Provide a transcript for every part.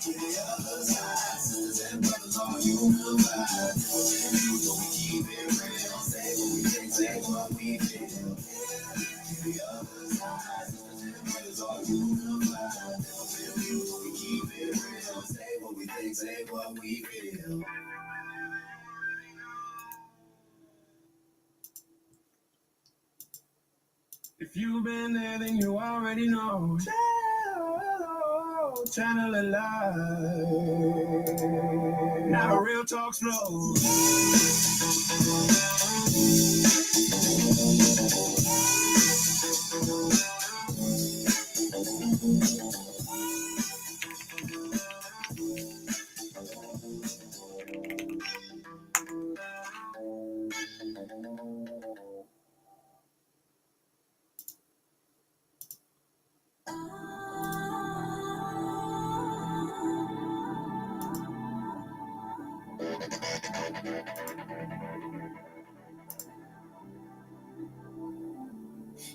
If you've been there, then you already know. Channel alive. Now real talk slow.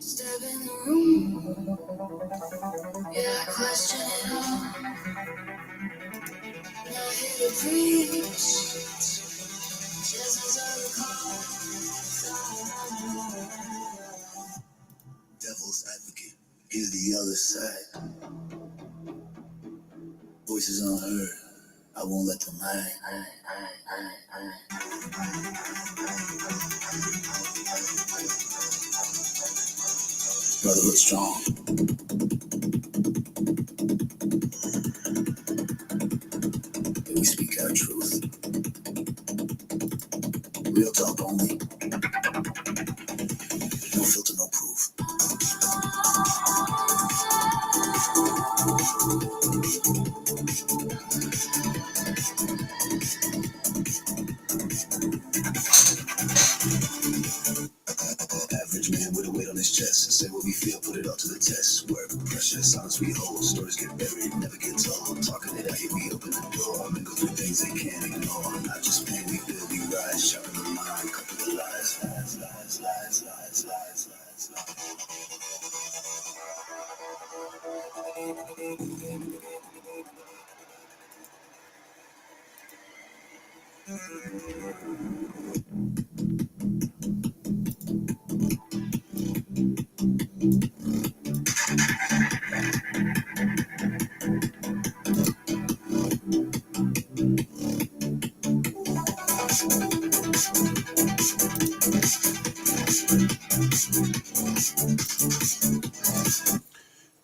Step in the room, yeah, I question it all. Not here to preach, just as I recall. Devil's advocate, hear the other side. Voices unheard, I won't let them hide. Brotherhood strong. We speak our truth. Real talk only. No filter, no proof. Average man with a weight on his chest. Say what we feel, put it all to the test. Word of pressure, silence we hold. Stories get buried, never get told. Talking it out, here we open the door. And go through things they can't ignore. Not just pain, we build, we rise. Sharpen the mind, cut through the lies.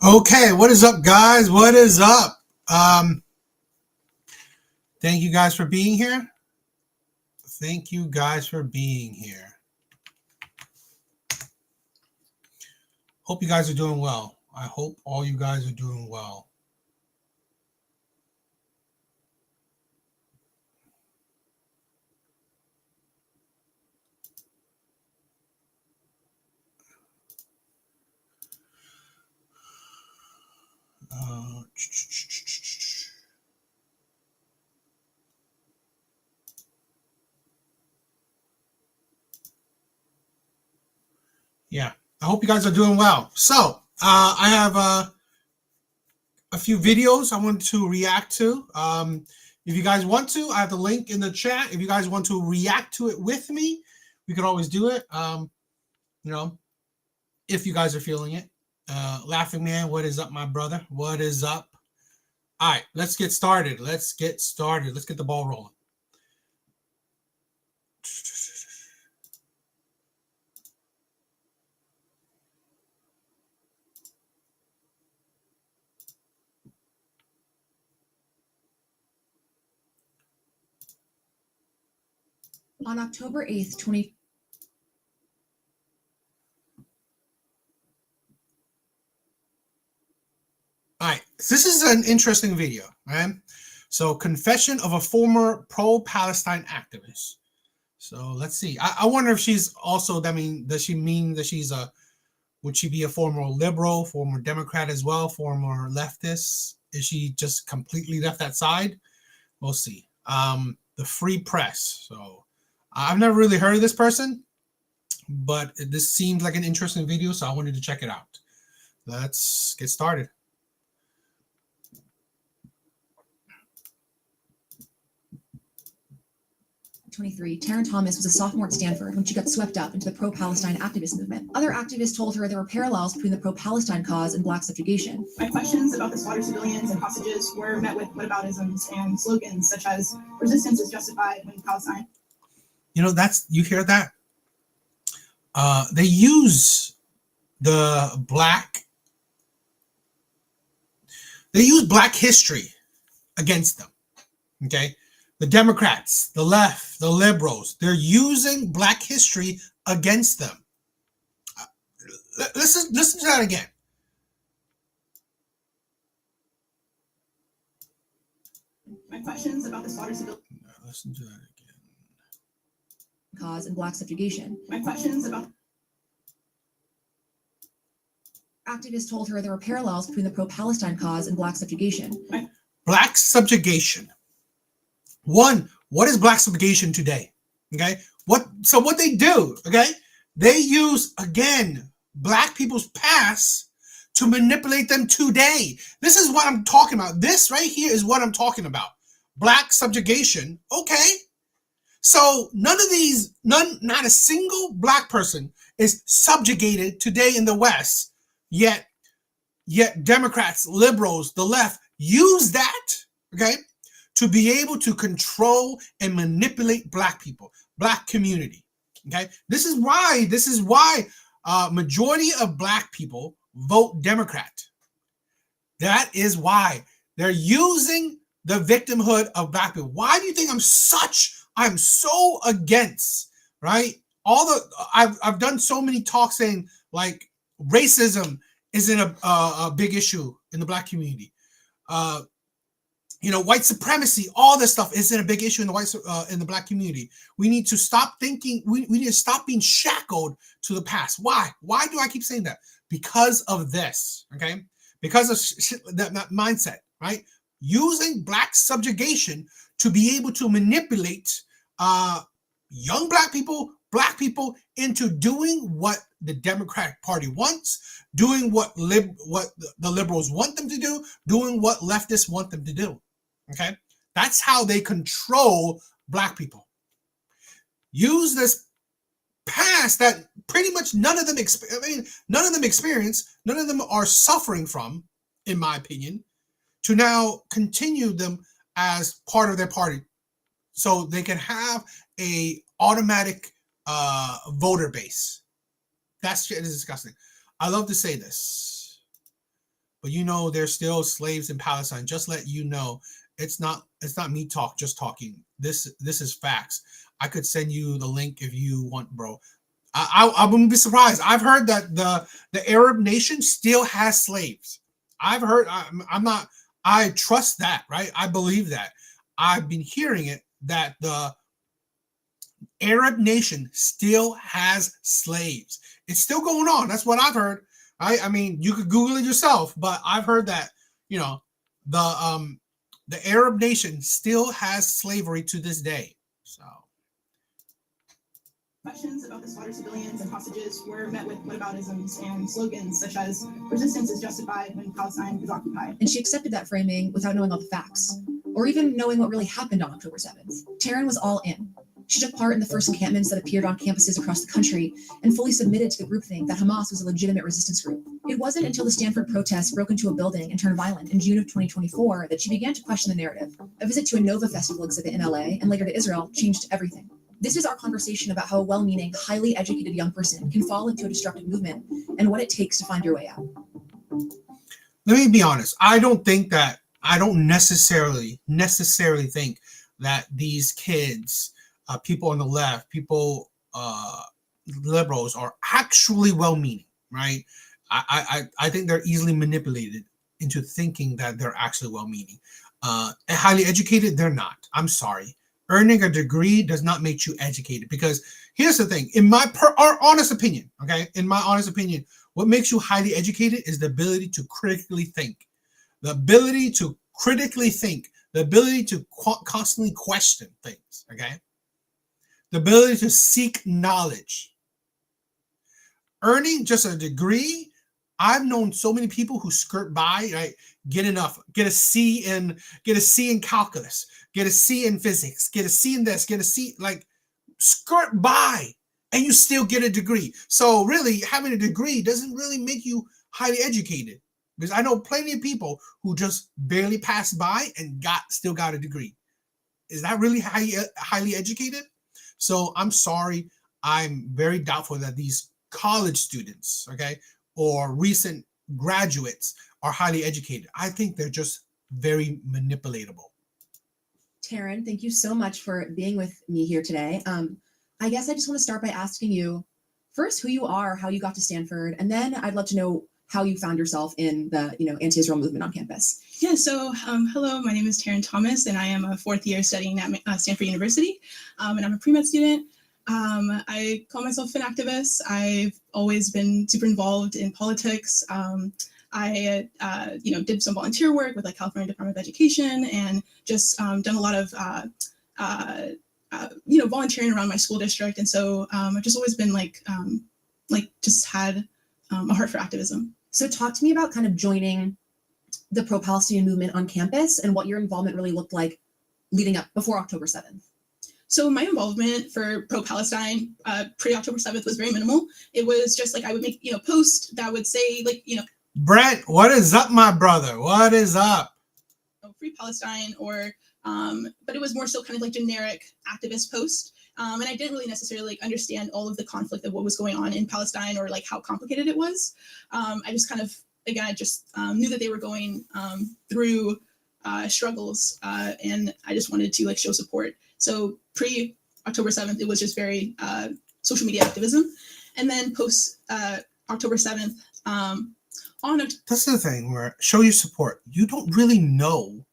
Okay, what is up, guys? What is up? Thank you guys for being here. Thank you guys for being here. Hope you guys are doing well. I hope all you guys are doing well. Yeah, I hope you guys are doing well. So I have a few videos I want to react to. If you guys want to, I have the link in the chat. If you guys want to react to it with me, we could always do it. You know, if you guys are feeling it. Laughing Man, what is up, my brother? What is up? All right, let's get started. Let's get the ball rolling. On October 8th, 20... All right, this is an interesting video, right? So, confession of a former pro-Palestine activist. So let's see. I wonder if she's also, does she mean that she's would she be a former liberal, former Democrat as well, former leftist? Is she just completely left that side? We'll see. The Free Press. So I've never really heard of this person, but this seems like an interesting video, so I wanted to check it out. Let's get started. 2023, Taryn Thomas was a sophomore at Stanford when she got swept up into the pro-Palestine activist movement. Other activists told her there were parallels between the pro-Palestine cause and Black subjugation. My questions about the slaughtered civilians and hostages were met with whataboutisms and slogans such as resistance is justified when Palestine. You know, you hear that? They use Black history against them. Okay? The Democrats, the left, the liberals, they're using Black history against them. Listen to that again. My questions about the slaughtered civilians. Listen to that again. Cause and Black subjugation. My questions about Activists told her there were parallels between the pro-Palestine cause and Black subjugation. Black subjugation. One, what is Black subjugation today? Okay, what they do? Okay, they use again Black people's past to manipulate them today. This is what I'm talking about. This right here is what I'm talking about. Black subjugation. Okay, so not a single Black person is subjugated today in the West. Yet Democrats, liberals, the left use that, okay, to be able to control and manipulate Black people, Black community. Okay, this is why majority of Black people vote Democrat. That is why they're using the victimhood of Black people. Why do you think I'm so against, right? I've done so many talks saying like racism isn't a big issue in the Black community. White supremacy, all this stuff isn't a big issue in the Black community. We need to stop thinking. We need to stop being shackled to the past. Why? Why do I keep saying that? Because of this, okay? Because of that mindset, right? Using Black subjugation to be able to manipulate young Black people into doing what the Democratic Party wants, doing what the liberals want them to do, doing what leftists want them to do. Okay, that's how they control Black people. Use this past that pretty much none of them experience, none of them are suffering from, in my opinion, to now continue them as part of their party, so they can have a automatic voter base. That shit is disgusting. I love to say this, but there's still slaves in Palestine. Just let you know, it's not me just talking. This is facts. I could send you the link if you want, bro. I wouldn't be surprised. I've heard that the Arab nation still has slaves. I've heard. I trust that, right? I believe that. I've been hearing it that the Arab nation still has slaves. It's still going on. That's what I've heard. Right? I mean, you could Google it yourself, but I've heard that the Arab nation still has slavery to this day. So questions about the slaughtered civilians and hostages were met with whataboutisms and slogans such as resistance is justified when Palestine is occupied. And she accepted that framing without knowing all the facts, or even knowing what really happened on October 7th. Taryn was all in. She took part in the first encampments that appeared on campuses across the country and fully submitted to the groupthink that Hamas was a legitimate resistance group. It wasn't until the Stanford protests broke into a building and turned violent in June of 2024 that she began to question the narrative. A visit to a Nova Festival exhibit in LA and later to Israel changed everything. This is our conversation about how a well-meaning, highly educated young person can fall into a destructive movement and what it takes to find your way out. Let me be honest. I don't necessarily think that these kids, people on the left, liberals, are actually well-meaning, right? I think they're easily manipulated into thinking that they're actually well-meaning. Highly educated, they're not. I'm sorry. Earning a degree does not make you educated, because here's the thing. In my honest opinion, okay, what makes you highly educated is the ability to critically think, the ability to constantly question things, okay? The ability to seek knowledge. Earning just a degree, I've known so many people who skirt by, right? get enough, get a C in calculus, get a C in physics, get a C in this, get a C, like skirt by, and you still get a degree. So really having a degree doesn't really make you highly educated, because I know plenty of people who just barely passed by and still got a degree. Is that really highly educated? So I'm sorry. I'm very doubtful that these college students, okay, or recent graduates are highly educated. I think they're just very manipulatable. Taryn, thank you so much for being with me here today. I guess I just want to start by asking you first who you are, how you got to Stanford, and then I'd love to know how you found yourself in the anti-Israel movement on campus. Yeah, so hello, my name is Taryn Thomas, and I am a fourth year studying at Stanford University, and I'm a pre-med student. I call myself an activist. I've always been super involved in politics. I did some volunteer work with like California Department of Education, and just done a lot of volunteering around my school district. And so I've just always been just had a heart for activism. So talk to me about kind of joining the pro-Palestinian movement on campus and what your involvement really looked like leading up before October 7th. So my involvement for pro-Palestine pre-October 7th was very minimal. It was just like I would make, posts that would say Brent, what is up, my brother? What is up? Free Palestine, or but it was more so kind of like generic activist post. And I didn't really necessarily understand all of the conflict of what was going on in Palestine, or like how complicated it was. I just kind of, again, I just knew that they were going through struggles, and I just wanted to show support. So pre-October 7th, it was just very social media activism. And then post October 7th, that's the thing where show your support. You don't really know,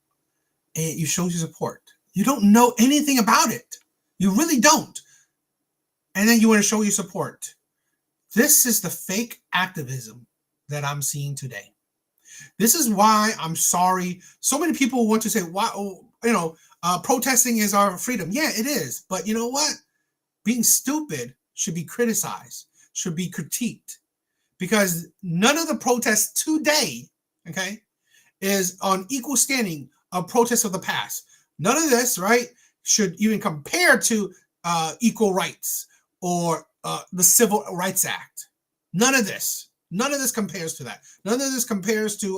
and you show your support. You don't know anything about it. You really don't. And then you want to show your support. This is the fake activism that I'm seeing today. This is why I'm sorry. So many people want to say, why, protesting is our freedom. Yeah, it is. But you know what? Being stupid should be criticized, should be critiqued. Because none of the protests today, okay, is on equal standing of protests of the past. None of this, right, should even compare to equal rights or the Civil Rights Act. None of this compares to that. None of this compares to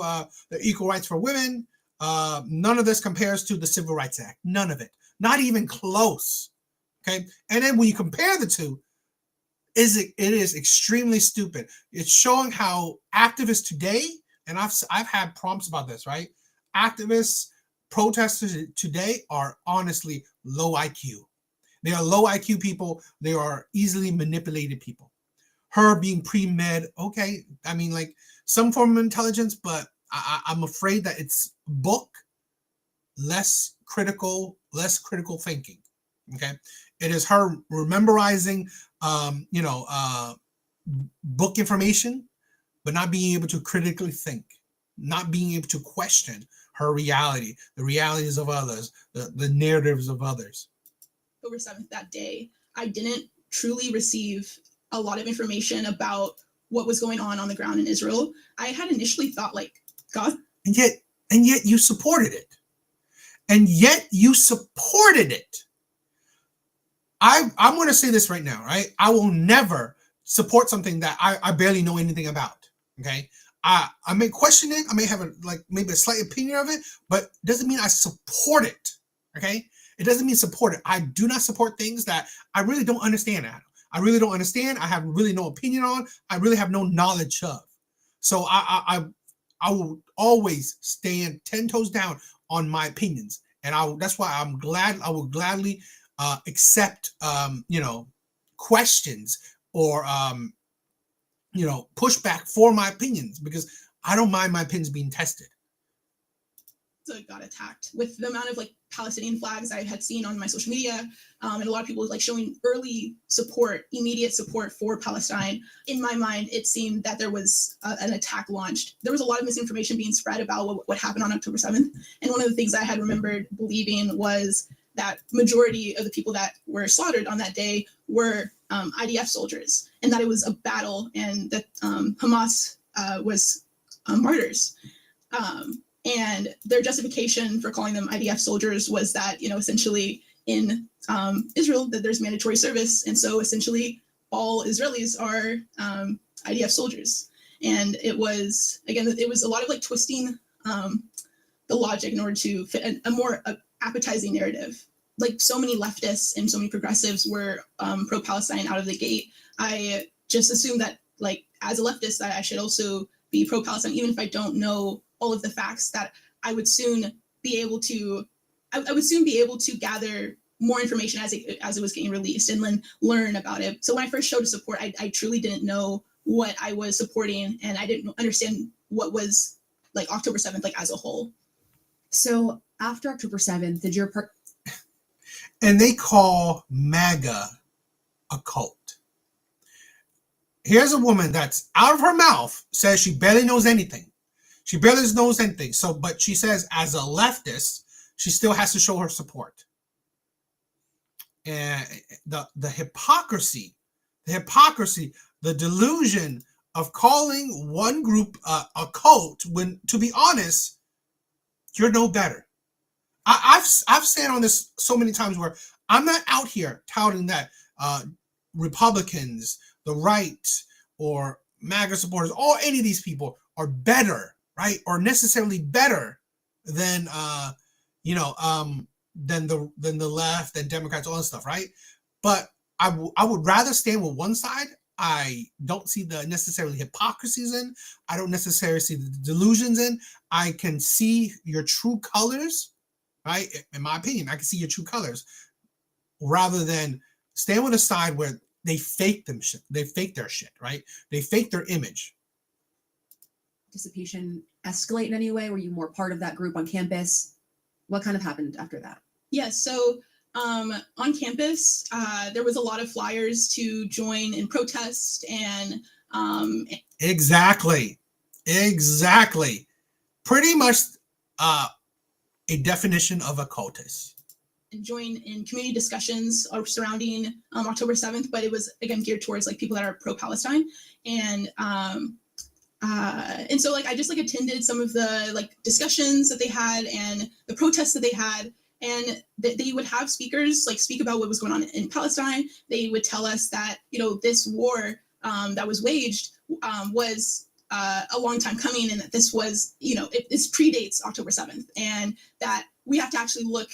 the equal rights for women. None of this compares to the Civil Rights Act. None of it. Not even close. Okay. And then when you compare the two, it is extremely stupid. It's showing how activists today, and I've had prompts about this, right? Activists, protesters today are honestly low IQ. They are low IQ people. They are easily manipulated people. Her being pre-med, okay, I mean, like some form of intelligence, but I'm afraid that it's book, less critical thinking. Okay, it is her memorizing, book information, but not being able to critically think, not being able to question her reality, the realities of others, the narratives of others. October 7th, that day, I didn't truly receive a lot of information about what was going on the ground in Israel. I had initially thought God. And yet you supported it. And yet you supported it. I'm going to say this right now, right? I will never support something that I barely know anything about. Okay. I may question it. I may have maybe a slight opinion of it, but it doesn't mean I support it. Okay. It doesn't mean support it. I do not support things that I really don't understand, Adam. I really don't understand. I have really no opinion on. I really have no knowledge of. So I will always stand 10 toes down on my opinions. And that's why I will gladly accept, questions or, pushback for my opinions, because I don't mind my opinions being tested. So it got attacked with the amount of Palestinian flags I had seen on my social media, and a lot of people showing early support, immediate support for Palestine. In my mind, it seemed that there was an attack launched. There was a lot of misinformation being spread about what happened on October 7th. And one of the things I had remembered believing was that majority of the people that were slaughtered on that day were IDF soldiers, and that it was a battle, and that Hamas was martyrs. And their justification for calling them IDF soldiers was that, essentially in Israel, that there's mandatory service. And so essentially all Israelis are IDF soldiers. And it was a lot of like twisting the logic in order to fit a more appetizing narrative. Like so many leftists and so many progressives were pro-Palestine out of the gate. I just assumed that, like, as a leftist, that I should also be pro-Palestine, even if I don't know all of the facts, that I would soon be able to gather more information as it was getting released and then learn about it. So when I first showed support, I truly didn't know what I was supporting, and I didn't understand what was like October 7th, like as a whole. So after October 7th, did your part? And they call MAGA a cult. Here's a woman that's out of her mouth says she barely knows anything. She barely knows anything. So, but she says as a leftist, she still has to show her support. And the hypocrisy, the delusion of calling one group a cult when, to be honest, you're no better. I've said on this so many times where I'm not out here touting that Republicans, the right, or MAGA supporters, or any of these people are better, right? Or necessarily better than than the left, than Democrats, all that stuff, right? But I would rather stand with one side. I don't see the necessarily hypocrisies in. I don't necessarily see the delusions in. I can see your true colors, right? In my opinion, I can see your true colors, rather than stand with a side where they fake them shit. They fake their shit, right? They fake their image. Participation escalate in any way? Were you more part of that group on campus? What kind of happened after that? Yeah, so on campus, there was a lot of flyers to join in protest, and Exactly. Pretty much a definition of a cultist. and join in community discussions surrounding October 7th, but it was again geared towards like people that are pro-Palestine, and so like I just like attended some of the like discussions that they had and the protests that they had, and they would have speakers like speak about what was going on in Palestine. They would tell us that this war that was waged was a long time coming, and that this was this predates October 7th, and that we have to actually look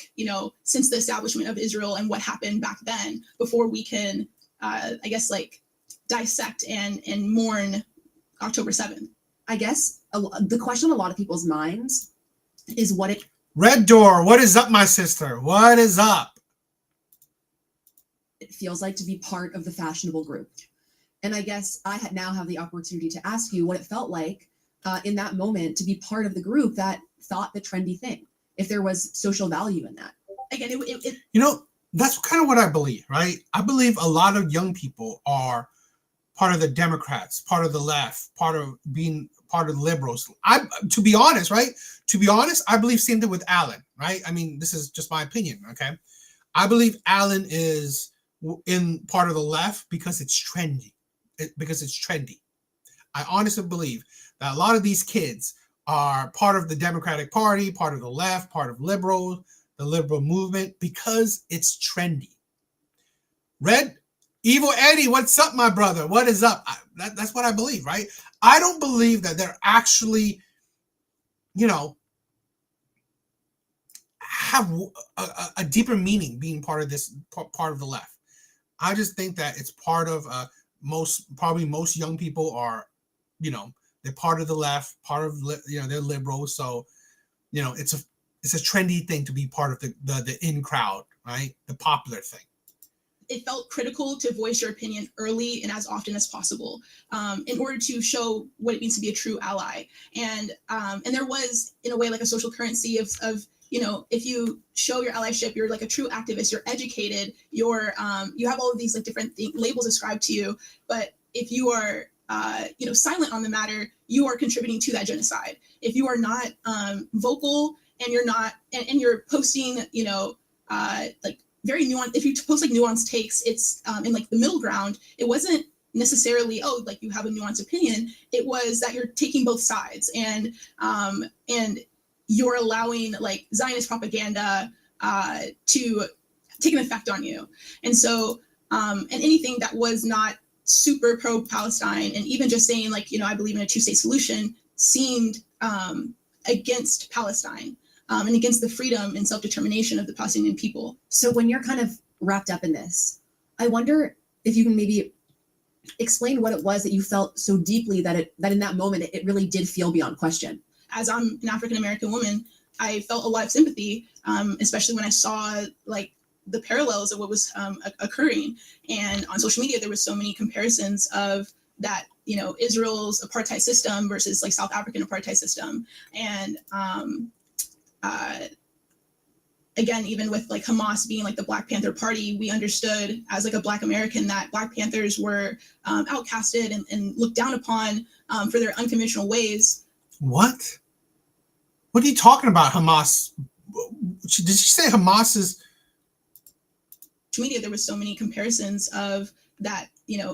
since the establishment of Israel and what happened back then before we can I guess like dissect and mourn October 7th. I guess the question on a lot of people's minds is what it Red Door, what is up, my sister? What is up? feels like to be part of the fashionable group. And I guess I now have the opportunity to ask you what it felt like in that moment to be part of the group that thought the trendy thing, if there was social value in that. Again, that's kind of what I believe, right? I believe a lot of young people are part of the Democrats, part of the left, part of the liberals. To be honest, I believe same thing with Alan, right? I mean, this is just my opinion, okay? I believe Alan is in part of the left because it's trendy. I honestly believe that a lot of these kids are part of the Democratic Party, part of the left, part of liberals, the liberal movement, because it's trendy. Evil Eddie, what's up, my brother? What is up? That's what I believe, right? I don't believe that they're actually, have a deeper meaning being part of this, part of the left. I just think that it's part of most young people are, they're part of the left, part of they're liberal, so it's a trendy thing to be part of the in crowd, right? The popular thing. It felt critical to voice your opinion early and as often as possible in order to show what it means to be a true ally. And there was, in a way, like a social currency of if you show your allyship, you're like a true activist, you're educated, you have all of these like different labels ascribed to you. But if you are silent on the matter, you are contributing to that genocide. If you are not vocal and you're not and you're posting like very nuanced, if you post like nuanced takes, it's in like the middle ground. It wasn't necessarily like you have a nuanced opinion. It was that you're taking both sides, and you're allowing like Zionist propaganda to take an effect on you. And so, and anything that was not super pro-Palestine, and even just saying like, I believe in a two-state solution, seemed against Palestine and against the freedom and self-determination of the Palestinian people. So when you're kind of wrapped up in this, I wonder if you can maybe explain what it was that you felt so deeply that in that moment it really did feel beyond question. As I'm an African-American woman, I felt a lot of sympathy, especially when I saw like the parallels of what was occurring. And on social media, there was so many comparisons of that, Israel's apartheid system versus like South African apartheid system. And again, even with like Hamas being like the Black Panther Party, we understood as like a Black American that Black Panthers were outcasted and looked down upon for their unconventional ways. What? What are you talking about, Hamas? Did she say Hamas is... Media, there was so many comparisons of that,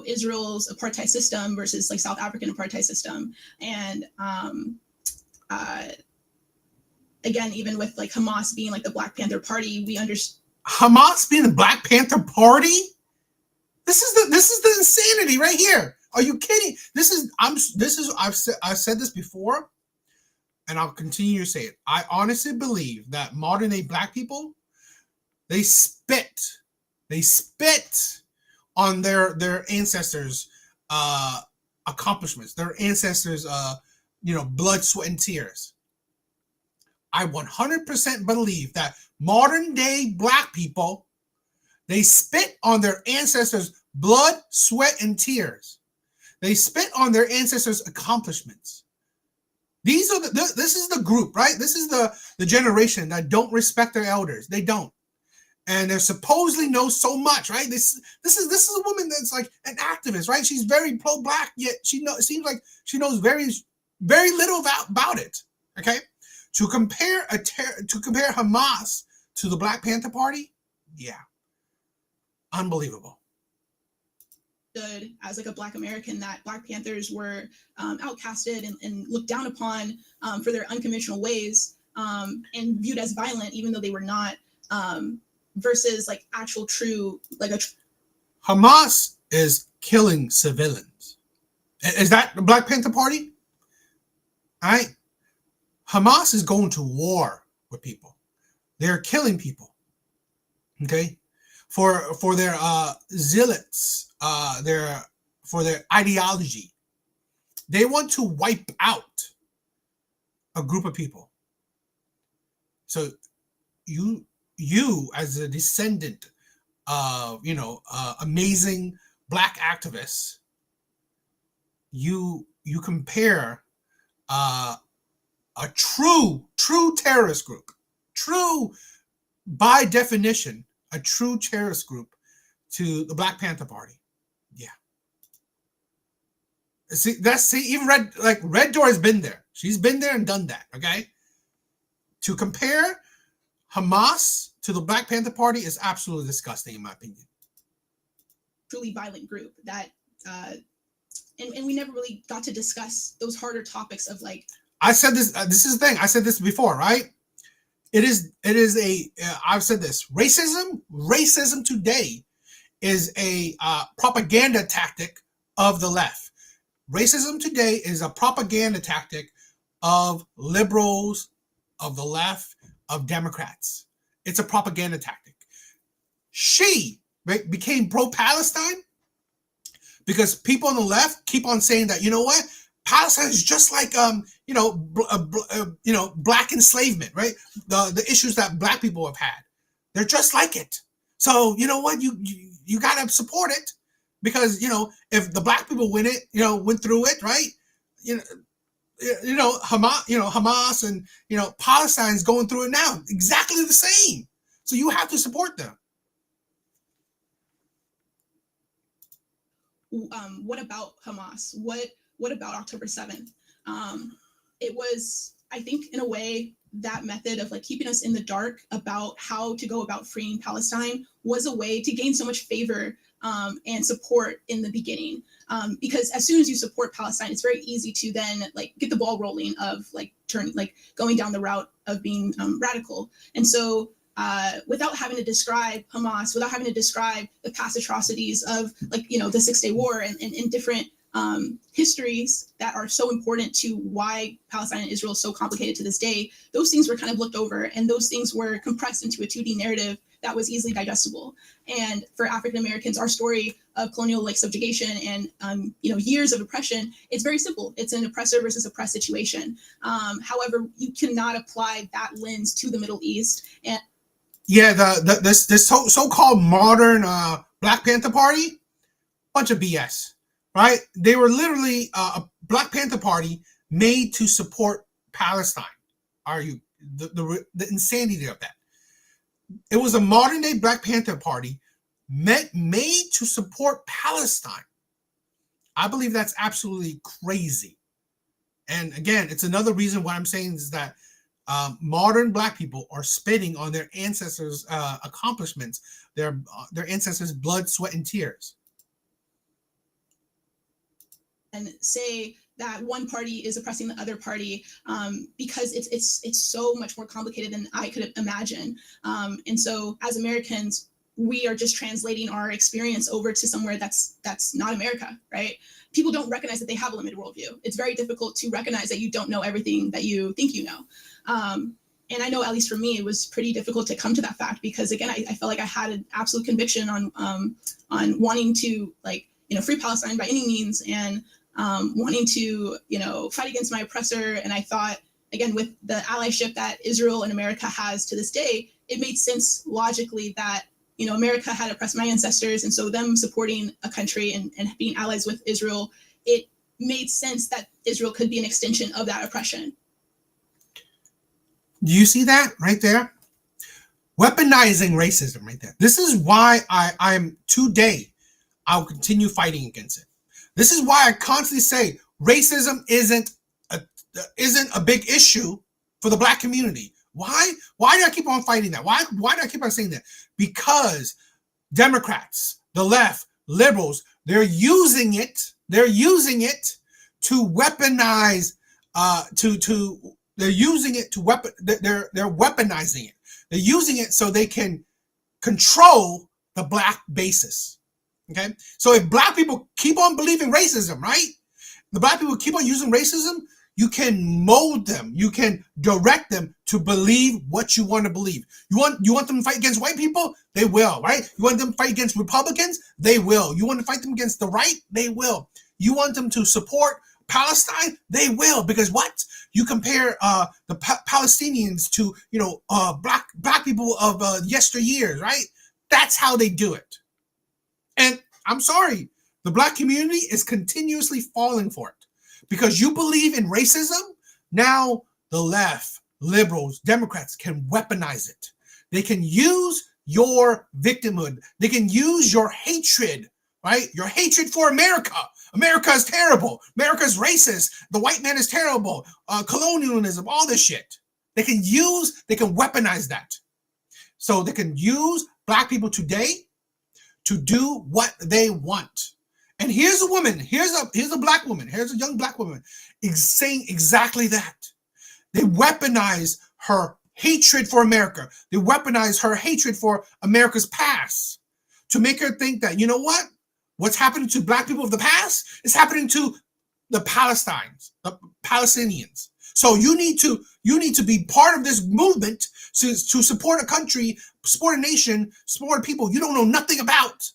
Israel's apartheid system versus like South African apartheid system. And again, even with like Hamas being like the Black Panther Party, we understood. Hamas being the Black Panther Party? This is the insanity right here. Are you kidding? I've said this before, and I'll continue to say it. I honestly believe that modern day Black people, they spit on their ancestors' accomplishments, their ancestors' blood, sweat, and tears. I 100% believe that modern day Black people, they spit on their ancestors' blood, sweat, and tears. They spit on their ancestors' accomplishments. This is the group, right? This is the generation that don't respect their elders. They don't. And they supposedly know so much, right? This is a woman that's like an activist, right? She's very pro-Black, yet seems like she knows very, very little about it. Okay, to compare Hamas to the Black Panther Party, yeah, unbelievable. As like a Black American that Black Panthers were outcasted and looked down upon for their unconventional ways and viewed as violent, even though they were not. Versus like actual true Hamas is killing civilians. Is that the Black Panther Party? All right. Hamas is going to war with people. They're killing people. Okay, for their zealots, for their ideology. They want to wipe out a group of people. So you as a descendant of amazing Black activists, you compare a true terrorist group, by definition a true terrorist group, to the Black Panther Party. Yeah. See even Red Door has been there. She's been there and done that. Okay. To compare Hamas to the Black Panther Party is absolutely disgusting, in my opinion. Truly violent group that, and we never really got to discuss those harder topics of like. I said this. This is the thing. I said this before, right? It is I've said this. Racism today is a propaganda tactic of the left. Racism today is a propaganda tactic of liberals, of the left, of Democrats. It's a propaganda tactic. She became pro-Palestine because people on the left keep on saying that, Palestine is just like Black enslavement, right? The issues that Black people have had. They're just like it. So you know what? You gotta support it because if the Black people win it, went through it, right? Hamas and Palestine's going through it now, exactly the same. So you have to support them. What about Hamas? What about October 7th? It was, I think in a way that method of like keeping us in the dark about how to go about freeing Palestine was a way to gain so much favor and support in the beginning. Because as soon as you support Palestine, it's very easy to then like get the ball rolling of like going down the route of being radical. And so without having to describe Hamas, without having to describe the past atrocities of like, you know, the 6 Day War and different histories that are so important to why Palestine and Israel is so complicated to this day, those things were kind of looked over, and those things were compressed into a 2D narrative that was easily digestible. And for African Americans, our story of colonial like subjugation and you know, years of oppression, it's very simple. It's an oppressor versus oppressed situation. However, you cannot apply that lens to the Middle East. And yeah, this so-called modern Black Panther Party, bunch of BS, right? They were literally a Black Panther Party made to support Palestine. Are you the insanity of that? It was a modern day Black Panther Party made to support Palestine. I believe that's absolutely crazy. And again, it's another reason why I'm saying is that modern Black people are spitting on their ancestors' accomplishments, their ancestors' blood, sweat, and tears. And say that one party is oppressing the other party because it's so much more complicated than I could imagine. And so as Americans, we are just translating our experience over to somewhere that's not America, right? People don't recognize that they have a limited worldview. It's very difficult to recognize that you don't know everything that you think you know. And I know, at least for me, it was pretty difficult to come to that fact because, again, I felt like I had an absolute conviction on wanting to, like, you know, free Palestine by any means and wanting to, you know, fight against my oppressor. And I thought, again, with the allyship that Israel and America has to this day, it made sense logically that, you know, America had oppressed my ancestors. And so them supporting a country and being allies with Israel, it made sense that Israel could be an extension of that oppression. Do you see that right there? Weaponizing racism right there. This is why I'm today, I'll continue fighting against it. This is why I constantly say racism isn't a big issue for the Black community. Why do I keep on fighting that? Why do I keep on saying that? Because Democrats, the left, liberals, they're using it to weaponize they're weaponizing it. They're using it so they can control the Black basis. Okay, so if Black people keep on believing racism, right? The Black people keep on using racism. You can mold them. You can direct them to believe what you want to believe. You want them to fight against white people? They will, right? You want them to fight against Republicans? They will. You want to fight them against the right? They will. You want them to support Palestine? They will, because what? You compare the Palestinians to, you know, black people of yesteryears, right? That's how they do it. And I'm sorry, the Black community is continuously falling for it because you believe in racism. Now the left, liberals, Democrats can weaponize it. They can use your victimhood. They can use your hatred, right? Your hatred for America. America is terrible. America is racist. The white man is terrible. Colonialism, all this shit. They can weaponize that. So they can use Black people today to do what they want. And here's a woman, here's a Black woman, here's a young Black woman saying exactly that. They weaponize her hatred for America. They weaponize her hatred for America's past to make her think that, you know what? What's happening to Black people of the past is happening to the Palestinians. So you need to be part of this movement to support a country, support a nation, support people you don't know nothing about.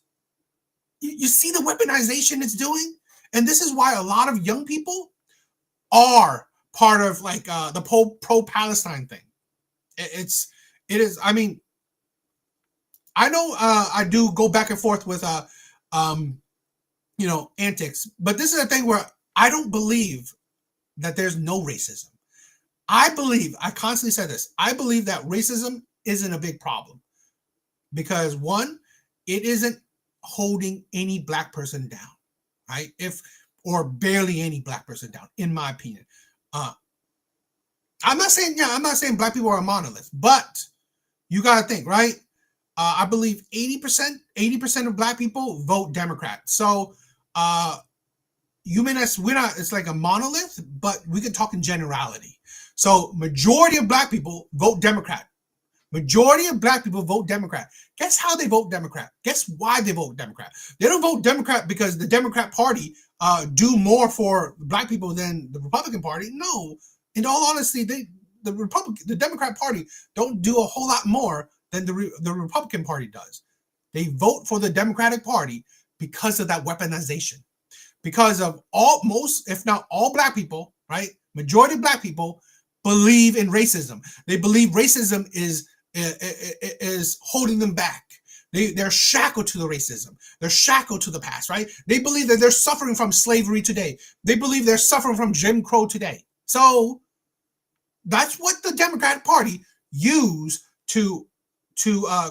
You see the weaponization it's doing? And this is why a lot of young people are part of like the pro-Palestine thing. It is, I mean, I know I do go back and forth with you know, antics, but this is a thing where I don't believe that there's no racism. I constantly say this, I believe that racism isn't a big problem because one, it isn't holding any Black person down, right? Or barely any Black person down, in my opinion. I'm not saying black people are a monolith, but you gotta think, right? I believe 80% of black people vote Democrat. So you mean we're not, it's like a monolith, but we can talk in generality. So majority of black people vote Democrat. Majority of black people vote Democrat. Guess how they vote Democrat? Guess why they vote Democrat? They don't vote Democrat because the Democrat Party do more for black people than the Republican Party. No, in all honesty, the Democrat Party don't do a whole lot more than the Republican Party does. They vote for the Democratic Party because of that weaponization. Because of most, if not all black people, right? Majority of black people believe in racism. They believe racism is holding them back. They're shackled to the racism. They're shackled to the past, right? They believe that they're suffering from slavery today. They believe they're suffering from Jim Crow today. So that's what the Democratic Party use to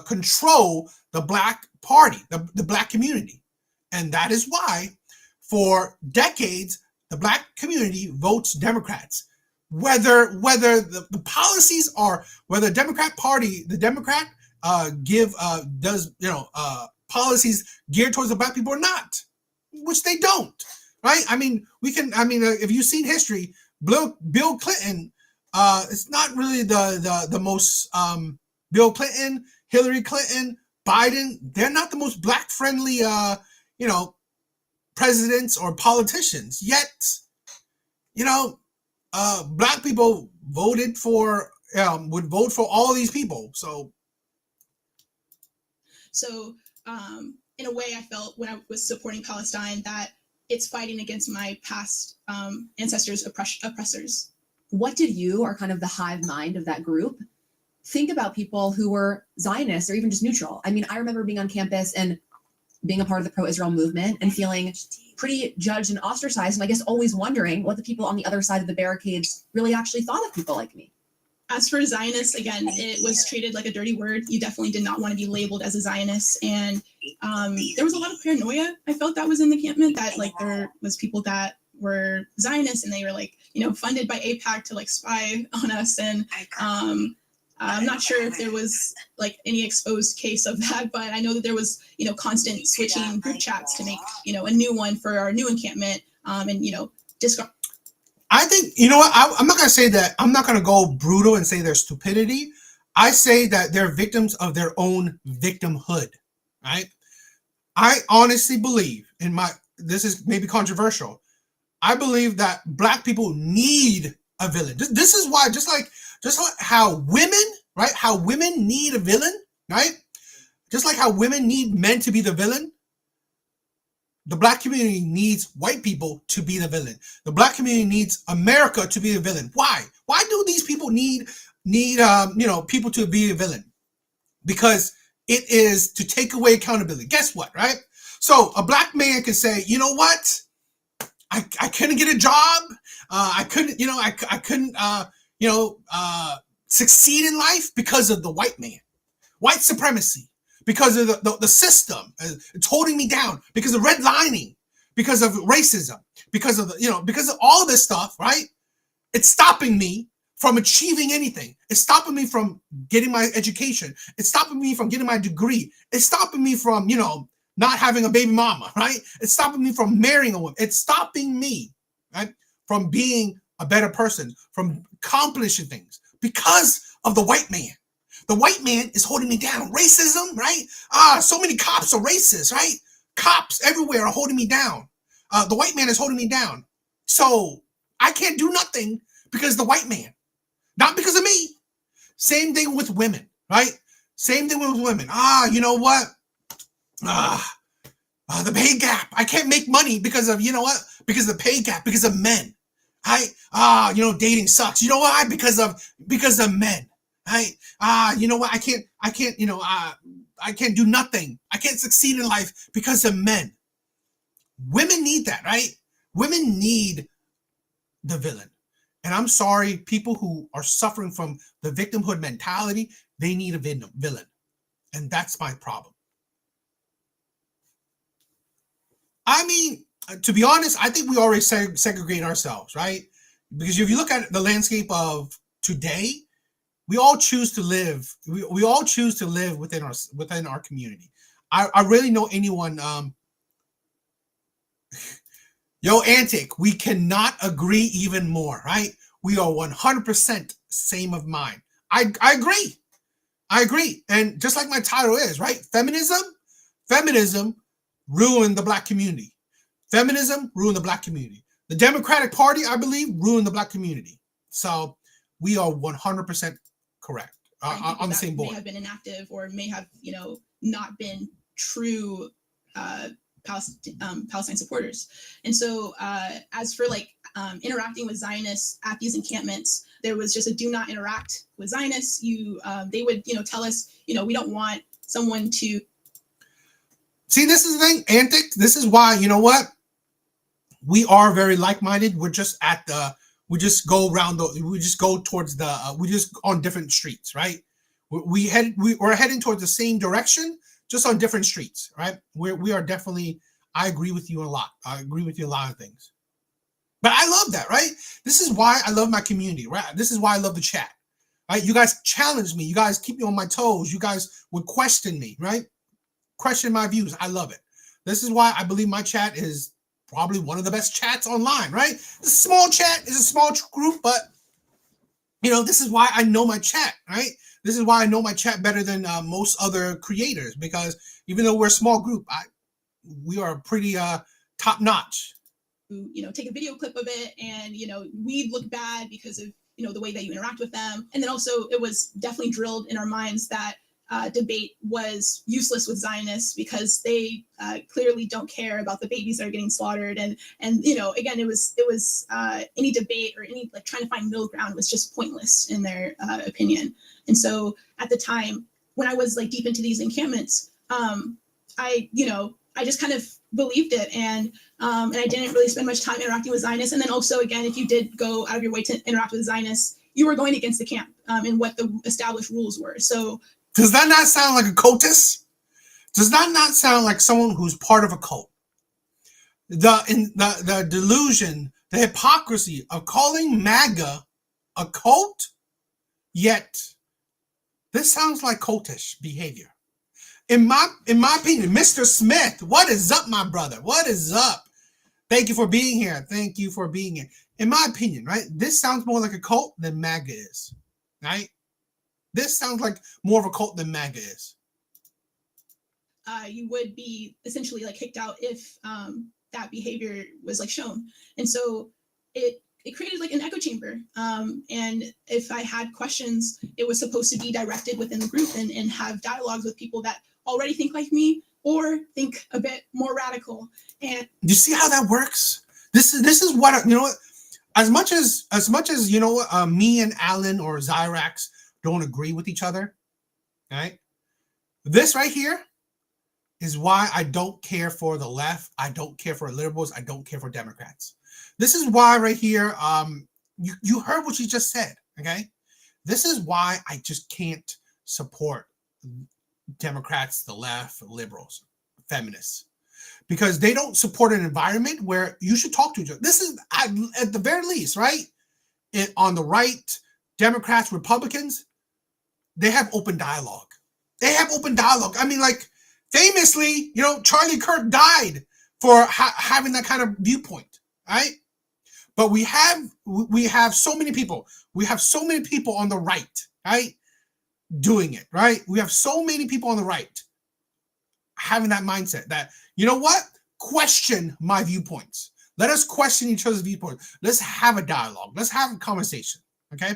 control the black party, the black community. And that is why for decades, the black community votes Democrats. Whether the policies are, whether the Democrat does policies geared towards the black people or not, which they don't, right? I mean, if you've seen history, Bill Clinton, it's not really the most Bill Clinton, Hillary Clinton, Biden, they're not the most black friendly presidents or politicians. Yet, black people would vote for all these people. So in a way, I felt when I was supporting Palestine that it's fighting against my past ancestors' oppressors. What did you, or kind of the hive mind of that group, think about people who were Zionists or even just neutral? I mean, I remember being on campus and being a part of the pro-Israel movement and feeling pretty judged and ostracized, and I guess always wondering what the people on the other side of the barricades really actually thought of people like me. As for Zionists, again, it was treated like a dirty word. You definitely did not want to be labeled as a Zionist. And there was a lot of paranoia. I felt that was in the encampment, that like there was people that were Zionists and they were like, funded by AIPAC to like spy on us. And I'm not sure if there was like any exposed case of that, but I know that there was, constant switching group chats to make, a new one for our new encampment discard. I think, I'm not going to say that, I'm not going to go brutal and say they're stupidity. I say that they're victims of their own victimhood, right? I honestly believe this is maybe controversial. I believe that black people need a villain. This is why, just like how women, right? How women need a villain, right? Just like how women need men to be the villain, the black community needs white people to be the villain. The black community needs America to be the villain. Why? Why do these people need people to be a villain? Because it is to take away accountability. Guess what, right? So a black man can say, you know what? I couldn't get a job. I couldn't succeed in life because of the white man, white supremacy. Because of the system, it's holding me down. Because of redlining, because of racism, because of all this stuff, right? It's stopping me from achieving anything. It's stopping me from getting my education. It's stopping me from getting my degree. It's stopping me from not having a baby mama, right? It's stopping me from marrying a woman. It's stopping me, right, from being a better person, from accomplishing things because of the white man. The white man is holding me down. Racism, right? So many cops are racist, right? Cops everywhere are holding me down. The white man is holding me down. So I can't do nothing because of the white man. Not because of me. Same thing with women, right? Same thing with women. You know what? The pay gap. I can't make money because of, because of the pay gap, because of men. Dating sucks. You know why? Because of men. You know what? I can't do nothing. I can't succeed in life because of men. Women need that, right? Women need the villain. And I'm sorry, people who are suffering from the victimhood mentality, they need a villain. And that's my problem. I mean, to be honest, I think we already segregate ourselves, right? Because if you look at the landscape of today, we all choose to live. We all choose to live within our community. I rarely know anyone. Yo, Antic, we cannot agree even more, right? We are 100% same of mind. I agree. I agree. And just like my title is, right? Feminism ruined the black community. Feminism ruined the black community. The Democratic Party, I believe, ruined the black community. So we are 100% correct. On the same board. May have been inactive or may have, not been true Palestine supporters. And so as for interacting with Zionists at these encampments, there was just a do not interact with Zionists. They would, tell us, we don't want someone to. See, this is the thing, Antic. This is why, you know what? We are very like-minded. We're just we just go towards we just on different streets, right? We're heading towards the same direction, just on different streets, right? We are definitely, I agree with you a lot. I agree with you a lot of things. But I love that, right? This is why I love my community, right? This is why I love the chat, right? You guys challenge me. You guys keep me on my toes. You guys would question me, right? Question my views. I love it. This is why I believe my chat is probably one of the best chats online, right? It's a small chat. It's a small group, but, this is why I know my chat, right? This is why I know my chat better than most other creators, because even though we're a small group, we are pretty top notch. Take a video clip of it and, we look bad because of, the way that you interact with them. And then also it was definitely drilled in our minds that debate was useless with Zionists because they clearly don't care about the babies that are getting slaughtered. And again, it was any debate or any trying to find middle ground was just pointless in their opinion. And so at the time when I was deep into these encampments, I just kind of believed it. And I didn't really spend much time interacting with Zionists. And then also, again, if you did go out of your way to interact with Zionists, you were going against the camp and what the established rules were. So does that not sound like a cultist? Does that not sound like someone who's part of a cult? The delusion, the hypocrisy of calling MAGA a cult, yet this sounds like cultish behavior. In my opinion, Mr. Smith, what is up, my brother? What is up? Thank you for being here. Thank you for being here. In my opinion, right, this sounds more like a cult than MAGA is, right? This sounds like more of a cult than MAGA is. You would be essentially kicked out if that behavior was shown. And so it created an echo chamber. And if I had questions, it was supposed to be directed within the group and have dialogues with people that already think like me or think a bit more radical. And you see how that works? This is what, as much as me and Alan or Zyrax don't agree with each other, right? This right here is why I don't care for the left. I don't care for liberals. I don't care for Democrats. This is why right here, you heard what she just said, okay? This is why I just can't support Democrats, the left, liberals, feminists, because they don't support an environment where you should talk to each other. This is at the very least, right? On the right, Democrats, Republicans, they have open dialogue. They have open dialogue. I mean, famously, Charlie Kirk died for having that kind of viewpoint, right? But we have so many people. We have so many people on the right, right, doing it, right? We have so many people on the right having that mindset that, you know what? Question my viewpoints. Let us question each other's viewpoints. Let's have a dialogue. Let's have a conversation, okay?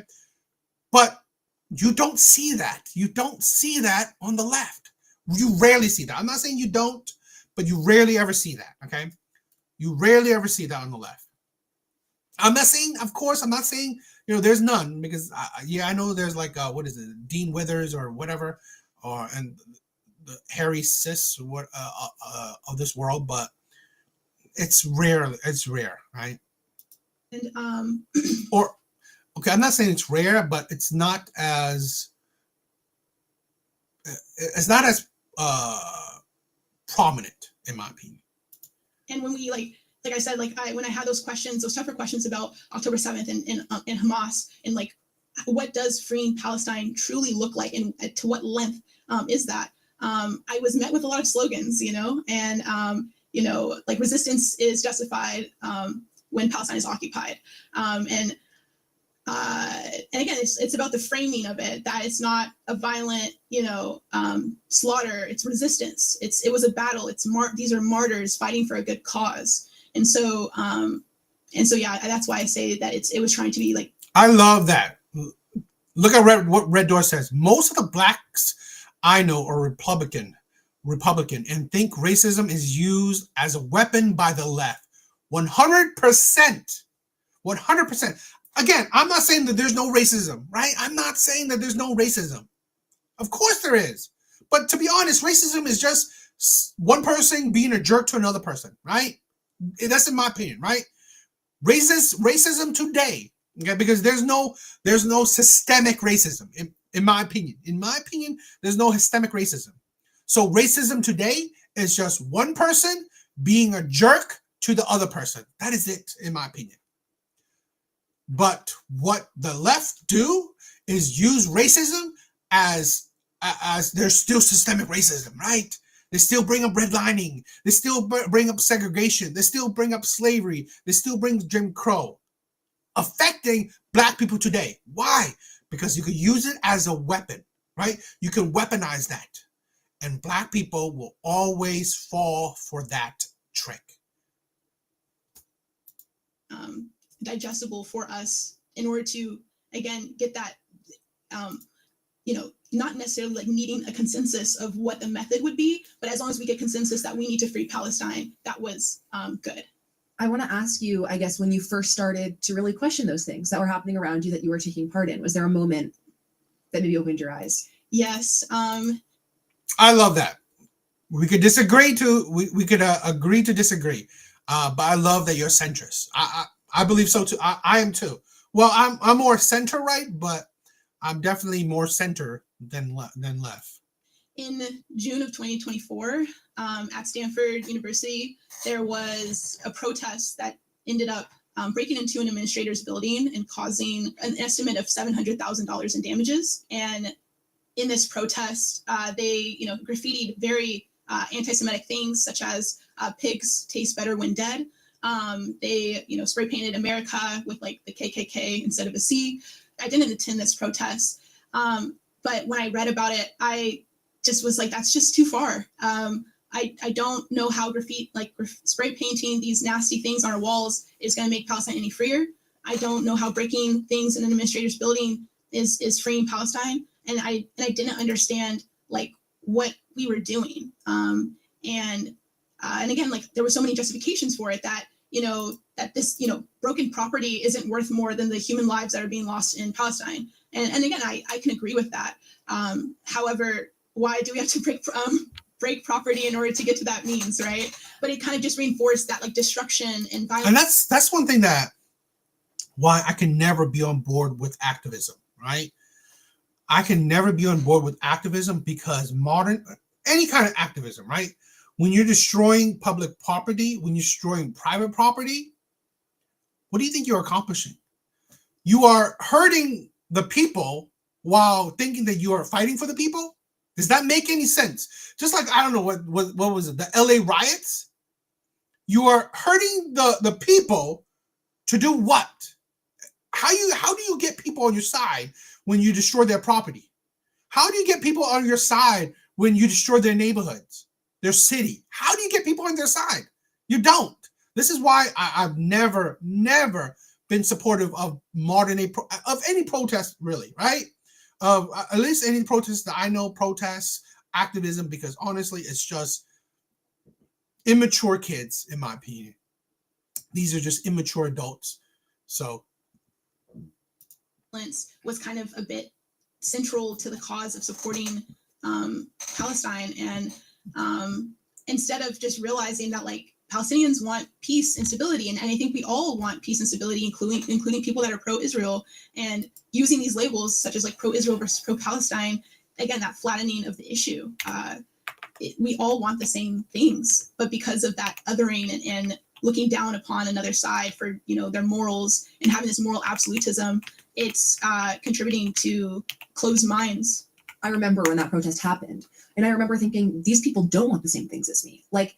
But you don't see that. You don't see that on the left. You rarely see that. I'm not saying you don't, but you rarely ever see that, okay? You rarely ever see that on the left. I'm not saying, of course, I'm not saying, there's none, because I know there's what is it, Dean Withers or whatever, and the Harry Sis of this world, but it's rare. It's rare, right? And okay, I'm not saying it's rare, but it's not as prominent, in my opinion. And when we like I said, when I had those questions, those tougher questions about October 7th and Hamas, and what does freeing Palestine truly look like, and to what length is that? I was met with a lot of slogans, and like resistance is justified when Palestine is occupied, and again, it's about the framing of it, that it's not a violent, slaughter. It's resistance. It was a battle. These are martyrs fighting for a good cause, and so yeah, that's why I say that it was trying to be like. I love that. Look at what Red Door says. Most of the blacks I know are Republican, and think racism is used as a weapon by the left. 100%. 100%. Again, I'm not saying that there's no racism, right? I'm not saying that there's no racism. Of course there is. But to be honest, racism is just one person being a jerk to another person, right? That's in my opinion, right? Racism today, okay, because there's no systemic racism, in my opinion. In my opinion, there's no systemic racism. So racism today is just one person being a jerk to the other person. That is it, in my opinion. But what the left do is use racism as there's still systemic racism, right? They still bring up redlining. They still bring up segregation. They still bring up slavery. They still bring Jim Crow, affecting black people today. Why? Because you could use it as a weapon, right? You can weaponize that. And black people will always fall for that trick. Digestible for us in order to, again, get that, not necessarily like needing a consensus of what the method would be, but as long as we get consensus that we need to free Palestine, that was good. I want to ask you, I guess, when you first started to really question those things that were happening around you that you were taking part in, was there a moment that maybe opened your eyes? Yes. I love that. We could disagree we could agree to disagree, but I love that you're centrist. I believe so too. I am too. Well, I'm more center right, but I'm definitely more center than left. In June of 2024, at Stanford University, there was a protest that ended up breaking into an administrator's building and causing an estimate of $700,000 in damages. And in this protest, they, graffitied very anti-Semitic things such as pigs taste better when dead. They, spray painted America with like the KKK instead of a C. I didn't attend this protest, but when I read about it, I just was like, that's just too far. I don't know how spray painting these nasty things on our walls is going to make Palestine any freer. I don't know how breaking things in an administrator's building is freeing Palestine. And I didn't understand like what we were doing. And again, like there were so many justifications for it that, that this, broken property isn't worth more than the human lives that are being lost in Palestine. And again, I can agree with that. However, why do we have to break property in order to get to that means, right? But it kind of just reinforced that like destruction and violence. And that's one thing that why I can never be on board with activism, right? I can never be on board with activism because any kind of activism, right? When you're destroying public property, when you're destroying private property, what do you think you're accomplishing? You are hurting the people while thinking that you are fighting for the people? Does that make any sense? Just like, I don't know, what was it? The LA riots? You are hurting the people to do what? How do you get people on your side when you destroy their property? How do you get people on your side when you destroy their neighborhoods, their city? How do you get people on their side? You don't. This is why I've never been supportive of of any protest, really, right? At least any protest that I know, protests, activism, because honestly, it's just immature kids, in my opinion. These are just immature adults. So was kind of a bit central to the cause of supporting Palestine. And instead of just realizing that like Palestinians want peace and stability, and I think we all want peace and stability, including people that are pro-Israel, and using these labels such as like pro-Israel versus pro-Palestine, again, that flattening of the issue. We all want the same things, but because of that othering and looking down upon another side for their morals and having this moral absolutism, it's contributing to closed minds. I remember when that protest happened, and I remember thinking, these people don't want the same things as me. Like,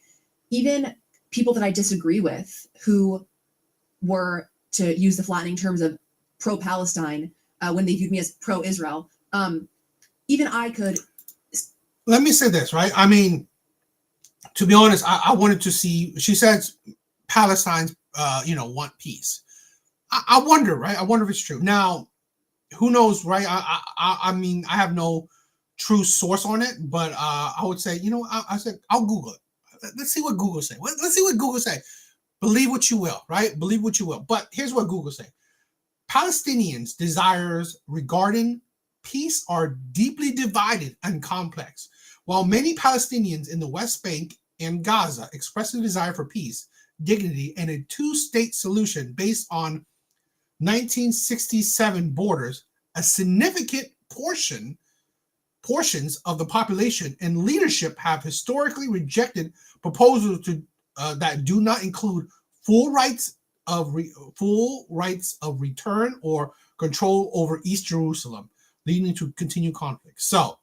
even people that I disagree with, who were, to use the flattening terms of pro-Palestine, when they viewed me as pro-Israel, even I could. Let me say this, right? I mean, to be honest, I wanted to see. She says Palestine's, want peace. I wonder, right? I wonder if it's true. Now, who knows, right? I mean, I have no true source on it, but I would say, I said I'll Google it. Let's see what Google say. Let's see what Google say. Believe what you will, right? Believe what you will. But here's what Google say: Palestinians' desires regarding peace are deeply divided and complex. While many Palestinians in the West Bank and Gaza express a desire for peace, dignity, and a two-state solution based on 1967 borders, a significant portions of the population and leadership have historically rejected proposals that do not include full rights of return or control over East Jerusalem, leading to continued conflict. So,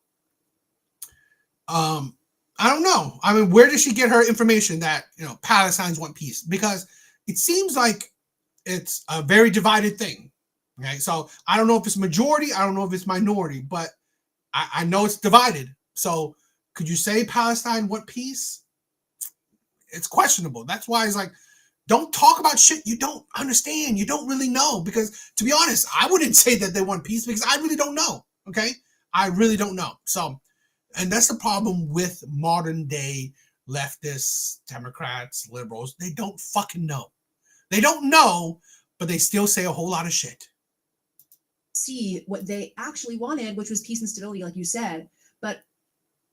I don't know. I mean, where does she get her information that Palestinians want peace? Because it seems like it's a very divided thing. Okay, so I don't know if it's majority, I don't know if it's minority, but I know it's divided. So could you say Palestine want peace? It's questionable. That's why it's like, don't talk about shit you don't understand, you don't really know. Because to be honest, I wouldn't say that they want peace because I really don't know. Okay, I really don't know. So, and that's the problem with modern day leftists, Democrats, liberals. They don't fucking know. They don't know, but they still say a whole lot of shit. See what they actually wanted, which was peace and stability, like you said. But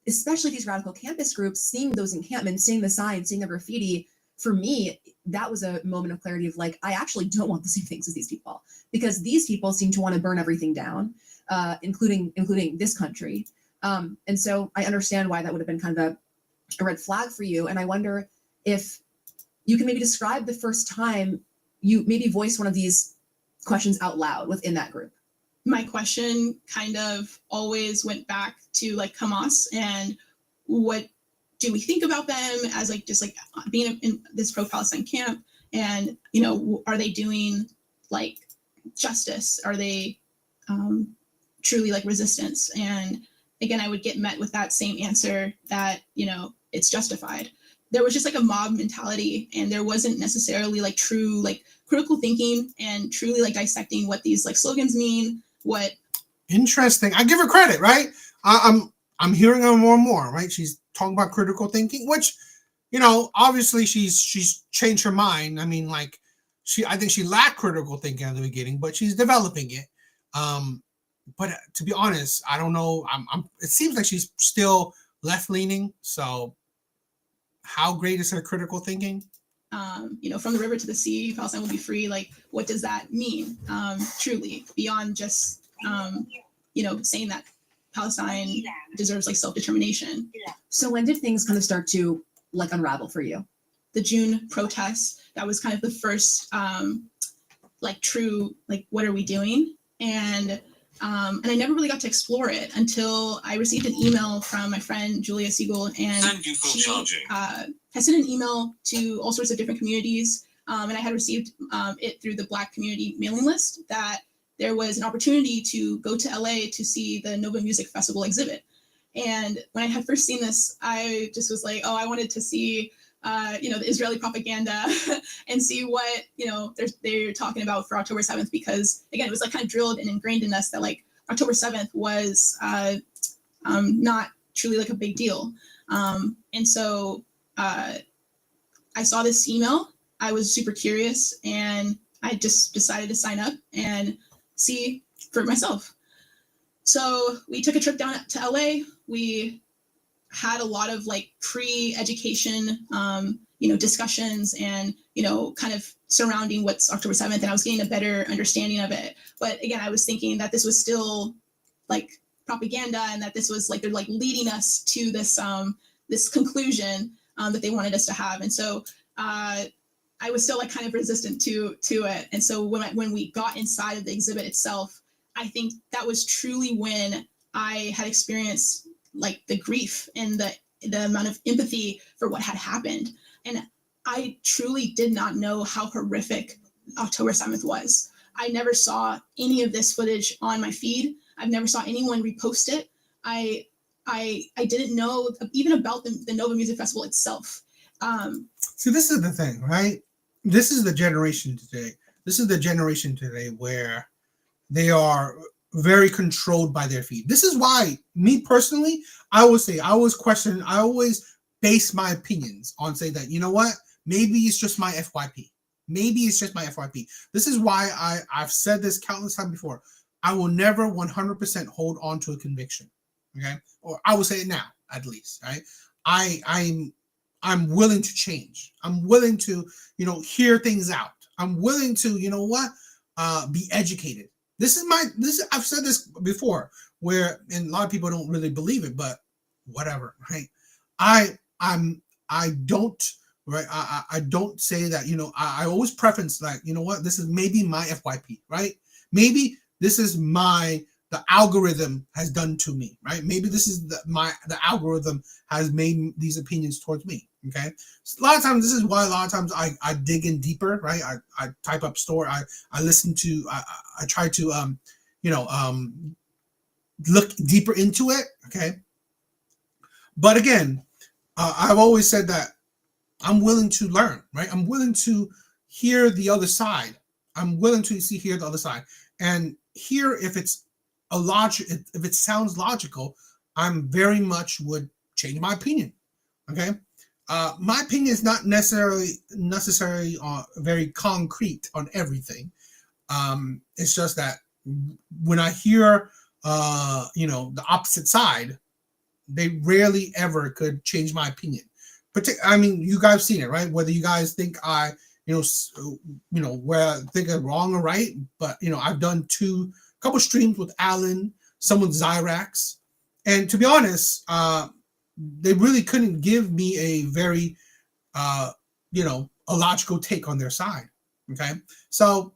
especially these radical campus groups, seeing those encampments, seeing the signs, seeing the graffiti, for me, that was a moment of clarity of like, I actually don't want the same things as these people, because these people seem to want to burn everything down, including this country. And so I understand why that would have been kind of a red flag for you. And I wonder if you can maybe describe the first time you maybe voiced one of these questions out loud within that group. My question kind of always went back to like Hamas and what do we think about them as like just like being in this pro-Palestine camp, and are they doing like justice? Are they truly like resistance? And again, I would get met with that same answer that it's justified. There was just like a mob mentality, and there wasn't necessarily like true like critical thinking and truly like dissecting what these like slogans mean. What interesting. I give her credit, right? I'm hearing her more and more, right? She's talking about critical thinking, which obviously she's changed her mind. I mean, like I think she lacked critical thinking at the beginning, but she's developing it. But to be honest, I don't know. It seems like she's still left leaning. So how great is her critical thinking? From the river to the sea, Palestine will be free. Like, what does that mean? Truly, beyond just, saying that Palestine deserves like self-determination. So when did things kind of start to like unravel for you? The June protests, that was kind of the first, true, like, what are we doing? And I never really got to explore it until I received an email from my friend Julia Siegel, and Thank you for charging. I sent an email to all sorts of different communities, and I had received it through the Black community mailing list that there was an opportunity to go to LA to see the Nova Music Festival exhibit. And when I had first seen this, I just was like, oh, I wanted to see the Israeli propaganda and see what they're talking about for October 7th, because again, it was like kind of drilled and ingrained in us that like October 7th was not truly like a big deal. And so I saw this email. I was super curious, and I just decided to sign up and see for myself. So we took a trip down to LA. We had a lot of like pre-education, discussions and, kind of surrounding what's October 7th. And I was getting a better understanding of it. But again, I was thinking that this was still like propaganda, and that this was like, they're like leading us to this, this conclusion that they wanted us to have. And so I I was still like kind of resistant to it. And so when we got inside of the exhibit itself, I think that was truly when I had experienced like the grief and the amount of empathy for what had happened. And I truly did not know how horrific October 7th was. I never saw any of this footage on my feed. I've never saw anyone repost it. I didn't know even about the Nova Music Festival itself. See, this is the thing, right? This is the generation today. This is the generation today where they are very controlled by their feed. This is why, me personally, I always base my opinions on say that, you know what, maybe it's just my FYP. Maybe it's just my FYP. This is why I've said this countless times before. I will never 100% hold on to a conviction. Okay, or I will say it now, at least. Right? I'm willing to change. I'm willing to, hear things out. I'm willing to, be educated. I've said this before, and a lot of people don't really believe it, but whatever, right? I don't, right? I don't say that, I always preference like, this is maybe my FYP, right? Maybe this is the algorithm has done to me, right? Maybe this is the algorithm has made these opinions towards me. Okay. So a lot of times, this is why a lot of times I dig in deeper, right? I type up story. I listen to, I try to, look deeper into it. Okay. But again, I've always said that I'm willing to learn, right? I'm willing to hear the other side. I'm willing to hear the other side and hear if it's if it sounds logical. I'm very much would change my opinion. Okay. My opinion is not necessarily very concrete on everything. It's just that when I hear, the opposite side, they rarely ever could change my opinion. I mean, you guys seen it, right? Whether you guys think I, where I think I'm wrong or right, but I've done couple streams with Alan, some with Zyrax, and to be honest, they really couldn't give me a very, a logical take on their side. Okay, so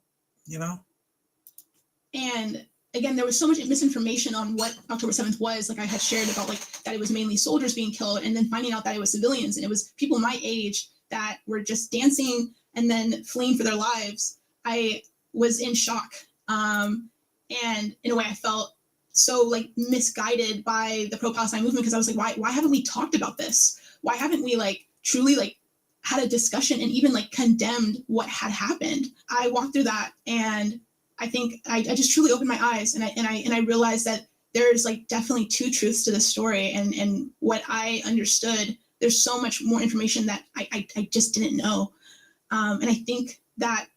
And again, there was so much misinformation on what October 7th was. Like I had shared about like that it was mainly soldiers being killed, and then finding out that it was civilians, and it was people my age that were just dancing and then fleeing for their lives. I was in shock, and in a way, I felt so like misguided by the pro-Palestine movement, because I was like, why haven't we talked about this? Why haven't we like truly like had a discussion and even like condemned what had happened? I walked through that, and I think I just truly opened my eyes, and I realized that there's like definitely two truths to this story, and what I understood, there's so much more information that I just didn't know, and I think that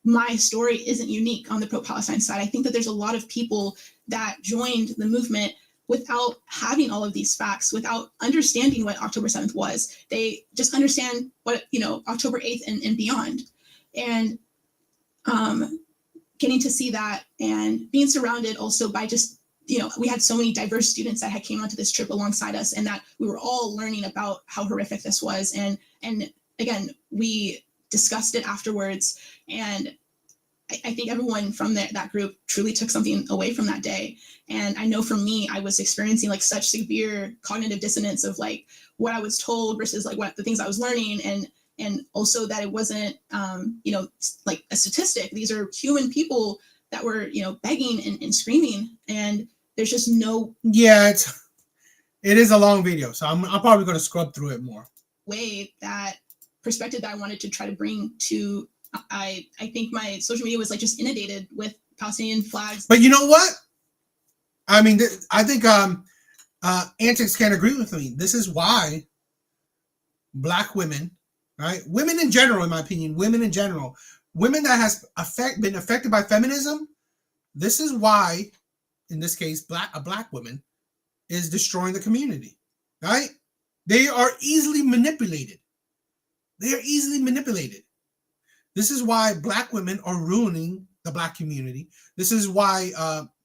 my story isn't unique on the pro-Palestine side. I think that there's a lot of people that joined the movement without having all of these facts, without understanding what October 7th was. They just understand what, October 8th and beyond. And getting to see that and being surrounded also by just, we had so many diverse students that had came onto this trip alongside us, and that we were all learning about how horrific this was. And again, we discussed it afterwards. And I think everyone from that group truly took something away from that day. And I know for me, I was experiencing like such severe cognitive dissonance of like what I was told versus like what the things I was learning. And also that it wasn't, like a statistic. These are human people that were, begging and screaming. And there's just no. Yeah, it is a long video. So I'm probably going to scrub through it more. Way that perspective that I wanted to try to bring to, I think my social media was like just inundated with Palestinian flags. But you know what? I mean, I think Antics can agree with me. This is why Black women, right? Women in general, in my opinion, women that has been affected by feminism. This is why, in this case, a black woman is destroying the community, right? They are easily manipulated. This is why Black women are ruining the Black community. This is why,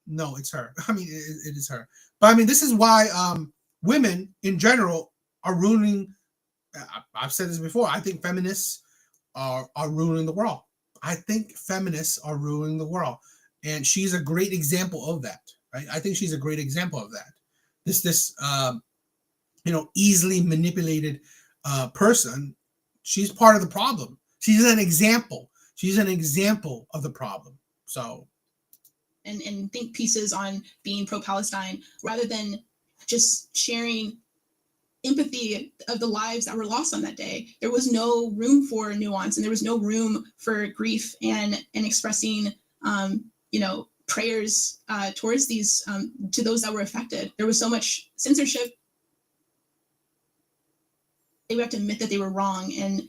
no, it's her. I mean, it is her. But I mean, this is why women in general are ruining. I've said this before. I think feminists are ruling the world. I think feminists are ruling the world, and she's a great example of that. Right? I think she's a great example of that. This easily manipulated person. She's part of the problem. She's an example. She's an example of the problem. So, and think pieces on being pro-Palestine rather than just sharing empathy of the lives that were lost on that day. There was no room for nuance, and there was no room for grief and expressing prayers towards these to those that were affected. There was so much censorship. They would have to admit that they were wrong, and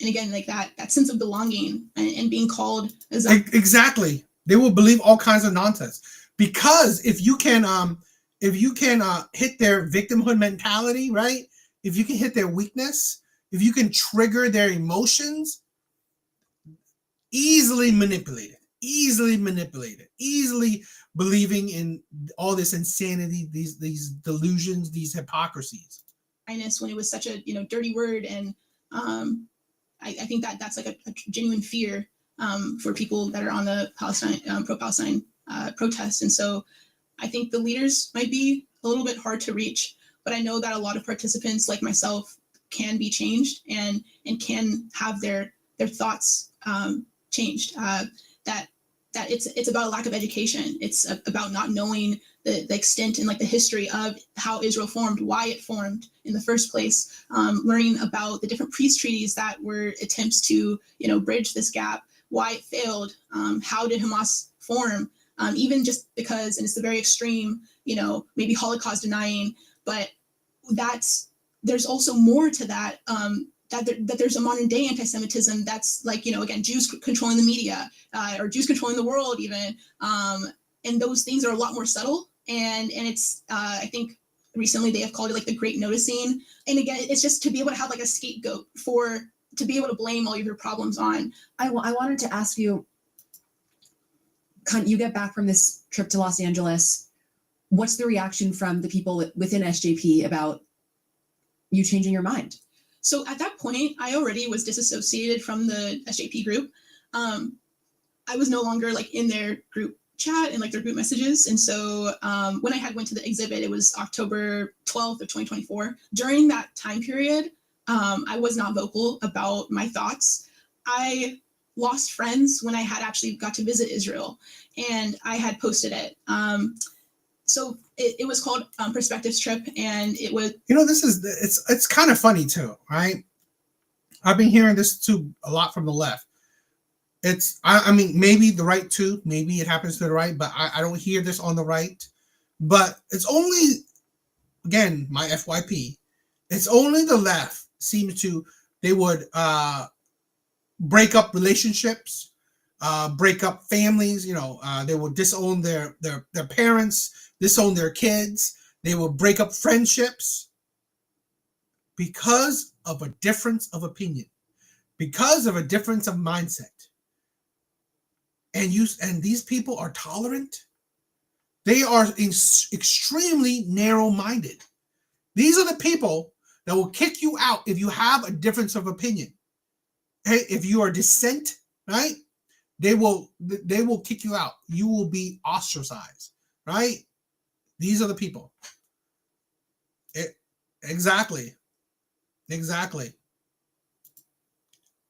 again, like that sense of belonging and being called as exactly. They will believe all kinds of nonsense, because if you can hit their victimhood mentality, right? If you can hit their weakness, if you can trigger their emotions, easily manipulated, easily believing in all this insanity, these delusions, these hypocrisies. When it was such a dirty word, and I think that's like a genuine fear for people that are on the Palestine pro-Palestine protest. And so I think the leaders might be a little bit hard to reach, but I know that a lot of participants like myself can be changed and can have their thoughts changed. That it's about a lack of education. It's about not knowing the extent and like the history of how Israel formed, why it formed in the first place, learning about the different peace treaties that were attempts to bridge this gap, why it failed, how did Hamas form, even just because, and it's the very extreme, maybe Holocaust denying, but there's also more to that. That there's a modern day anti-Semitism that's like, again, Jews controlling the media or Jews controlling the world even. And those things are a lot more subtle. And it's, I think recently they have called it like the great noticing. And again, it's just to be able to have like a scapegoat to be able to blame all of your problems on. I wanted to ask you, you get back from this trip to Los Angeles, what's the reaction from the people within SJP about you changing your mind? So at that point, I already was disassociated from the SJP group. I was no longer like in their group chat and like their group messages. And so when I went to the exhibit, it was October 12th of 2024. During that time period, I was not vocal about my thoughts. I lost friends when I had actually got to visit Israel, and I had posted it. So it was called Perspectives Trip, and it was. It's kind of funny too, right? I've been hearing this too a lot from the left. I mean, maybe the right too. Maybe it happens to the right, but I don't hear this on the right. But it's only, again, my FYP. It's only the left seems to, they would break up relationships, break up families. They would disown their parents, disown their kids. They will break up friendships because of a difference of opinion, because of a difference of mindset. And these people are tolerant. They are extremely narrow-minded. These are the people that will kick you out if you have a difference of opinion. Hey, if you are dissent, right? They will kick you out. You will be ostracized, right? These are the people. Exactly.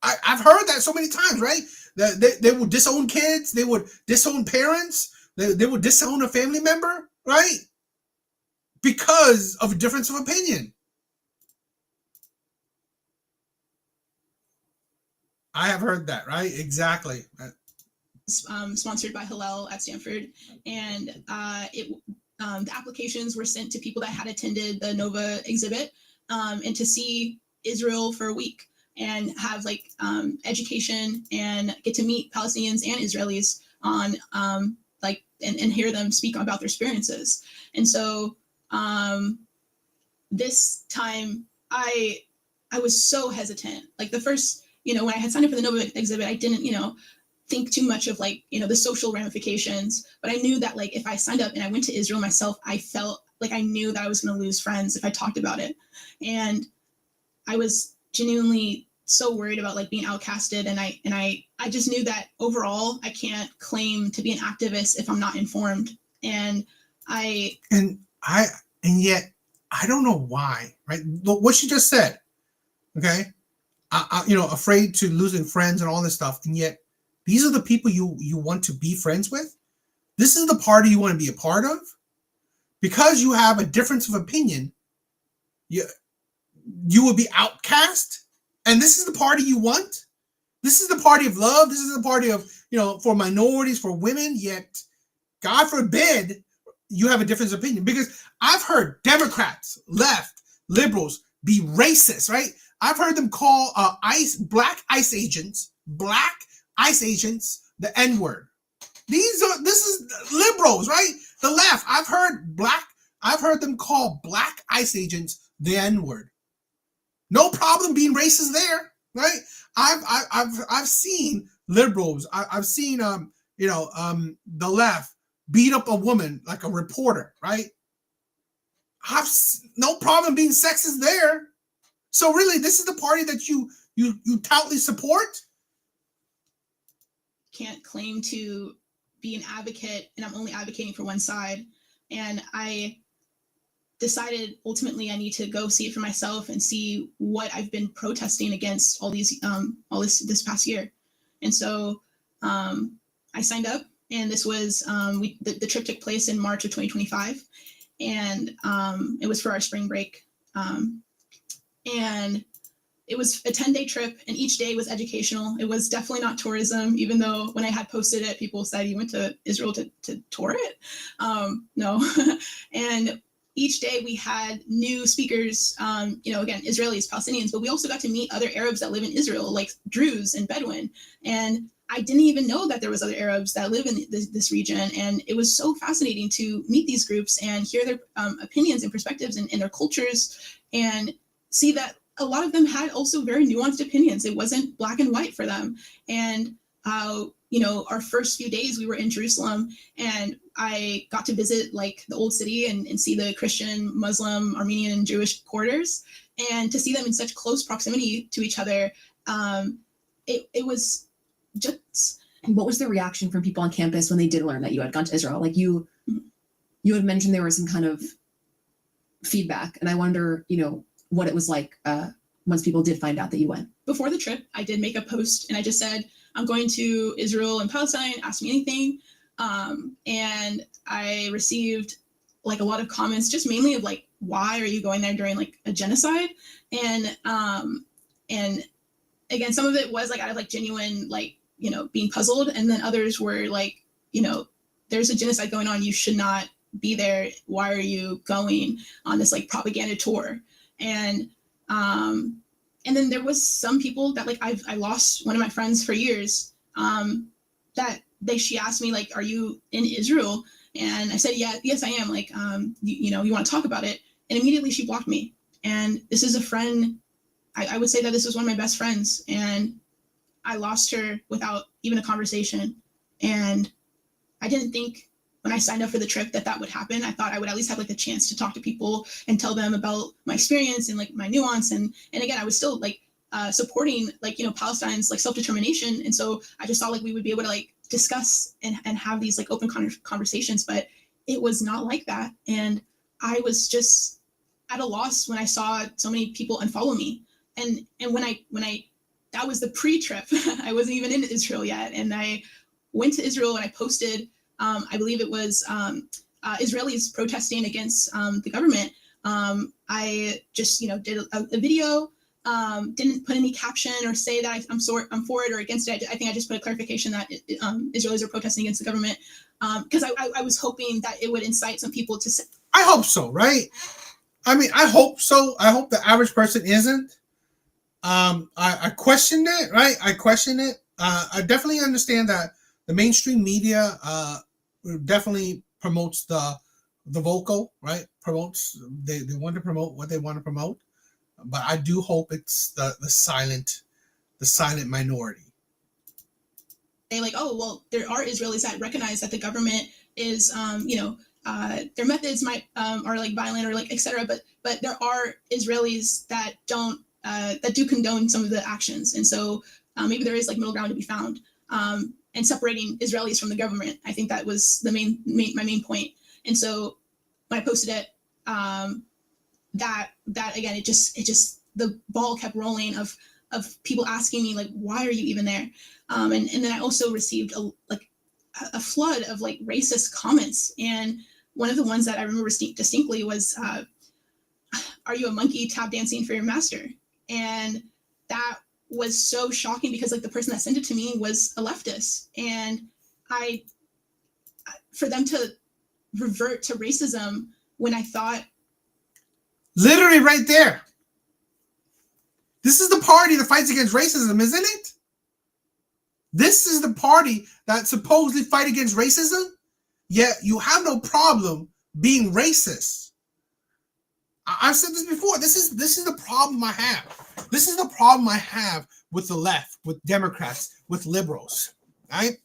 I've heard that so many times, right? They would disown kids. They would disown parents. They would disown a family member, right? Because of a difference of opinion. I have heard that, right? Exactly. Sponsored by Hillel at Stanford, and the applications were sent to people that had attended the Nova exhibit, and to see Israel for a week and have like education and get to meet Palestinians and Israelis on and hear them speak about their experiences. And so this time I was so hesitant. Like the first, when I had signed up for the Nova exhibit, I didn't, think too much of the social ramifications, but I knew that if I signed up and I went to Israel myself, I felt like I knew that I was going to lose friends if I talked about it. And I was genuinely so worried about like being outcasted, and I just knew that overall I can't claim to be an activist if I'm not informed. And yet I don't know why, right? What she just said, okay? Afraid to losing friends and all this stuff, and yet these are the people you want to be friends with. This is the party you want to be a part of. Because you have a difference of opinion, you will be outcast. And this is the party you want. This is the party of love. This is the party of, for minorities, for women. Yet, God forbid, you have a difference of opinion. Because I've heard Democrats, left, liberals be racist, right? I've heard them call black ICE agents, the N-word. This is liberals, right? The left. I've heard them call black ICE agents the N-word. No problem being racist there, right? I've seen liberals. I've seen the left beat up a woman like a reporter, right? No problem being sexist there. So really, this is the party that you stoutly support? Can't claim to be an advocate, and I'm only advocating for one side. And I decided ultimately I need to go see it for myself and see what I've been protesting against all this past year. And so I signed up, and this was the trip took place in March of 2025, and it was for our spring break. And it was a 10-day trip, and each day was educational. It was definitely not tourism, even though when I had posted it, people said you went to Israel to tour it. No. And each day we had new speakers, again, Israelis, Palestinians, but we also got to meet other Arabs that live in Israel, like Druze and Bedouin. And I didn't even know that there was other Arabs that live in this region. And it was so fascinating to meet these groups and hear their opinions and perspectives and their cultures, and see that a lot of them had also very nuanced opinions. It wasn't black and white for them. And, our first few days we were in Jerusalem, and I got to visit like the old city and see the Christian, Muslim, Armenian, and Jewish quarters, and to see them in such close proximity to each other. It was just. And what was the reaction from people on campus when they did learn that you had gone to Israel? Like you had mentioned there was some kind of feedback, and I wonder, what it was like once people did find out that you went. Before the trip, I did make a post, and I just said, I'm going to Israel and Palestine, ask me anything. And I received like a lot of comments, just mainly of like, why are you going there during like a genocide? And again, some of it was like out of like genuine, like, being puzzled. And then others were like, there's a genocide going on. You should not be there. Why are you going on this like propaganda tour? And then there was some people that like I lost one of my friends for years, she asked me like, are you in Israel? And I said, yes, I am. Like, you want to talk about it? And immediately she blocked me. And this is a friend. I would say that this was one of my best friends, and I lost her without even a conversation. And I didn't think when I signed up for the trip that would happen. I thought I would at least have like a chance to talk to people and tell them about my experience and like my nuance. And again, I was still like supporting like, Palestine's like self-determination. And so I just thought like we would be able to like discuss and have these like open conversations, but it was not like that. And I was just at a loss when I saw so many people unfollow me. And when I that was the pre-trip, I wasn't even in Israel yet. And I went to Israel and I posted, I believe it was Israelis protesting against the government. I just, did a video, didn't put any caption or say that I'm for it or against it. I think I just put a clarification that Israelis are protesting against the government, because I was hoping that it would incite some people to say. I hope so, right? I mean, I hope so. I hope the average person isn't. I questioned it, right? I questioned it. I definitely understand that the mainstream media definitely promotes the vocal, right? They want to promote what they want to promote, but I do hope it's the silent minority. They like, oh well, there are Israelis that recognize that the government is, their methods might are like violent or like etc. But there are Israelis that don't that do condone some of the actions. And so maybe there is like middle ground to be found. And separating Israelis from the government, I think that was my main point. And so when I posted it, that again, it just the ball kept rolling of people asking me like, why are you even there? And then I also received a flood of like racist comments. And one of the ones that I remember distinctly was, are you a monkey tap dancing for your master? And that was so shocking because like the person that sent it to me was a leftist. And for them to revert to racism when I thought. Literally right there. This is the party that fights against racism, isn't it? This is the party that supposedly fight against racism, yet you have no problem being racist. I've said this before. This is the problem I have. This is the problem I have with the left, with Democrats, with liberals. Right?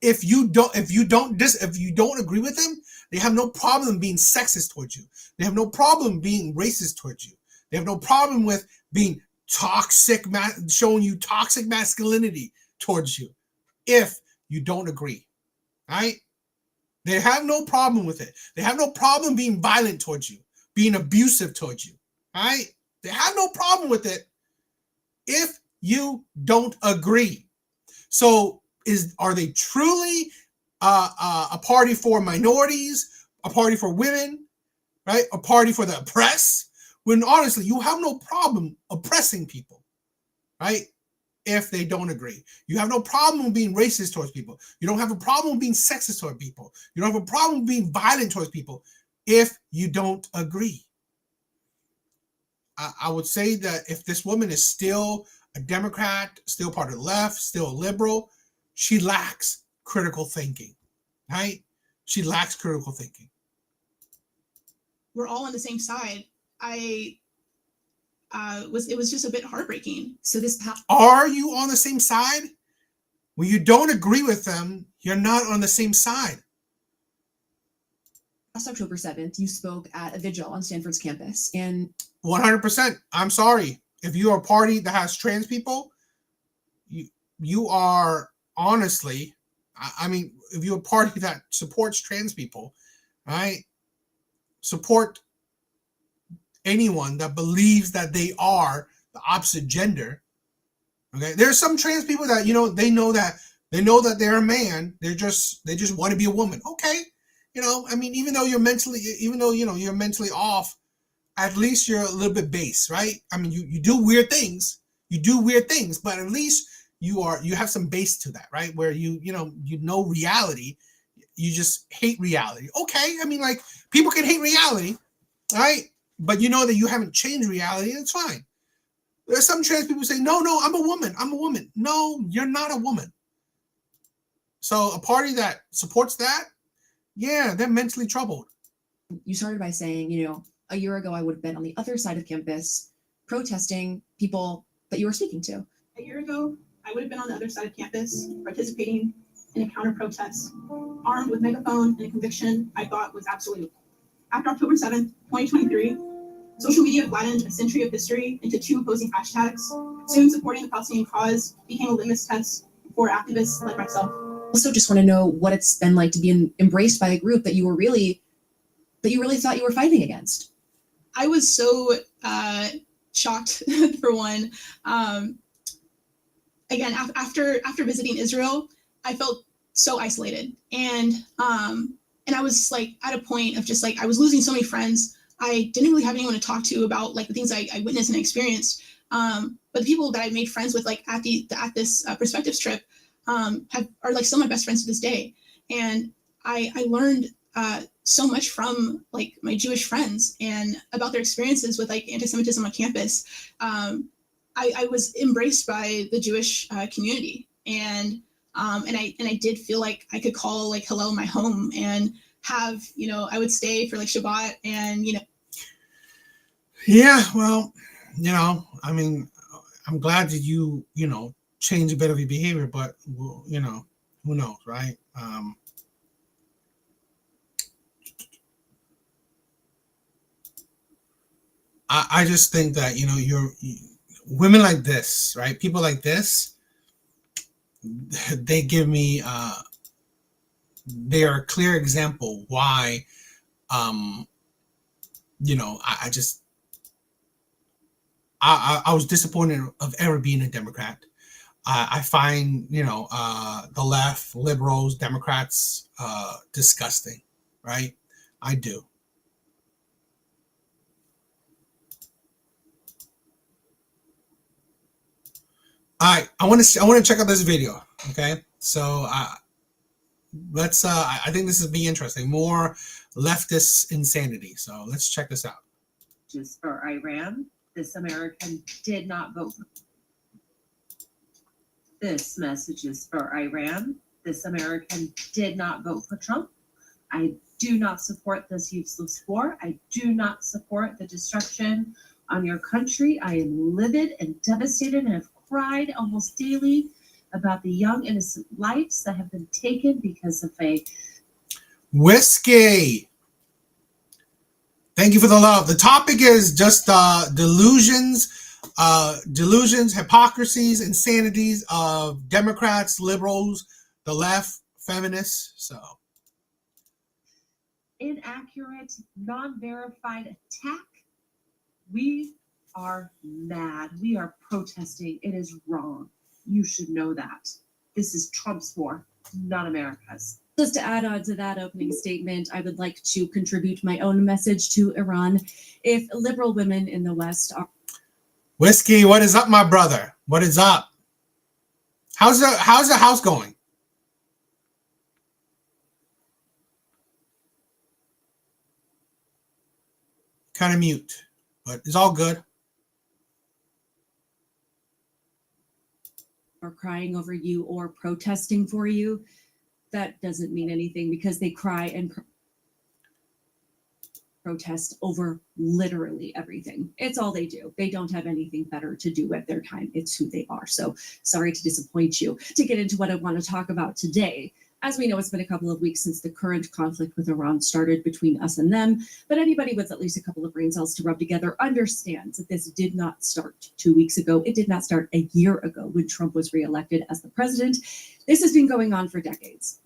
If you don't agree with them, they have no problem being sexist towards you. They have no problem being racist towards you. They have no problem with being toxic, showing you toxic masculinity towards you. If you don't agree, right? They have no problem with it. They have no problem being violent towards you, being abusive towards you, right? They have no problem with it if you don't agree. So are they truly a party for minorities, a party for women, right? A party for the oppressed? When honestly, you have no problem oppressing people, right? If they don't agree. You have no problem being racist towards people. You don't have a problem being sexist towards people. You don't have a problem being violent towards people if you don't agree. I would say that if this woman is still a Democrat, still part of the left, still a liberal, she lacks critical thinking, right? She lacks critical thinking. We're all on the same side. It was just a bit heartbreaking. So are you on the same side? When you don't agree with them, you're not on the same side. Last October 7th, you spoke at a vigil on Stanford's campus, and 100%. I'm sorry. If you are a party that has trans people, you are honestly, I mean, if you're a party that supports trans people, right? Support anyone that believes that they are the opposite gender. Okay, there's some trans people that they know that they're a man. They just want to be a woman. Okay, I mean, even though you're mentally off, at least you're a little bit base, right? I mean, you do weird things. But at least you have some base to that, right? Where you know reality. You just hate reality. Okay, I mean, like, people can hate reality, right? But you know that you haven't changed reality, and it's fine. There's some trans people who say, no, I'm a woman. No, you're not a woman. So a party that supports that, yeah, they're mentally troubled. You started by saying, a year ago I would have been on the other side of campus protesting people that you were speaking to. A year ago, I would have been on the other side of campus participating in a counter protest, armed with megaphone and a conviction I thought was absolute. After October 7th, 2023, social media flattened a century of history into 2 opposing hashtags. Soon supporting the Palestinian cause became a litmus test for activists like myself. Also just want to know what it's been like to be embraced by a group that you really thought you were fighting against. I was so shocked, for one. Again, after visiting Israel, I felt so isolated. And I was like at a point of just like, I was losing so many friends. I didn't really have anyone to talk to about like the things I witnessed and experienced. But the people that I made friends with like at this perspectives trip are like still my best friends to this day. And I learned so much from like my Jewish friends and about their experiences with like anti-Semitism on campus. I was embraced by the Jewish community, and I did feel like I could call like Hillel my home and have, I would stay for like Shabbat and, Yeah, well, I mean, I'm glad that you change a bit of your behavior, but who knows, right? I just think that, women like this, right? People like this, they give me they are a clear example why I just I was disappointed of ever being a Democrat. I find the left, liberals, Democrats disgusting, right? I do. I want to check out this video. Okay, so let's. I think this will be interesting. More leftist insanity. So let's check this out. Just for Iran, this American did not vote. This message is for Iran. This American did not vote for Trump. I do not support this useless war. I do not support the destruction on your country. I am livid and devastated and have cried almost daily about the young innocent lives that have been taken because of a whiskey. Thank you for the love. The topic is just delusions, hypocrisies, insanities of Democrats, liberals, the left, feminists. So inaccurate, non-verified attack. We are mad. We are protesting. It is wrong. You should know that. This is Trump's war, not America's. Just to add on to that opening statement, I would like to contribute my own message to Iran. If liberal women in the West are... Whiskey, what is up, my brother? What is up? How's the house going? Kind of mute, but it's all good. Are crying over you or protesting for you, that doesn't mean anything, because they cry and protest over literally everything. It's all they do. They don't have anything better to do at their time. It's who they are. So sorry to disappoint you. To get into what I want to talk about today, as we know, it's been a couple of weeks since the current conflict with Iran started between us and them, but anybody with at least a couple of brain cells to rub together understands that this did not start 2 weeks ago. It did not start a year ago when Trump was reelected as the president. This has been going on for decades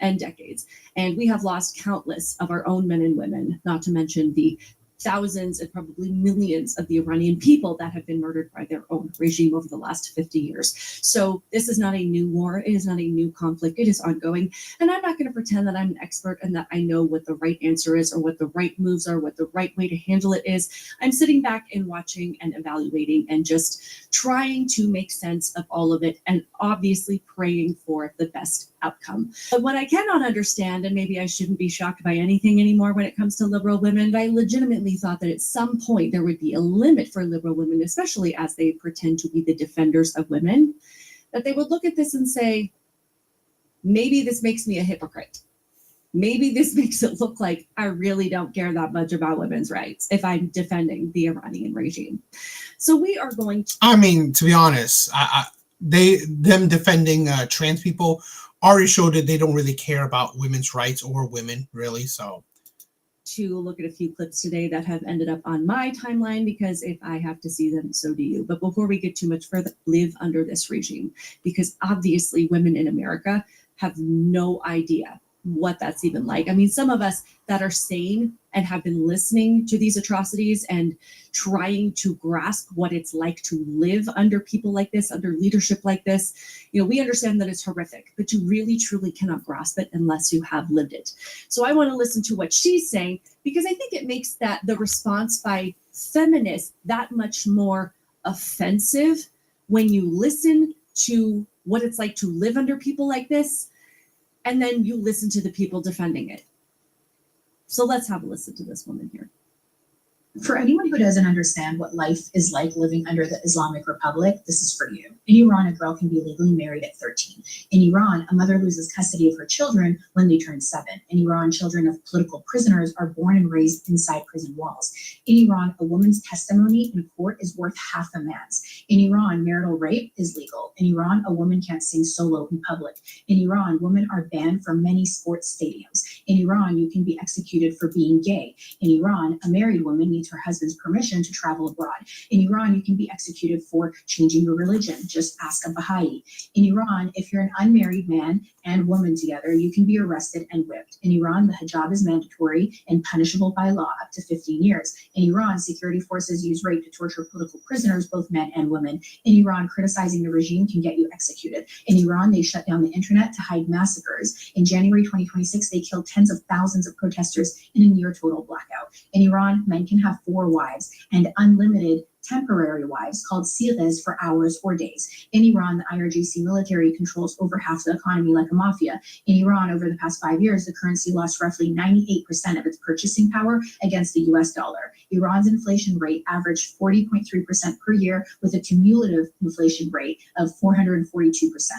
and decades, and we have lost countless of our own men and women, not to mention the thousands and probably millions of the Iranian people that have been murdered by their own regime over the last 50 years. So this is not a new war. It is not a new conflict. It is ongoing. And I'm not going to pretend that I'm an expert and that I know what the right answer is or what the right moves are, what the right way to handle it is. I'm sitting back and watching and evaluating and just trying to make sense of all of it and obviously praying for the best outcome. But what I cannot understand, and maybe I shouldn't be shocked by anything anymore when it comes to liberal women, I legitimately thought that at some point there would be a limit for liberal women, especially as they pretend to be the defenders of women, that they would look at this and say, maybe this makes me a hypocrite. Maybe this makes it look like I really don't care that much about women's rights if I'm defending the Iranian regime. So we are going to... I mean, to be honest, them defending trans people already showed that they don't really care about women's rights or women, really. So to look at a few clips today that have ended up on my timeline, because if I have to see them, so do you. But before we get too much further, live under this regime, because obviously women in America have no idea what that's even like. I mean, some of us that are sane and have been listening to these atrocities and trying to grasp what it's like to live under people like this, under leadership like this, we understand that it's horrific, but you really truly cannot grasp it unless you have lived it. So I want to listen to what she's saying, because I think it makes the response by feminists that much more offensive when you listen to what it's like to live under people like this, and then you listen to the people defending it. So let's have a listen to this woman here. For anyone who doesn't understand what life is like living under the Islamic Republic, this is for you. In Iran, a girl can be legally married at 13. In Iran, a mother loses custody of her children when they turn 7. In Iran, children of political prisoners are born and raised inside prison walls. In Iran, a woman's testimony in court is worth half a man's. In Iran, marital rape is legal. In Iran, a woman can't sing solo in public. In Iran, women are banned from many sports stadiums. In Iran, you can be executed for being gay. In Iran, a married woman needs her husband's permission to travel abroad. In Iran, you can be executed for changing your religion. Just ask a Baha'i. In Iran, if you're an unmarried man and woman together, you can be arrested and whipped. In Iran, the hijab is mandatory and punishable by law up to 15 years. In Iran, security forces use rape to torture political prisoners, both men and women. In Iran, criticizing the regime can get you executed. In Iran, they shut down the internet to hide massacres. In January 2026, they killed tens of thousands of protesters in a near total blackout. In Iran, men can have 4 wives and unlimited temporary wives called sires for hours or days. In Iran, the IRGC military controls over half the economy like a mafia. In Iran, over the past 5 years, the currency lost roughly 98% of its purchasing power against the US dollar. Iran's inflation rate averaged 40.3% per year with a cumulative inflation rate of 442%.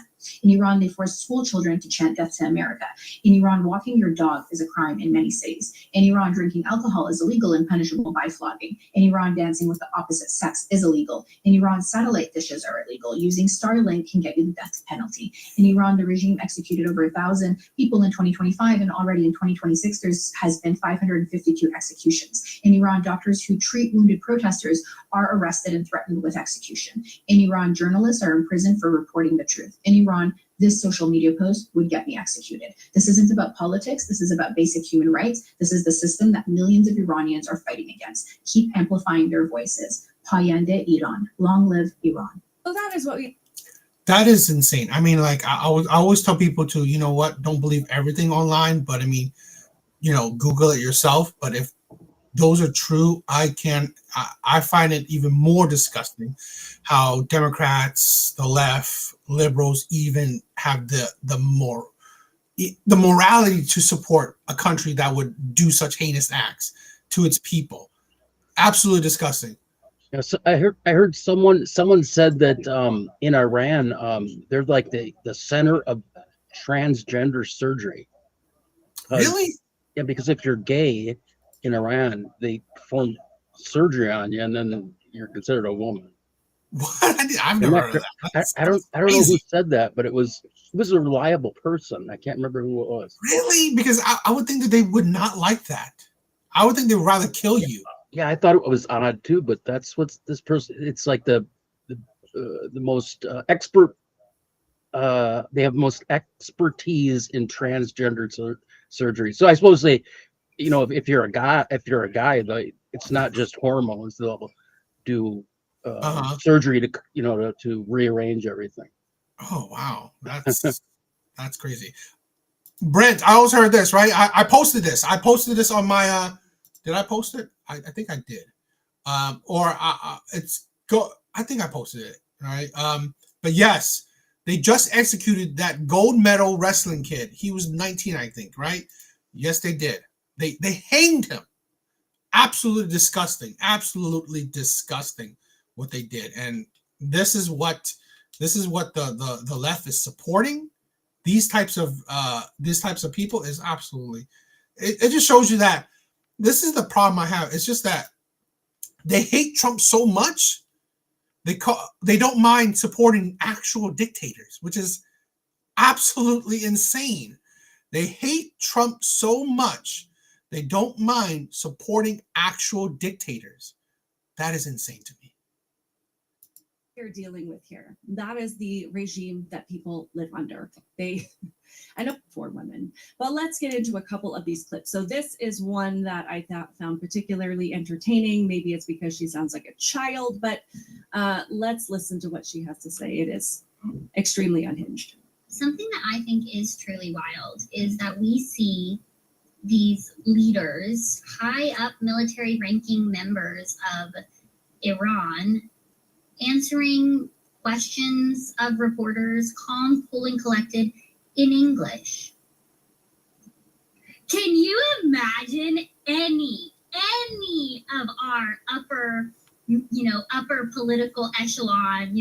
In Iran, they forced school children to chant death to America. In Iran, walking your dog is a crime in many cities. In Iran, drinking alcohol is illegal and punishable by flogging. In Iran, dancing with the opposite sex is illegal. In Iran, satellite dishes are illegal. Using Starlink can get you the death penalty. In Iran, the regime executed over 1,000 people in 2025, and already in 2026, there has been 552 executions. In Iran, doctors who treat wounded protesters are arrested and threatened with execution. In Iran, journalists are imprisoned for reporting the truth. In Iran, this social media post would get me executed. This isn't about politics. This is about basic human rights. This is the system that millions of Iranians are fighting against. Keep amplifying their voices. Payende Iran. Long live Iran. So that is what we. That is insane. I mean, like I always tell people to, you know what, don't believe everything online, but I mean, you know, Google it yourself. But if those are true, I find it even more disgusting how Democrats, the left, liberals even have the morality to support a country that would do such heinous acts to its people. Absolutely disgusting. Yeah, so I heard someone said that in Iran they're like the center of transgender surgery. Really? Yeah, because if you're gay in Iran, they perform surgery on you, and then you're considered a woman. What? I've never heard of that. I don't know who said that, but it was a reliable person. I can't remember who it was. Really? Because I would think that they would not like that. I would think they would rather kill you. Yeah, I thought it was odd too, but that's what this person. It's like the most expert. They have most expertise in transgender surgery. So I suppose they, you know, if you're a guy, it's not just hormones. They'll do surgery to, you know, to rearrange everything. Oh wow, that's crazy. Brent, I always heard this, right? I posted this. I posted this on my. Did I post it? I think I did. I think I posted it. Right. But yes, they just executed that gold medal wrestling kid. He was 19, I think. Right. Yes, they did. They hanged him. Absolutely disgusting. Absolutely disgusting what they did. And this is what the left is supporting. These types of people is absolutely. It just shows you that this is the problem I have. It's just that they hate Trump so much. They don't mind supporting actual dictators, which is absolutely insane. They hate Trump so much. They don't mind supporting actual dictators. That is insane to me. You're dealing with here. That is the regime that people live under. I know for women, but let's get into a couple of these clips. So this is one that I found particularly entertaining. Maybe it's because she sounds like a child, but let's listen to what she has to say. It is extremely unhinged. Something that I think is truly wild is that we see these leaders, high up military ranking members of Iran, answering questions of reporters, calm, cool, and collected in English. Can you imagine any of our upper political echelon,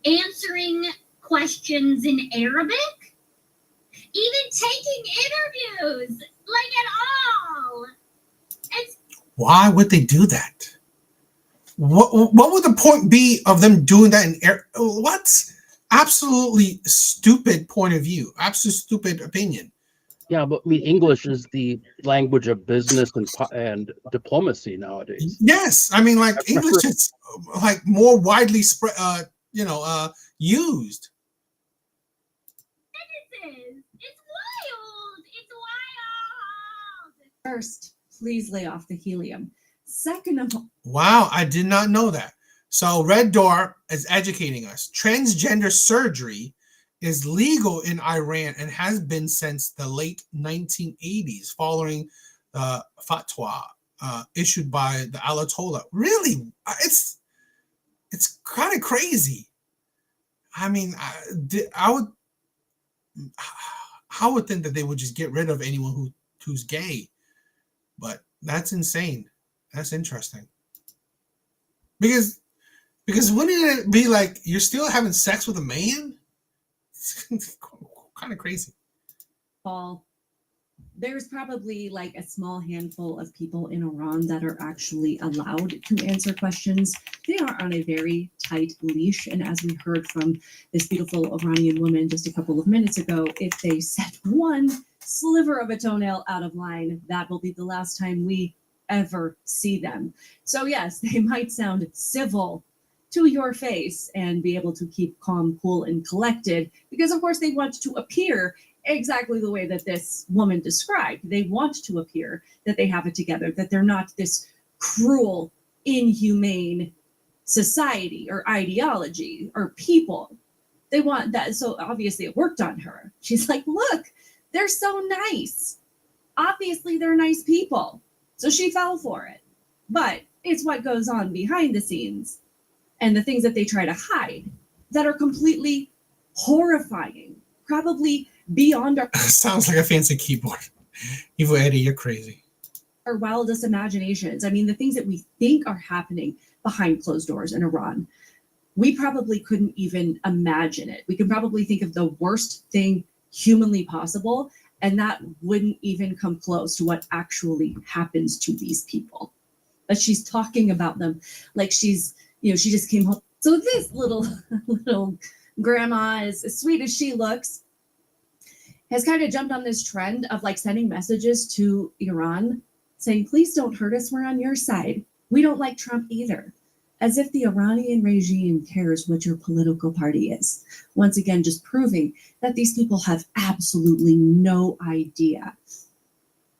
answering questions in Arabic? Even taking interviews, like at all. Why would they do that? What would the point be of them doing that in what? Absolutely stupid point of view. Absolutely stupid opinion. Yeah, but I mean, English is the language of business and diplomacy nowadays. Yes, I mean, like I English remember, is like more widely spread, used. It's wild. It's wild. First, please lay off the helium. Second of all, Wow, I did not know that. So Red Door is educating us. Transgender surgery is legal in Iran and has been since the late 1980s, following the fatwa issued by the Ayatollah. Really, it's kind of crazy. I mean, I would think that they would just get rid of anyone who's gay, but that's insane. That's interesting. Because wouldn't it be like you're still having sex with a man? It's kind of crazy. Paul, there's probably like a small handful of people in Iran that are actually allowed to answer questions. They are on a very tight leash. And as we heard from this beautiful Iranian woman just a couple of minutes ago, if they set one sliver of a toenail out of line, that will be the last time we ever see them. So yes, they might sound civil to your face and be able to keep calm, cool, and collected because, of course, they want to appear exactly the way that this woman described. They want to appear that they have it together, that they're not this cruel, inhumane society or ideology or people. They want that. So obviously it worked on her. She's like, look, they're so nice. Obviously they're nice people. So she fell for it. But it's what goes on behind the scenes and the things that they try to hide that are completely horrifying, probably beyond our Sounds like a fancy keyboard. Evil Eddie, you're crazy. our wildest imaginations. I mean, the things that we think are happening behind closed doors in Iran, we probably couldn't even imagine it. We can probably think of the worst thing humanly possible, and that wouldn't even come close to what actually happens to these people. But she's talking about them like she's, she just came home. So this little grandma, as sweet as she looks, has kind of jumped on this trend of like sending messages to Iran saying, please don't hurt us. We're on your side. We don't like Trump either. As if the Iranian regime cares what your political party is. Once again, just proving that these people have absolutely no idea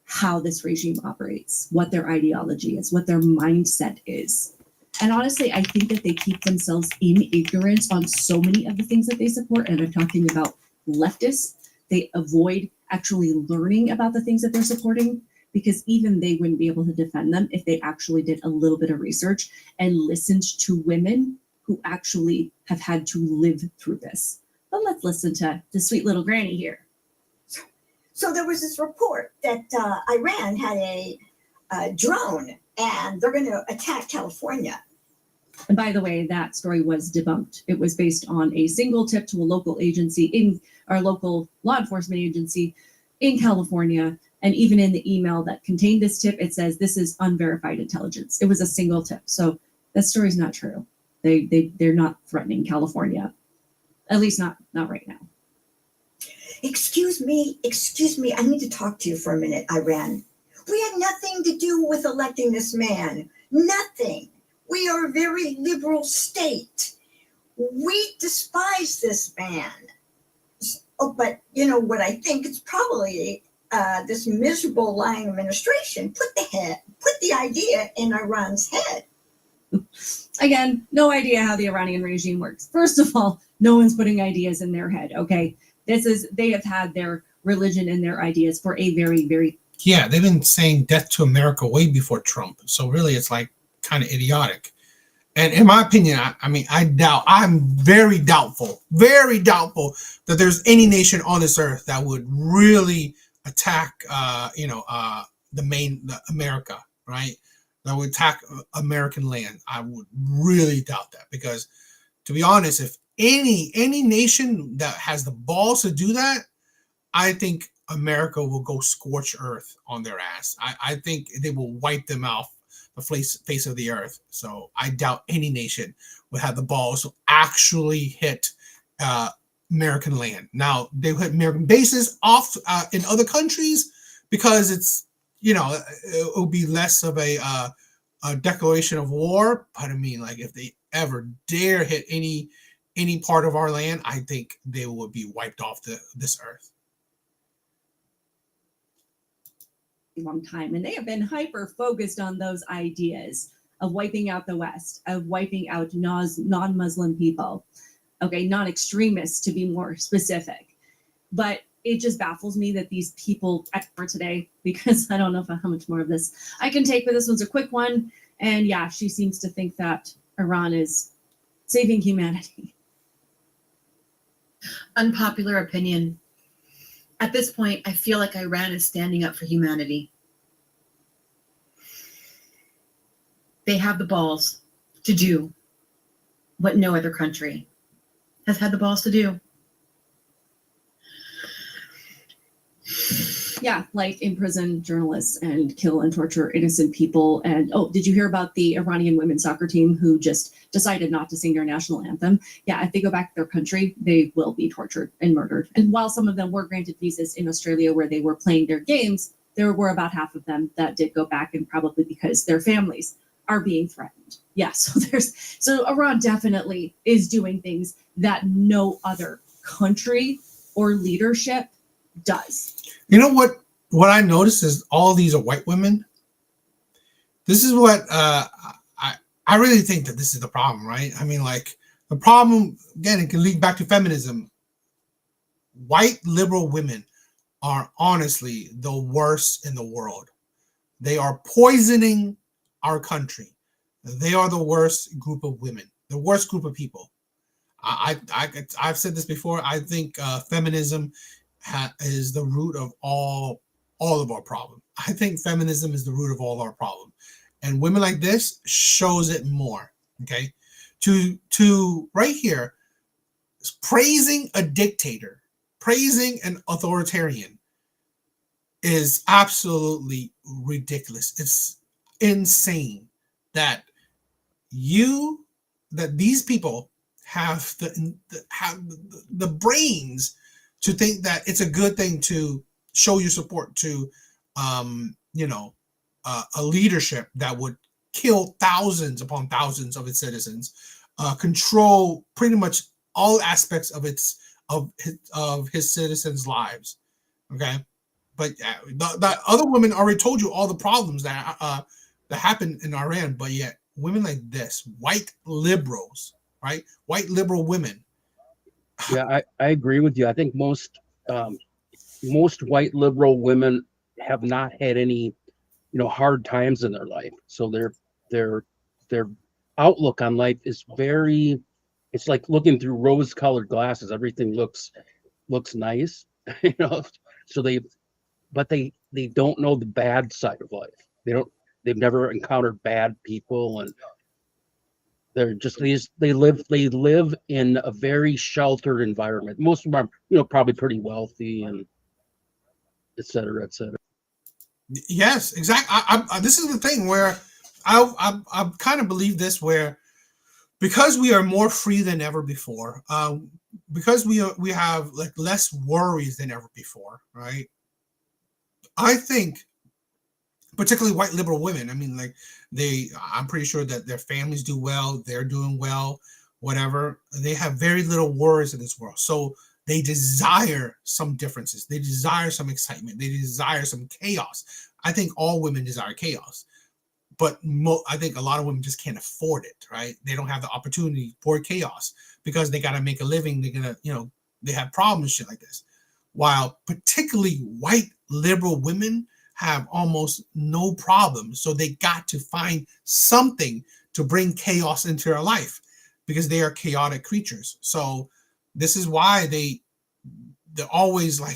how this regime operates, what their ideology is, what their mindset is. And honestly, I think that they keep themselves in ignorance on so many of the things that they support. And I'm talking about leftists. They avoid actually learning about the things that they're supporting because even they wouldn't be able to defend them if they actually did a little bit of research and listened to women who actually have had to live through this. But let's listen to the sweet little granny here. So there was this report that Iran had a drone and they're going to attack California. And by the way, that story was debunked. It was based on a single tip to a local agency in our local law enforcement agency in California. And even in the email that contained this tip, it says this is unverified intelligence. It was a single tip. So that story's not true. They're not threatening California, at least not right now. Excuse me, I need to talk to you for a minute, Iran. We had nothing to do with electing this man. Nothing. We are a very liberal state. We despise this man. Oh, but you know what I think? It's probably this miserable lying administration put the idea in Iran's head. Again, no idea how the Iranian regime works. First of all, no one's putting ideas in their head, okay? They have had their religion and their ideas for a very, very... Yeah, they've been saying death to America way before Trump. So really, it's like kind of idiotic. And in my opinion, I'm very doubtful that there's any nation on this earth that would really attack, America, right? That would attack American land. I would really doubt that because, to be honest, if any nation that has the balls to do that, I think America will go scorch earth on their ass. I think they will wipe them off the face of the earth. So I doubt any nation would have the balls to actually hit American land. Now they put American bases off in other countries because it's, you know, it will be less of a declaration of war. But I mean, like, if they ever dare hit any part of our land, I think they would be wiped off this earth. Long time, and they have been hyper focused on those ideas of wiping out the West, of wiping out non-Muslim people, okay, non-extremists to be more specific. But it just baffles me that these people for today, because I don't know how much more of this I can take, but this one's a quick one. And yeah, she seems to think that Iran is saving humanity. Unpopular opinion. At this point, I feel like Iran is standing up for humanity. They have the balls to do what no other country has had the balls to do. Yeah, like imprison journalists and kill and torture innocent people. And oh, did you hear about the Iranian women's soccer team who just decided not to sing their national anthem? Yeah, if they go back to their country, they will be tortured and murdered. And while some of them were granted visas in Australia where they were playing their games, there were about half of them that did go back, and probably because their families are being threatened. Yeah, so Iran definitely is doing things that no other country or leadership does. You know what I noticed is all these are white women. This is what I really think that this is the problem, right? I mean, like, the problem, again, it can lead back to feminism. White liberal women are honestly the worst in the world. They are poisoning our country. They are the worst group of women, the worst group of people. I've said this before. I think feminism is the root of all of our problem. I think feminism is the root of all our problem, and women like this shows it more. Okay, to right here, praising a dictator, praising an authoritarian is absolutely ridiculous. It's insane that these people have the brains to think that it's a good thing to show your support to, a leadership that would kill thousands upon thousands of its citizens, control pretty much all aspects of his citizens' lives. Okay, but the other women already told you all the problems that happen in Iran, but yet women like this, white liberals, right? White liberal women. Yeah, I agree with you. I think most white liberal women have not had any, hard times in their life. So their outlook on life is it's like looking through rose-colored glasses. Everything looks nice, So they don't know the bad side of life. They've never encountered bad people, and they're just they live in a very sheltered environment. Most of them are, probably pretty wealthy, and et cetera, et cetera. Yes, exactly. This is the thing where I kind of believe this, where because we are more free than ever before, because we have like less worries than ever before, right? I think, particularly white liberal women, I mean, like, I'm pretty sure that their families do well, they're doing well, whatever. They have very little worries in this world. So they desire some differences. They desire some excitement. They desire some chaos. I think all women desire chaos, but I think a lot of women just can't afford it, right? They don't have the opportunity for chaos because they got to make a living. They're going to, they have problems, shit like this. While particularly white liberal women have almost no problem. So they got to find something to bring chaos into their life because they are chaotic creatures. So this is why they're always I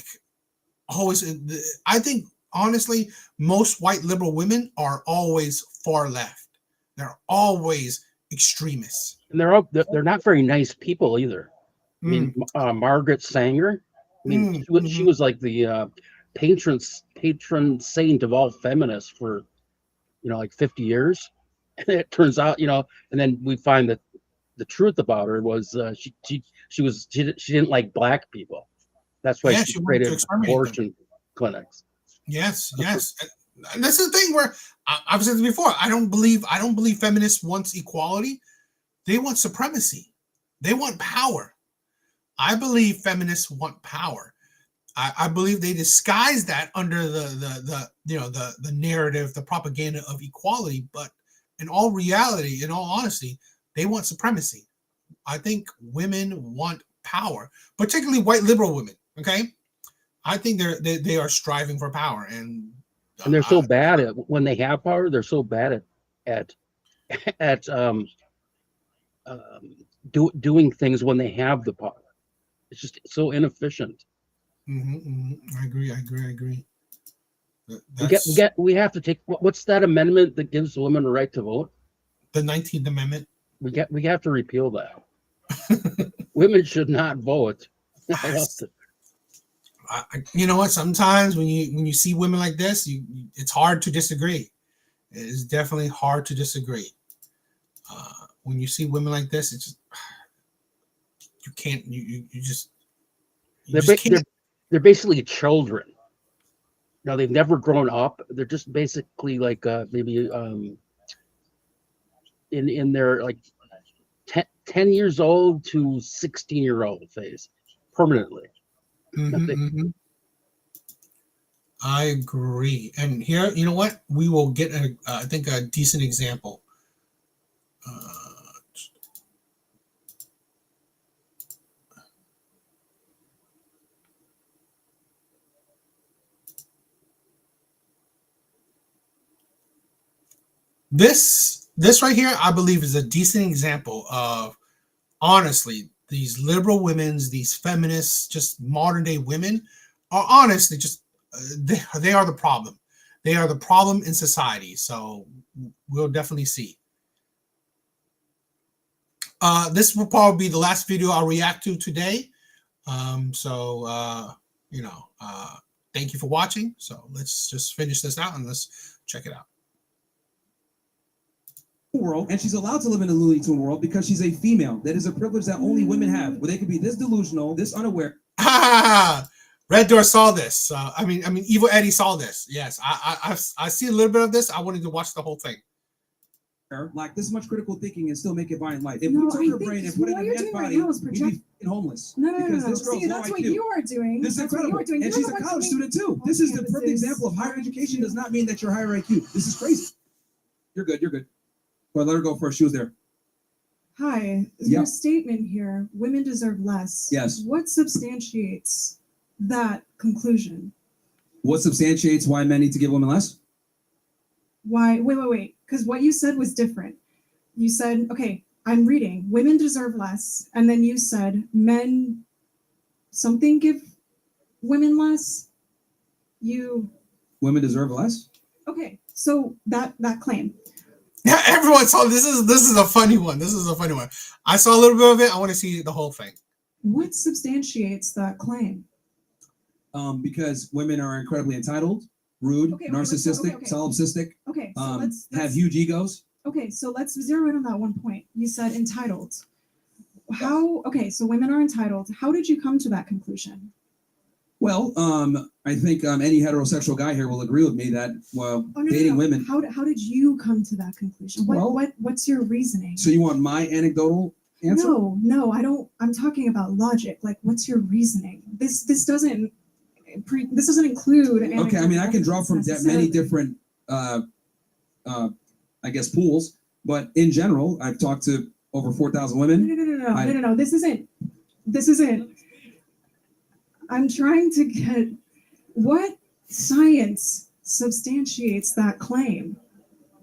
think honestly, most white liberal women are always far left. They're always extremists. And they're not very nice people either. I mean, Margaret Sanger, she was like the patron saint of all feminists for like 50 years. And it turns out, and then we find that the truth about her was she didn't like black people. That's why Yeah, she she wanted to created exterminate them. abortion clinics. Yes, yes. And that's the thing where I've said this before. I don't believe feminists want equality. They want supremacy. They want power. I believe feminists want power. I believe they disguise that under the narrative, the propaganda of equality. But in all reality, in all honesty, they want supremacy. I think women want power, particularly white liberal women. Okay, I think they are striving for power, and they're so bad at when they have power. They're so bad at doing things when they have the power. It's just so inefficient. I agree. We have to take what's that amendment that gives women a right to vote? The 19th Amendment. We have to repeal that. Women should not vote. You know what? Sometimes when you see women like this, it's hard to disagree. It is definitely hard to disagree. When you see women like this, it's just you can't. They're basically children. No, they've never grown up. They're just basically like maybe in their like 10 years old to 16-year-old phase permanently. I agree. And here, you know what? We will get I think a decent example. This right here, I believe, is a decent example of, honestly, these liberal women, these feminists, just modern day women are honestly just they are the problem. They are the problem in society. So we'll definitely see. This will probably be the last video I'll react to today. Thank you for watching. So let's just finish this out and let's check it out. World, and she's allowed to live in a Looney Tune world because she's a female. That is a privilege that only women have, where they can be this delusional, this unaware. Red Door saw this. Evil Eddie saw this. Yes, I see a little bit of this. I wanted to watch the whole thing. Like this much critical thinking and still make it violent life. If we took her brain and put it in a man's body, we'd be homeless. No. This girl's See, that's what you are doing. This is incredible. And she's a college student too. This is the perfect example of higher education does not mean that you're higher IQ. This is crazy. You're good. Well, let her go first. She was there. Hi. Your statement here, women deserve less. Yes. What substantiates that conclusion? What substantiates why men need to give women less? Why? Wait. Because what you said was different. You said, okay, I'm reading, women deserve less. And then you said, men something give women less. Women deserve less? Okay, so that claim. Yeah, everyone saw this is a funny one. I saw a little bit of it. I want to see the whole thing. What substantiates that claim? Because women are incredibly entitled, rude, narcissistic, solipsistic. Okay, so let's have huge egos. Okay, so let's zero in on that one point. You said entitled. So women are entitled. How did you come to that conclusion? Well, I think any heterosexual guy here will agree with me that dating women. How did you come to that conclusion? What's your reasoning? So you want my anecdotal answer? No, I don't. I'm talking about logic. Like, what's your reasoning? This doesn't include. Okay, I can draw from many different, I guess, pools, but in general, I've talked to over 4,000 women. No. This isn't. I'm trying to get what science substantiates that claim.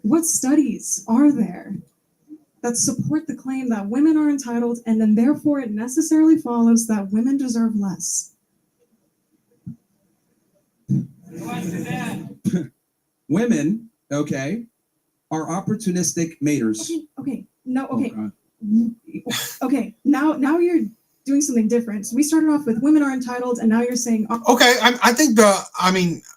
What studies are there that support the claim that women are entitled, and then therefore it necessarily follows that women deserve less? Women, okay, are opportunistic maters. Okay. Now you're doing something different. So we started off with women are entitled, and now you're saying okay. I think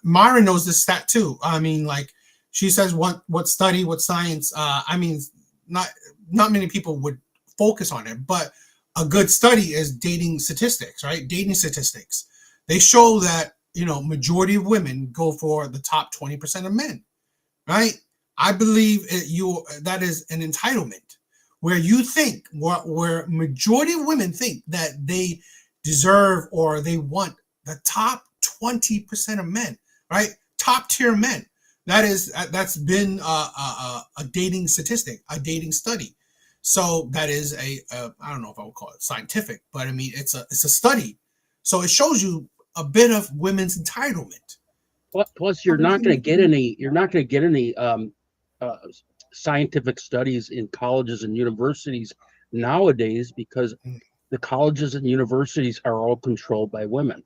Myron knows this stat too. Like she says what study, what science. Not many people would focus on it. But a good study is dating statistics, right? Dating statistics. They show that, majority of women go for the top 20% of men, right? I believe that is an entitlement where you think, where majority of women think that they deserve or they want the top 20% of men, right? Top tier men. That's been a dating statistic, a dating study. So that is I don't know if I would call it scientific, but I mean it's a study. So it shows you a bit of women's entitlement. Plus, you're not going to get any scientific studies in colleges and universities nowadays because the colleges and universities are all controlled by women.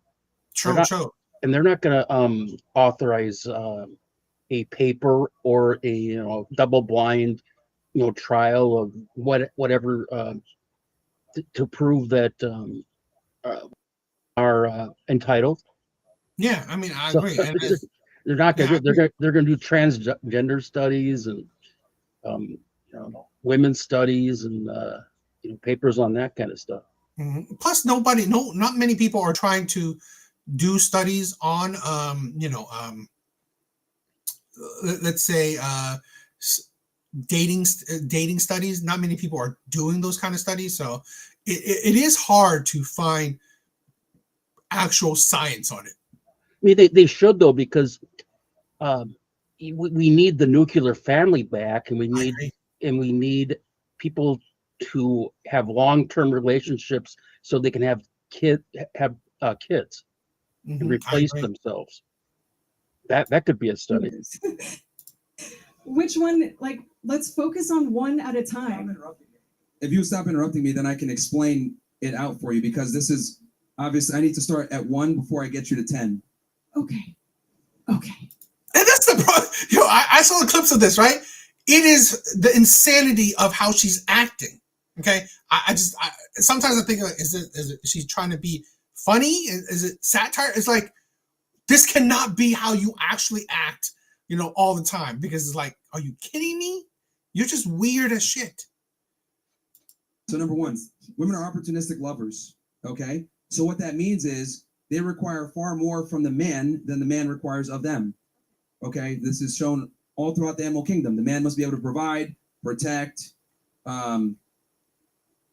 True. And they're not going to authorize a paper or a double-blind trial of whatever to prove that are entitled. Yeah, I mean, I agree. They're not going to. They're going to do transgender studies and women's studies and papers on that kind of stuff. Mm-hmm. Plus, not many people are trying to do studies on let's say dating studies. Not many people are doing those kind of studies, so it is hard to find actual science on it. I mean, they should though, because we need the nuclear family back, and we need people to have long-term relationships so they can have kids and replace themselves. That could be a study. Which one? Like, let's focus on one at a time. If you stop interrupting me, then I can explain it out for you, because this is obviously I need to start at 1 before I get you to 10. Okay. And that's the problem. I saw the clips of this, right? It is the insanity of how she's acting. Okay, I sometimes I think, like, is she trying to be funny? Is it satire? It's like, this cannot be how you actually act, all the time, because it's like, are you kidding me? You're just weird as shit. So number 1, women are opportunistic lovers. Okay, so what that means is they require far more from the man than the man requires of them. Okay, this is shown all throughout the animal kingdom. The man must be able to provide, protect.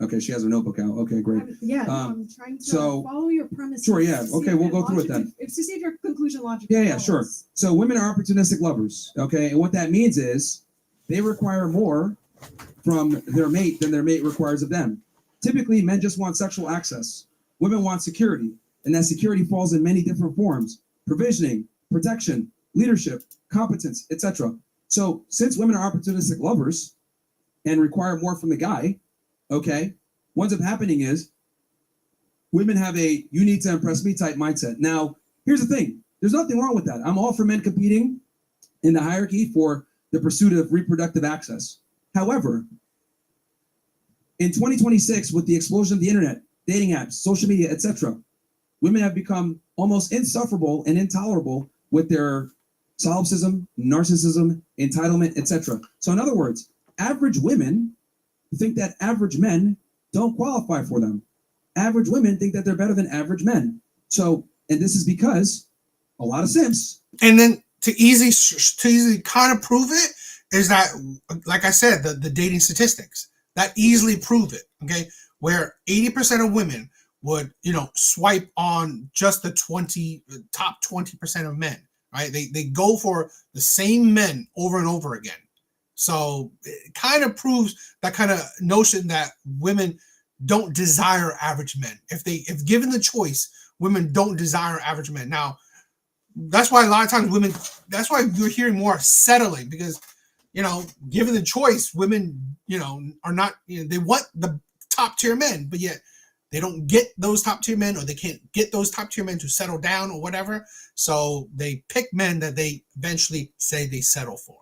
Okay, she has her notebook out. Okay, great. I'm trying to follow your premise. Sure, yeah. Okay, we'll go through it then. It's to see if your conclusion logically Yeah, follows. sure. So women are opportunistic lovers. Okay, and what that means is they require more from their mate than their mate requires of them. Typically, men just want sexual access. Women want security, and that security falls in many different forms: provisioning, protection, leadership, competence, etc. So since women are opportunistic lovers and require more from the guy, okay, what ends up happening is women have a you need to impress me type mindset. Now, here's the thing. There's nothing wrong with that. I'm all for men competing in the hierarchy for the pursuit of reproductive access. However, in 2026, with the explosion of the internet, dating apps, social media, etc., women have become almost insufferable and intolerable with their solipsism, narcissism, entitlement, etc. So in other words, average women think that average men don't qualify for them. Average women think that they're better than average men. So, and this is because a lot of simps. And then to easily kind of prove it is that, like I said, the dating statistics that easily prove it. Okay, where 80% of women would swipe on just the top 20% of men. Right? They go for the same men over and over again. So it kind of proves that kind of notion that women don't desire average men. If given the choice, women don't desire average men. Now, that's why a lot of times that's why you're hearing more settling, because, given the choice, women, are not, they want the top tier men, but yet they don't get those top tier men, or they can't get those top tier men to settle down or whatever. So they pick men that they eventually say they settle for.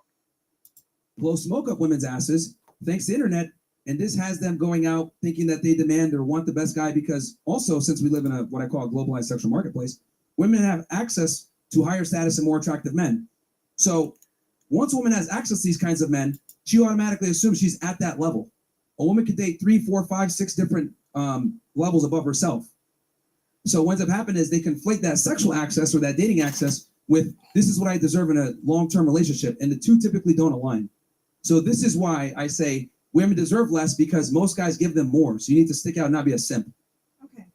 Blow smoke up women's asses thanks to the internet, and this has them going out thinking that they demand or want the best guy, because also, since we live in what I call a globalized sexual marketplace, women have access to higher status and more attractive men. So once a woman has access to these kinds of men, she automatically assumes she's at that level. A woman could date 3, 4, 5, 6 different levels above herself. So what ends up happening is they conflate that sexual access or that dating access with this is what I deserve in a long-term relationship, and the two typically don't align. So this is why I say women deserve less, because most guys give them more. So you need to stick out and not be a simp. Okay.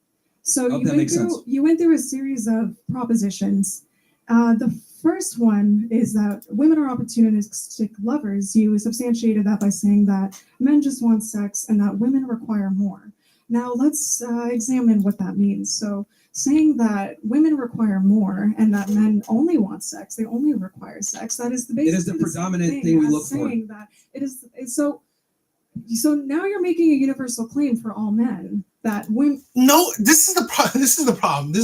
So Hope that makes sense. you went through a series of propositions. The first one is that women are opportunistic lovers. You substantiated that by saying that men just want sex and that women require more. Now let's examine what that means. So saying that women require more and that men only want sex, they only require sex, that is the basic. It is the predominant thing we look for. Saying that it is so now you're making a universal claim for all men that women. No, this is the problem. This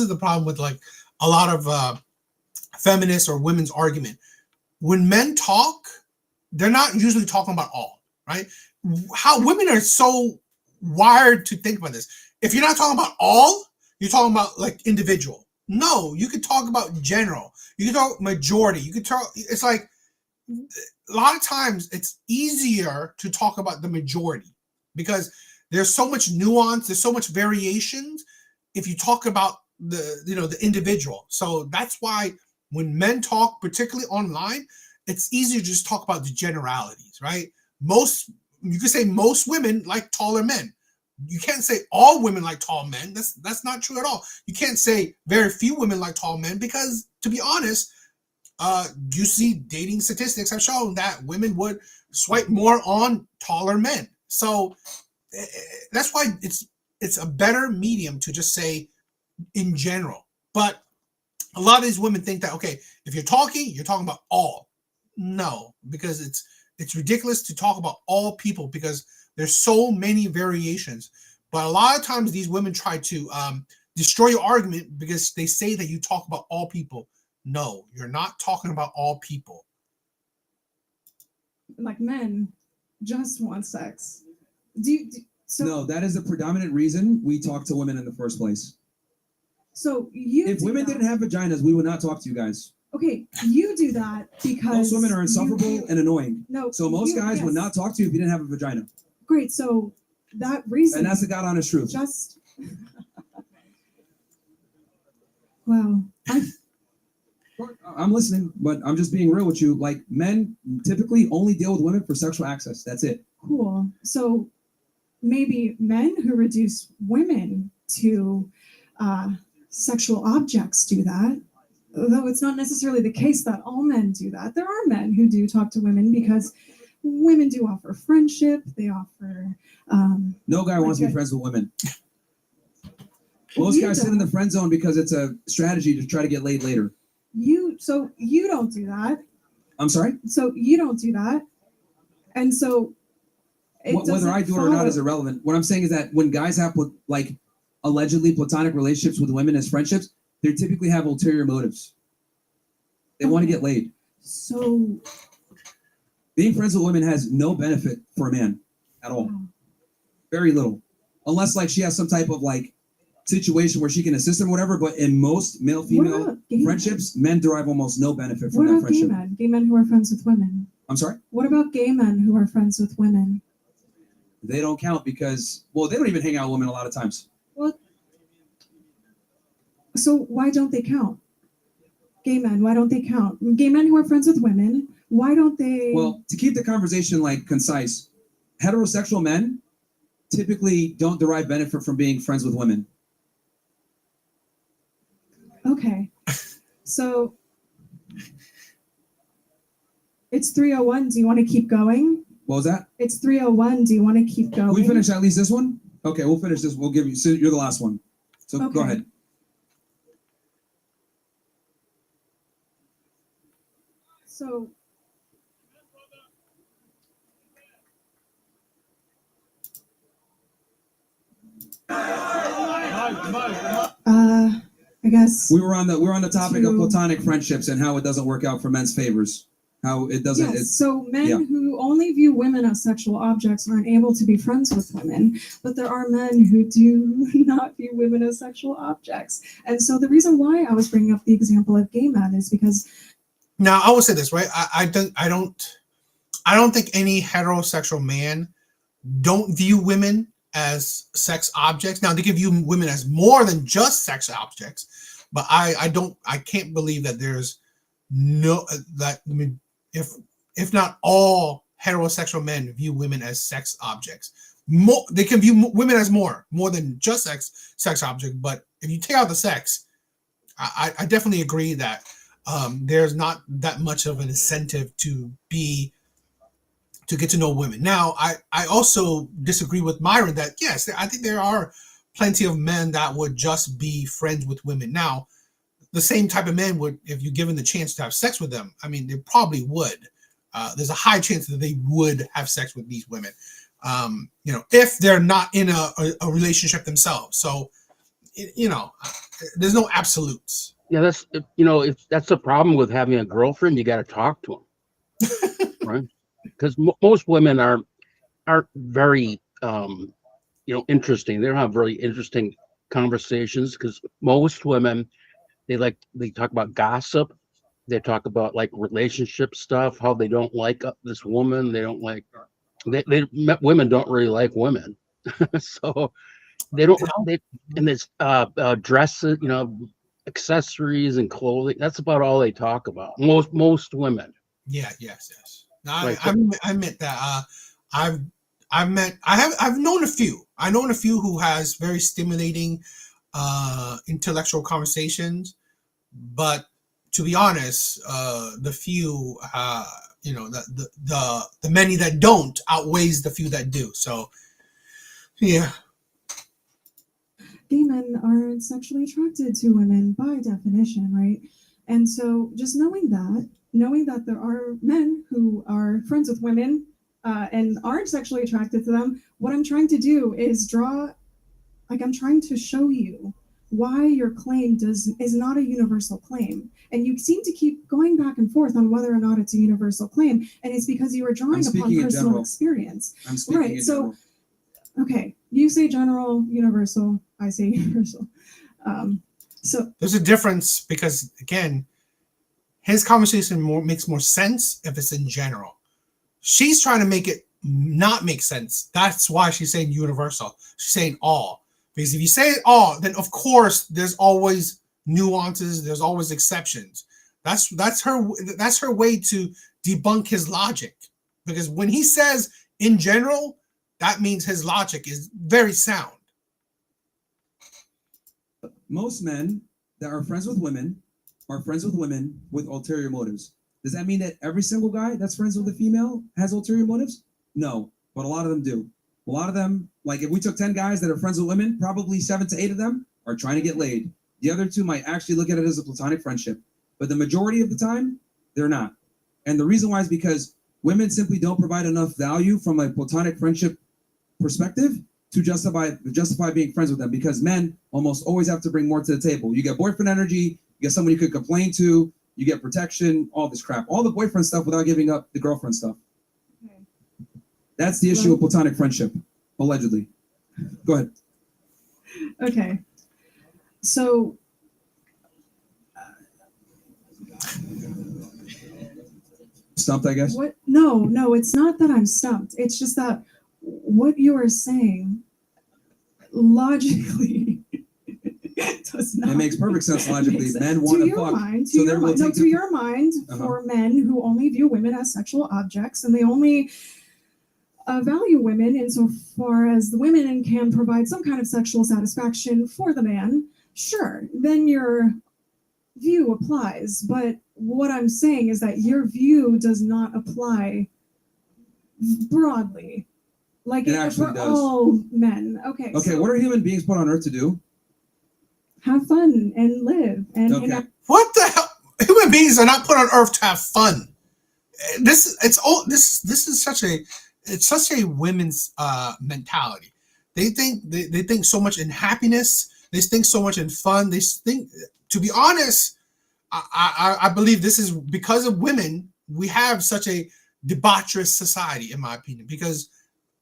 is the problem with like a lot of feminists or women's argument. When men talk, they're not usually talking about all, right? How women are so wired to think about this. If you're not talking about all, you're talking about like individual. No, you could talk about general. You can talk majority. You could talk. It's like a lot of times it's easier to talk about the majority because there's so much nuance. There's so much variations. If you talk about the individual, so that's why when men talk, particularly online, it's easier to just talk about the generalities, right? You could say most women like taller men. You can't say all women like tall men. That's not true at all. You can't say very few women like tall men because, to be honest, you see dating statistics have shown that women would swipe more on taller men. So that's why it's a better medium to just say in general. But a lot of these women think that, okay, if you're talking about all. No, because it's ridiculous to talk about all people because there's so many variations. But a lot of times these women try to destroy your argument because they say that you talk about all people. No, you're not talking about all people. Like men just want sex. No, that is the predominant reason we talk to women in the first place. So if women didn't have vaginas, we would not talk to you guys. Okay, you do that because most women are insufferable and annoying. No, so most guys would not talk to you if you didn't have a vagina. Great, so that reason. And that's the God honest truth. Just wow. I'm listening, but I'm just being real with you. Like men typically only deal with women for sexual access. That's it. Cool. So maybe men who reduce women to sexual objects do that. Though it's not necessarily the case that all men do that. There are men who do talk to women because women do offer friendship. They offer. No guy wants to be friends with women. Most guys sit in the friend zone because it's a strategy to try to get laid later. So you don't do that. I'm sorry? So you don't do that. And so whether I do it or not is irrelevant. What I'm saying is that when guys have like allegedly platonic relationships with women as friendships, they typically have ulterior motives. They want to get laid. So being friends with women has no benefit for a man at all. Very little. Unless like she has some type of like situation where she can assist him or whatever, but in most male-female friendships, men derive almost no benefit from that friendship. What about gay men who are friends with women? I'm sorry? What about gay men who are friends with women? They don't count because, well, they don't even hang out with women a lot of times. Well, so why don't they count? Gay men, why don't they count? Gay men who are friends with women, why don't they? Well, to keep the conversation like concise, heterosexual men typically don't derive benefit from being friends with women. Okay, so it's 3:01. Do you want to keep going? What was that? It's 3:01. Do you want to keep going? Can we finish at least this one? Okay, we'll finish this. We'll give you. So you're the last one. So Okay. Go ahead. So I guess we were on the topic of platonic friendships and how it doesn't work out for men's favors. How it doesn't. Yes, so men who only view women as sexual objects aren't able to be friends with women, but there are men who do not view women as sexual objects. And so the reason why I was bringing up the example of gay men is because. Now I will say this, right? I don't think any heterosexual man don't view women as sex objects. Now they can view women as more than just sex objects, but I can't believe that there's no that I mean if not all heterosexual men view women as sex objects. More, they can view women as more than just sex object. But if you take out the sex, I definitely agree that there's not that much of an incentive to get to know women. Now, I also disagree with Myron that yes, I think there are plenty of men that would just be friends with women. Now, the same type of men would, if you given the chance to have sex with them, I mean, they probably would. There's a high chance that they would have sex with these women, if they're not in a relationship themselves. So, there's no absolutes. Yeah, that's if that's the problem with having a girlfriend, you got to talk to them, right? Because most women aren't very interesting. They don't have very interesting conversations because most women they talk about gossip. They talk about like relationship stuff, how they don't like this woman. They don't like women don't really like women, so they don't. And it's dresses, accessories and clothing. That's about all they talk about. Most women. Yeah. Yes. No, Right, I admit that. I've known a few. I known a few who has very stimulating intellectual conversations, but to be honest, the few the many that don't outweighs the few that do. So yeah. Gay men aren't sexually attracted to women by definition, right? And so just knowing that there are men who are friends with women and aren't sexually attracted to them, what I'm trying to do is I'm trying to show you why your claim is not a universal claim. And you seem to keep going back and forth on whether or not it's a universal claim. And it's because you are drawing upon personal experience. I'm speaking right. in So, general. okay, you say general, universal, I say universal. So there's a difference because again, his conversation makes more sense if it's in general. She's trying to make it not make sense. That's why she's saying universal. She's saying all. Because if you say all, then of course there's always nuances, there's always exceptions. That's her way to debunk his logic. Because when he says in general, that means his logic is very sound. Most men that are friends with women are friends with women with ulterior motives. Does that mean that every single guy that's friends with a female has ulterior motives? No, but a lot of them do. A lot of them, like if we took 10 guys that are friends with women, probably 7 to 8 of them are trying to get laid. The other 2 might actually look at it as a platonic friendship. But the majority of the time, they're not. And the reason why is because women simply don't provide enough value from a platonic friendship perspective to justify being friends with them, because men almost always have to bring more to the table. You get boyfriend energy, you get somebody you could complain to, you get protection, all this crap, all the boyfriend stuff without giving up the girlfriend stuff. okay. That's the issue with platonic friendship, allegedly. Go ahead. Okay. So Stumped, I guess. what? No, it's not that I'm stumped. It's just that what you are saying logically does not. It makes perfect sense logically. Men want to fuck, To your mind, for men who only view women as sexual objects and they only value women insofar as the women can provide some kind of sexual satisfaction for the man, sure, then your view applies. But what I'm saying is that your view does not apply broadly. Like It actually for does. all men. Okay. Okay, So what are human beings put on earth to do? have fun and live. And Okay. What the hell? Human beings are not put on earth to have fun. This is such a women's mentality. They think so much in happiness. They think so much in fun. They think, to be honest, I believe this is because of women. We have such a debaucherous society, in my opinion, because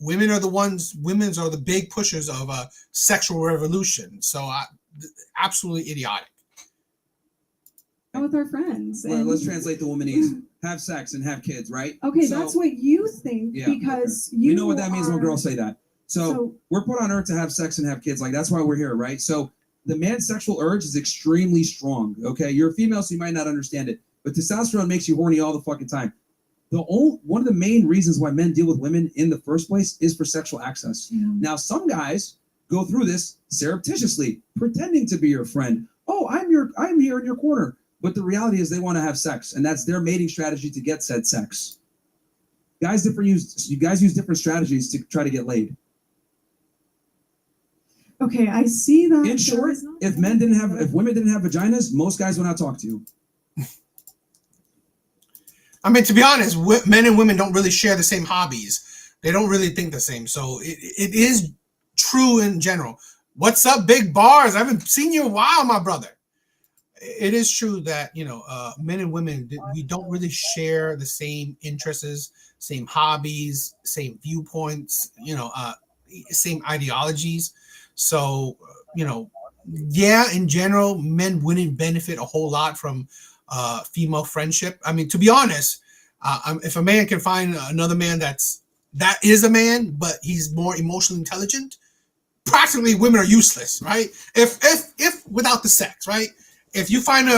women are the big pushers of a sexual revolution. So absolutely idiotic. with our friends. Let's translate the womanese. have sex and have kids, right? Okay, So, that's what you think yeah, because okay. you know what that means when are- girls say that. So we're put on earth to have sex and have kids. Like that's why we're here, right? So the man's sexual urge is extremely strong. Okay, you're a female, so you might not understand it, but testosterone makes you horny all the fucking time. One of the main reasons why men deal with women in the first place is for sexual access. Yeah. Now, some guys go through this surreptitiously, pretending to be your friend. Oh, I'm here in your corner. But the reality is they want to have sex, and that's their mating strategy to get said sex. Guys use different strategies to try to get laid. Okay, I see that. In short, if women didn't have vaginas, most guys would not talk to you. I mean, to be honest, men and women don't really share the same hobbies. They don't really think the same. So it is true in general. What's up, big bars? I haven't seen you in a while, my brother. It is true that, men and women, we don't really share the same interests, same hobbies, same viewpoints, same ideologies. So, in general, men wouldn't benefit a whole lot from female friendship. I mean, to be honest, if a man can find another man that is a man, but he's more emotionally intelligent, practically women are useless, right? If without the sex, right? If you find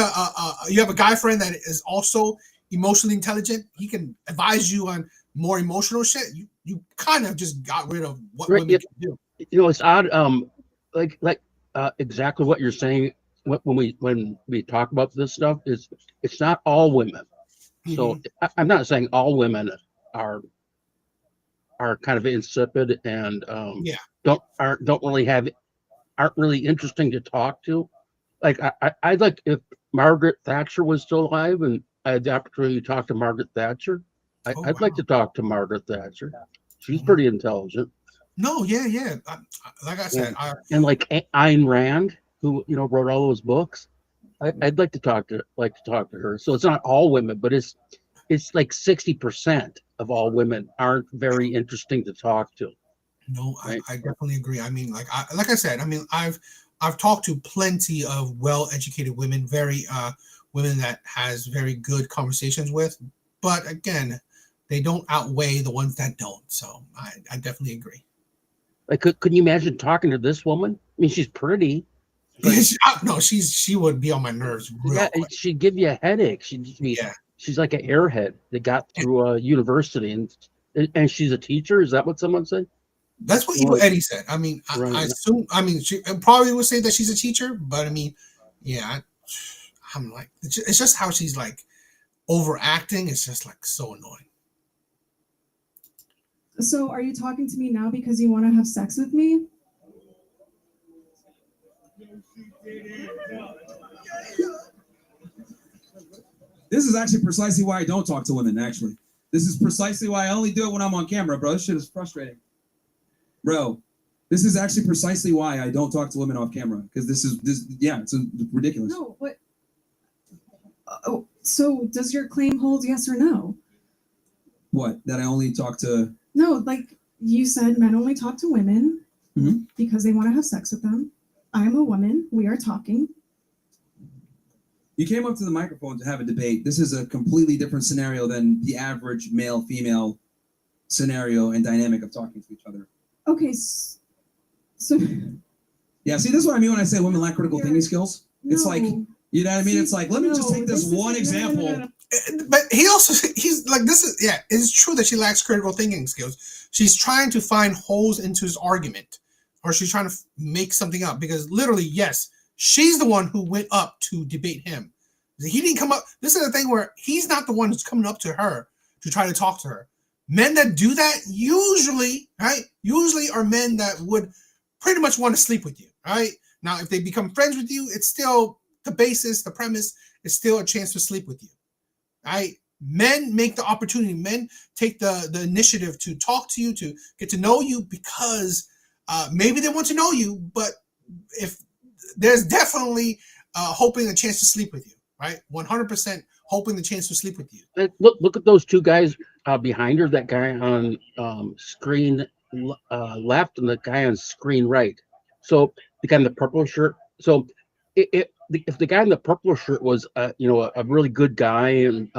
you have a guy friend that is also emotionally intelligent, he can advise you on more emotional shit. You kind of just got rid of what women can do. It's odd. Exactly what you're saying. When we talk about this stuff, it's not all women. So I'm not saying all women are kind of insipid and aren't really interesting to talk to. Like I'd like if Margaret Thatcher was still alive and I had the opportunity to talk to Margaret Thatcher. I'd like to talk to Margaret Thatcher. She's pretty intelligent. No, yeah. Like I said, and like Ayn Rand, who wrote all those books. I'd like to talk to her. So it's not all women, but it's like 60% of all women aren't very interesting to talk to. No, right? I definitely agree. I mean, like I said, I mean, I've talked to plenty of well-educated women, women that has very good conversations with, but again, they don't outweigh the ones that don't. So I definitely agree. Like, could you imagine talking to this woman? I mean, she's pretty. No, she would be on my nerves. She'd give you a headache. She's like an airhead that got through university, and she's a teacher. Is that what someone said? That's what Evil Eddie said. I mean, I assume. I mean, she probably would say that she's a teacher, but I mean, yeah, I'm like, it's just how she's like overacting. It's just like so annoying. So, are you talking to me now because you want to have sex with me? This is actually precisely why I don't talk to women. Actually, this is precisely why I only do it when I'm on camera, bro. This shit is frustrating. Bro, this is actually precisely why I don't talk to women off camera, because it's ridiculous. No, but so does your claim hold? Yes or no? What? That I only talk to? No, like you said, men only talk to women because they want to have sex with them. I'm a woman. We are talking. You came up to the microphone to have a debate. This is a completely different scenario than the average male-female scenario and dynamic of talking to each other. Okay, so yeah, see, this is what I mean when I say women lack critical thinking skills. It's like, you know what I mean? It's like, let me just take this one example. But he's like, it's true that she lacks critical thinking skills. She's trying to find holes into his argument, or she's trying to make something up, because literally, yes, she's the one who went up to debate him. He didn't come up. This is the thing where he's not the one who's coming up to her to try to talk to her. Men that do that usually are men that would pretty much want to sleep with you, right? Now, if they become friends with you, it's still the premise is still a chance to sleep with you, right? Men make the opportunity. Men take the initiative to talk to you, to get to know you, because maybe they want to know you, but if there's definitely hoping a chance to sleep with you, right? 100% hoping the chance to sleep with you. Look at those two guys behind her. That guy on screen left and the guy on screen right. So the guy in the purple shirt. So if the guy in the purple shirt was a really good guy and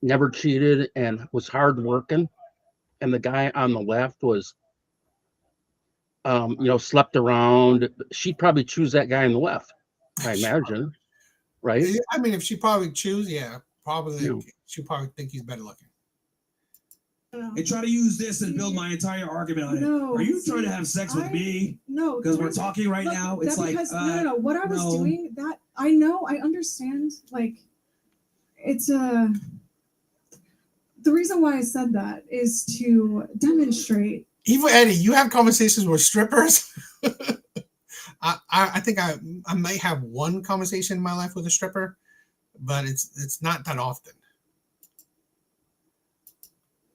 never cheated and was hardworking, and the guy on the left was, slept around, she'd probably choose that guy on the left, I imagine, right? I mean, if she probably choose, yeah, probably Yeah. she'll probably think he's better looking. And try to use this and build my entire argument on it. No, Are you see, trying to have sex with me? No, Because we're there's- talking right look, now. It's that like because, no. What I was no. doing, that I know, I understand. Like, it's the reason why I said that is to demonstrate. Even Eddie, you have conversations with strippers. I think I might have one conversation in my life with a stripper, but it's not that often.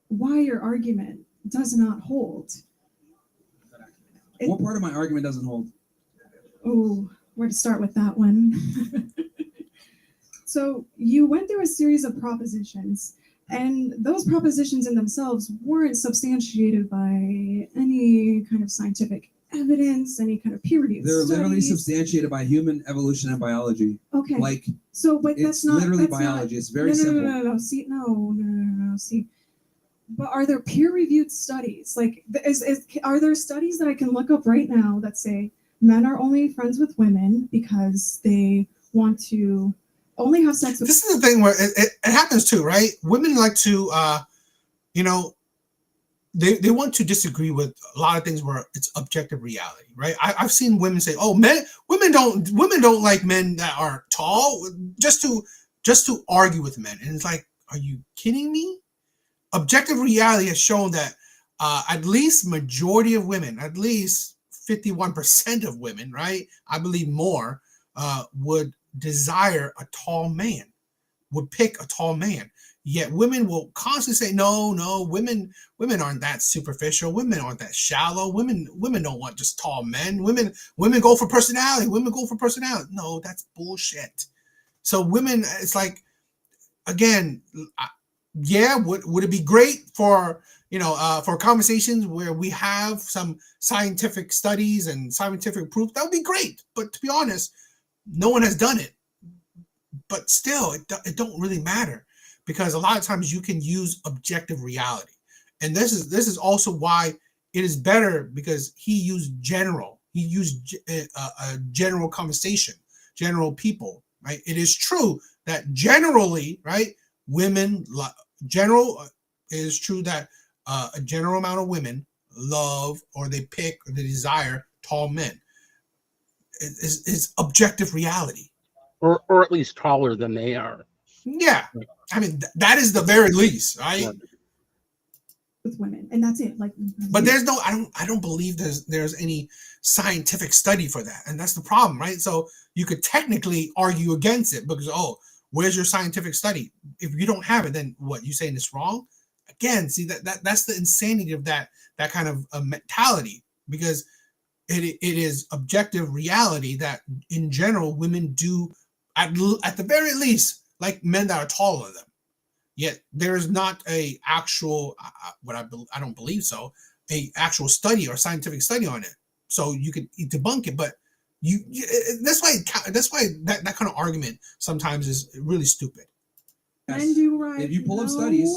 Why your argument does not hold. What part of my argument doesn't hold? Oh, where to start with that one? So you went through a series of propositions, and those propositions in themselves weren't substantiated by any kind of scientific evidence, any kind of peer-reviewed They're literally studies. substantiated by human evolution and biology. Okay. Like, so, but it's that's not literally that's biology. Not, It's very no, simple. No. See, no. See, but are there peer-reviewed studies? Like, are there studies that I can look up right now that say men are only friends with women because they want to only have sex with? This is the thing where it happens too, right? Women like to, they want to disagree with a lot of things where it's objective reality, right? I've seen women say, "Oh, women don't like men that are tall," just to argue with men, and it's like, are you kidding me? Objective reality has shown that at least majority of women, at least 51% of women, right? I believe more, would desire a tall man, would pick a tall man. Yet women will constantly say, no, women aren't that superficial. Women aren't that shallow. Women don't want just tall men. Women go for personality. Women go for personality. No, that's bullshit. So women, it's like, again, yeah, would it be great for for conversations where we have some scientific studies and scientific proof? That would be great. But to be honest, no one has done it. But still, it don't really matter, because a lot of times you can use objective reality, and this is also why it is better, because he used a general conversation, general people, right? It is true that generally, right, it is true that a general amount of women love, or they pick, or they desire tall men. It's objective reality. Or at least taller than they are. Yeah, I mean that is the very least, right? With women, and that's it. Like, but there's no, I don't believe there's any scientific study for that, and that's the problem, right? So you could technically argue against it, because where's your scientific study? If you don't have it, then what? You saying it's wrong? Again, see that's the insanity of that kind of mentality, because it is objective reality that in general women do at the very least like men that are taller than them. Yet there is not a actual I don't believe so, a actual study or scientific study on it. So you could debunk it, but that's why that kind of argument sometimes is really stupid. Men do right. If you pull up studies,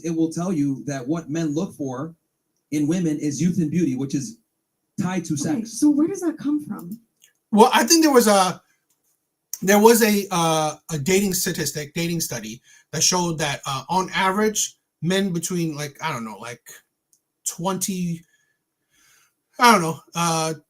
it will tell you that what men look for in women is youth and beauty, which is tied to sex. So where does that come from? Well, I think there was a dating study that showed that on average, men between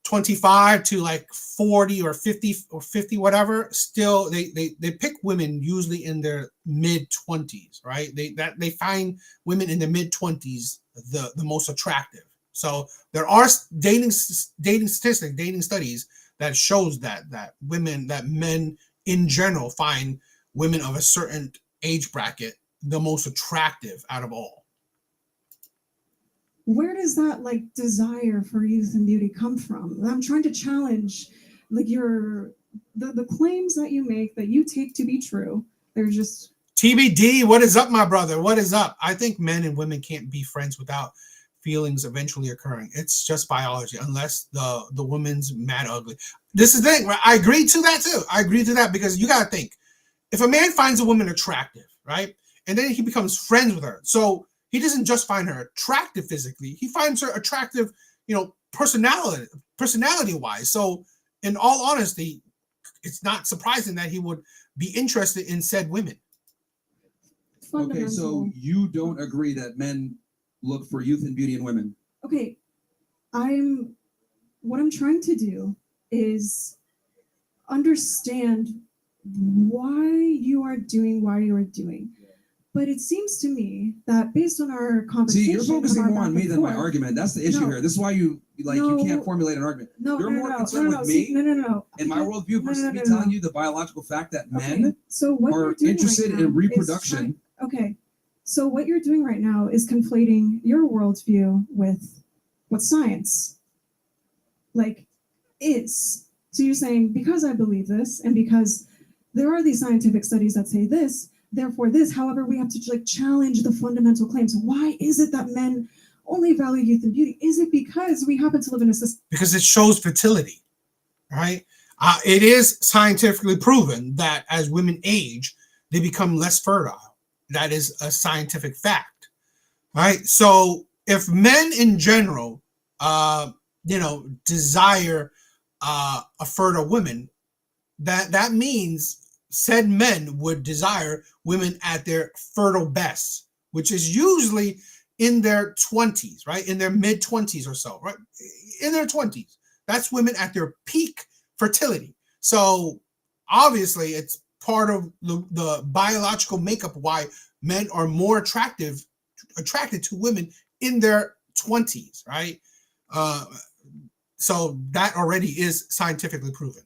25 to 40 or 50 whatever, still they pick women usually in their mid 20s, right? They find women in their mid 20s the most attractive. So there are dating studies that shows that men in general find women of a certain age bracket the most attractive out of all. Where does that desire for youth and beauty come from? I'm trying to challenge the claims that you make, that you take to be true. They're just TBD. What is up, my brother? What is up? I think men and women can't be friends without feelings eventually occurring. It's just biology, unless the woman's mad ugly. This is the thing, right? I agree to that too. I agree to that, because you got to think, if a man finds a woman attractive, right? And then he becomes friends with her. So he doesn't just find her attractive physically; he finds her attractive, personality wise. So, in all honesty, it's not surprising that he would be interested in said women. Okay, so you don't agree that men look for youth and beauty in women? Okay, what I'm trying to do is understand why you are doing. But it seems to me that based on our conversation, See, you're focusing more on me than my forth, argument. That's the issue No. here. This is why you can't formulate an argument. You're more concerned with me and my worldview versus me telling you the biological fact that men so what are you're doing interested right now in is reproduction. Okay, so what you're doing right now is conflating your worldview with what science is. So you're saying because I believe this and because there are these scientific studies that say this, therefore this. However, we have to challenge the fundamental claims. Why is it that men only value youth and beauty? Is it because we happen to live in a system? Because it shows fertility, right? It is scientifically proven that as women age, they become less fertile. That is a scientific fact, right? So if men in general, desire a fertile woman, that means said men would desire women at their fertile best, which is usually in their 20s, right? In their mid 20s or so, right? In their 20s. That's women at their peak fertility. So obviously it's part of the biological makeup why men are more attracted to women in their 20s, right? So that already is scientifically proven.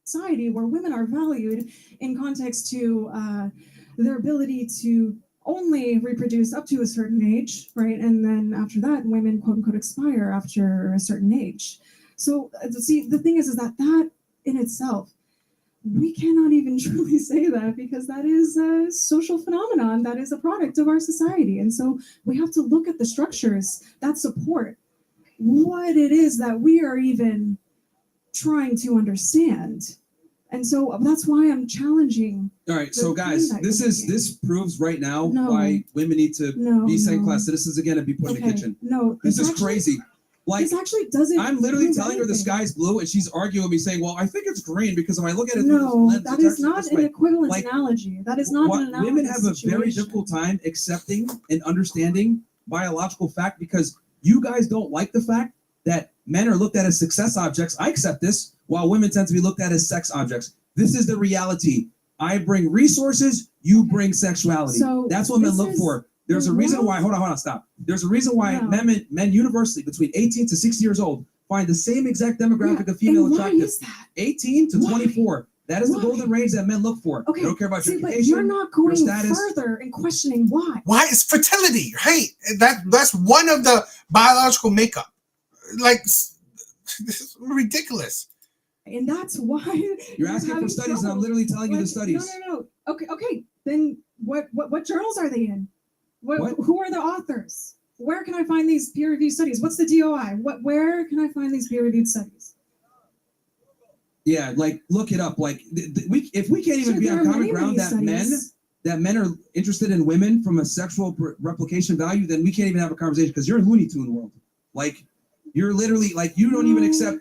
Society where women are valued in context to their ability to only reproduce up to a certain age, right? And then after that, women quote unquote expire after a certain age. So see, the thing is that in itself, we cannot even truly say that because that is a social phenomenon that is a product of our society. And so we have to look at the structures that support what it is that we are even trying to understand. And so that's why I'm challenging. All right, so guys, this proves right now why women need to be second-class citizens again and be put in the kitchen. No, this is crazy. This actually doesn't. I'm literally telling her the sky's blue, and she's arguing with me, saying, "Well, I think it's green because if I look at it through this lens, that is not an equivalent analogy. That is not an analogy. Women have a very difficult time accepting and understanding biological fact because you guys don't like the fact that men are looked at as success objects. I accept this, while women tend to be looked at as sex objects. This is the reality. I bring resources, you bring sexuality. So that's what men look for. There's a reason why, hold on, stop. There's a reason why men universally between 18 to 60 years old find the same exact demographic of female attractive. 18 to 24. That is the golden range that men look for. Okay. They don't care about your education, but you're not going your status. further and questioning why. Why is fertility, right? That's one of the biological makeup. This is ridiculous. And that's why you're asking for studies, and I'm literally telling you the studies. No. Okay. Then what journals are they in? Who are the authors? Where can I find these peer-reviewed studies? What's the DOI? Where can I find these peer-reviewed studies? Yeah, look it up. If we can't even be on common ground that men are interested in women from a sexual replication value, then we can't even have a conversation because you're in Looney Tune world. You're literally you don't even accept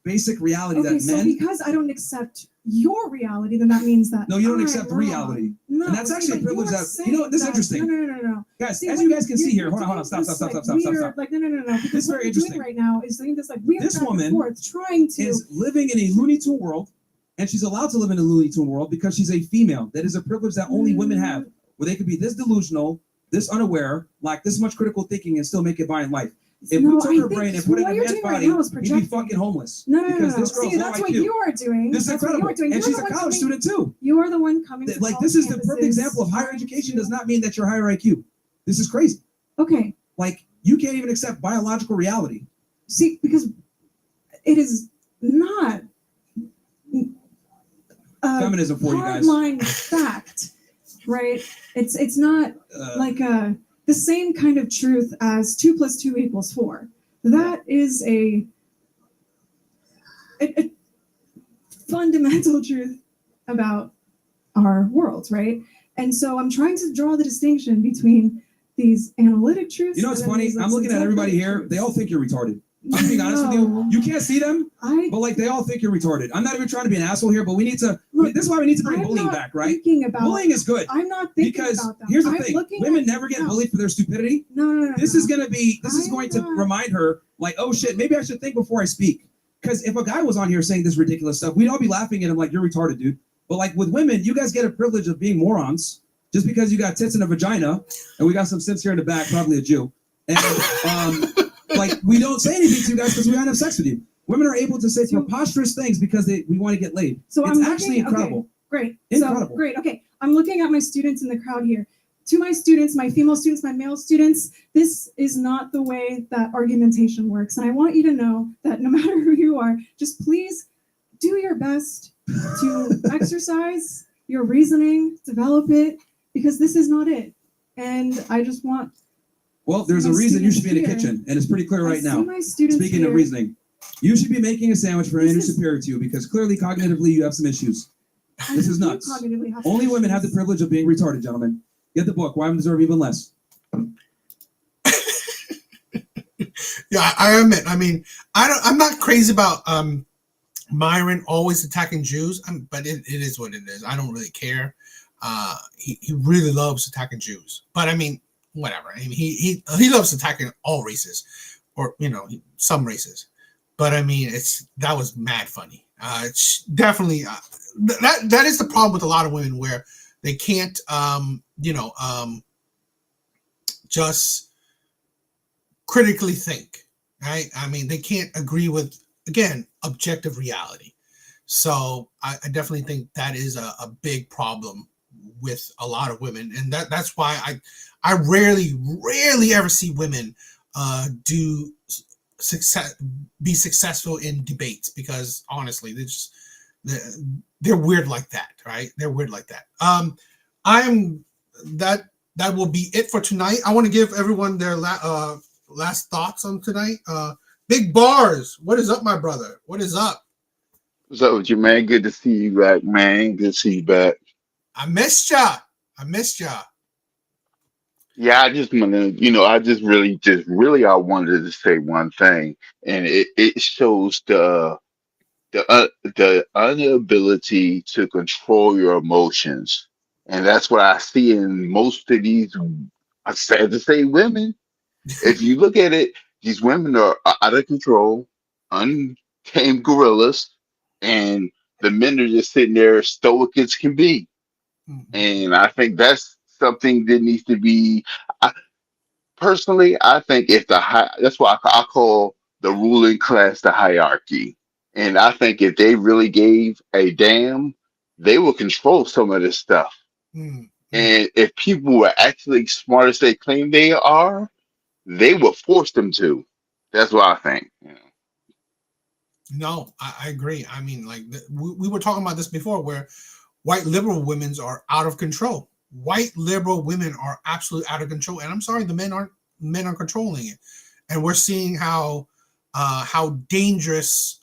basic reality that men. So because I don't accept your reality, then that means that you don't accept reality. No, and that's actually a privilege that this is interesting. No. Guys, as you guys can see here, hold on, stop. No. This is very interesting. Right now is doing this weird this back woman and forth, trying to is living in a Looney Tune world, and she's allowed to live in a Looney Tune world because she's a female. That is a privilege that only women have, where they could be this delusional, this unaware, lack this much critical thinking, and still make it by in life. If we took her brain and put it in a man's body, we'd be fucking homeless. No. This girl's See, that's what you are doing. This is incredible. And she's a college student too. You are the one coming. This is the perfect example of higher education does not mean that you're higher IQ. This is crazy. Okay. You can't even accept biological reality. See, because it is not feminism for you guys. Hardline fact, right? It's not the same kind of truth as 2 + 2 = 4. That is a fundamental truth about our world, right? And so I'm trying to draw the distinction between these analytic truths. You know what's and then funny? these I'm looking at everybody here. truths. They all think you're retarded. I'm being honest with you. No. You can't see them, I but like they all think you're retarded. I'm not even trying to be an asshole here, but we need to. Look, This is why we need to bring I'm bullying not back, right? thinking about, Bullying is good I'm not thinking because about that. here's the I'm thing: looking women at- never get no. bullied for their stupidity. No. This is gonna be. This is I'm going to not- remind her, like, oh shit, maybe I should think before I speak. Because if a guy was on here saying this ridiculous stuff, we'd all be laughing at him like you're retarded, dude. But like with women, you guys get a privilege of being morons just because you got tits and a vagina, and we got some simps here in the back, probably a Jew. And like we don't say anything to you guys because we don't have sex with you. Women are able to say preposterous things because we want to get laid. So it's I'm actually looking, incredible. Okay, great. Incredible. So great. Okay. I'm looking at my students in the crowd here. To my students, my female students, my male students, this is not the way that argumentation works. And I want you to know that no matter who you are, just please do your best to exercise your reasoning, develop it, because this is not it. And I just want. Well, there's a my reason you should be in the students kitchen, and it's pretty clear I right see now. my students Speaking here. of reasoning, you should be making a sandwich for This any is- superior to you because clearly cognitively you have some issues. This is I do nuts. cognitively have Only some women have the issues. privilege of being retarded, gentlemen. Get the book. Why women deserve even less. Yeah, I admit. I mean, I'm not crazy about Myron always attacking Jews, but it is what it is. I don't really care. He really loves attacking Jews, but I mean, whatever. I mean, he loves attacking all races, or some races. But I mean, that was mad funny. It's definitely that is the problem with a lot of women where they can't just critically think, right? I mean, they can't agree with, again, objective reality. So I definitely think that is a big problem with a lot of women, and that's why I rarely ever see women be successful in debates, because honestly, they're weird like that, right? They're weird like that. That will be it for tonight. I want to give everyone their last thoughts on tonight. Big Bars, what is up, my brother? What is up? What's up with you, man? Good to see you back, man. Good to see you back. I missed ya. Yeah, I just want to, I just really, I wanted to say one thing, and it shows the inability to control your emotions, and that's what I see in most of these. I sad to say, women. If you look at it, these women are out of control, untamed gorillas, and the men are just sitting there stoic as can be. And I think that's something that needs to be. Personally, I think if that's why I call the ruling class the hierarchy. And I think if they really gave a damn, they will control some of this stuff. And if people were actually smart as they claim they are, they will force them to. That's what I think. No, I agree. I mean, like we were talking about this before, where white liberal women are out of control. White liberal women are absolutely out of control, and I'm sorry, the men aren't controlling it. And we're seeing how dangerous,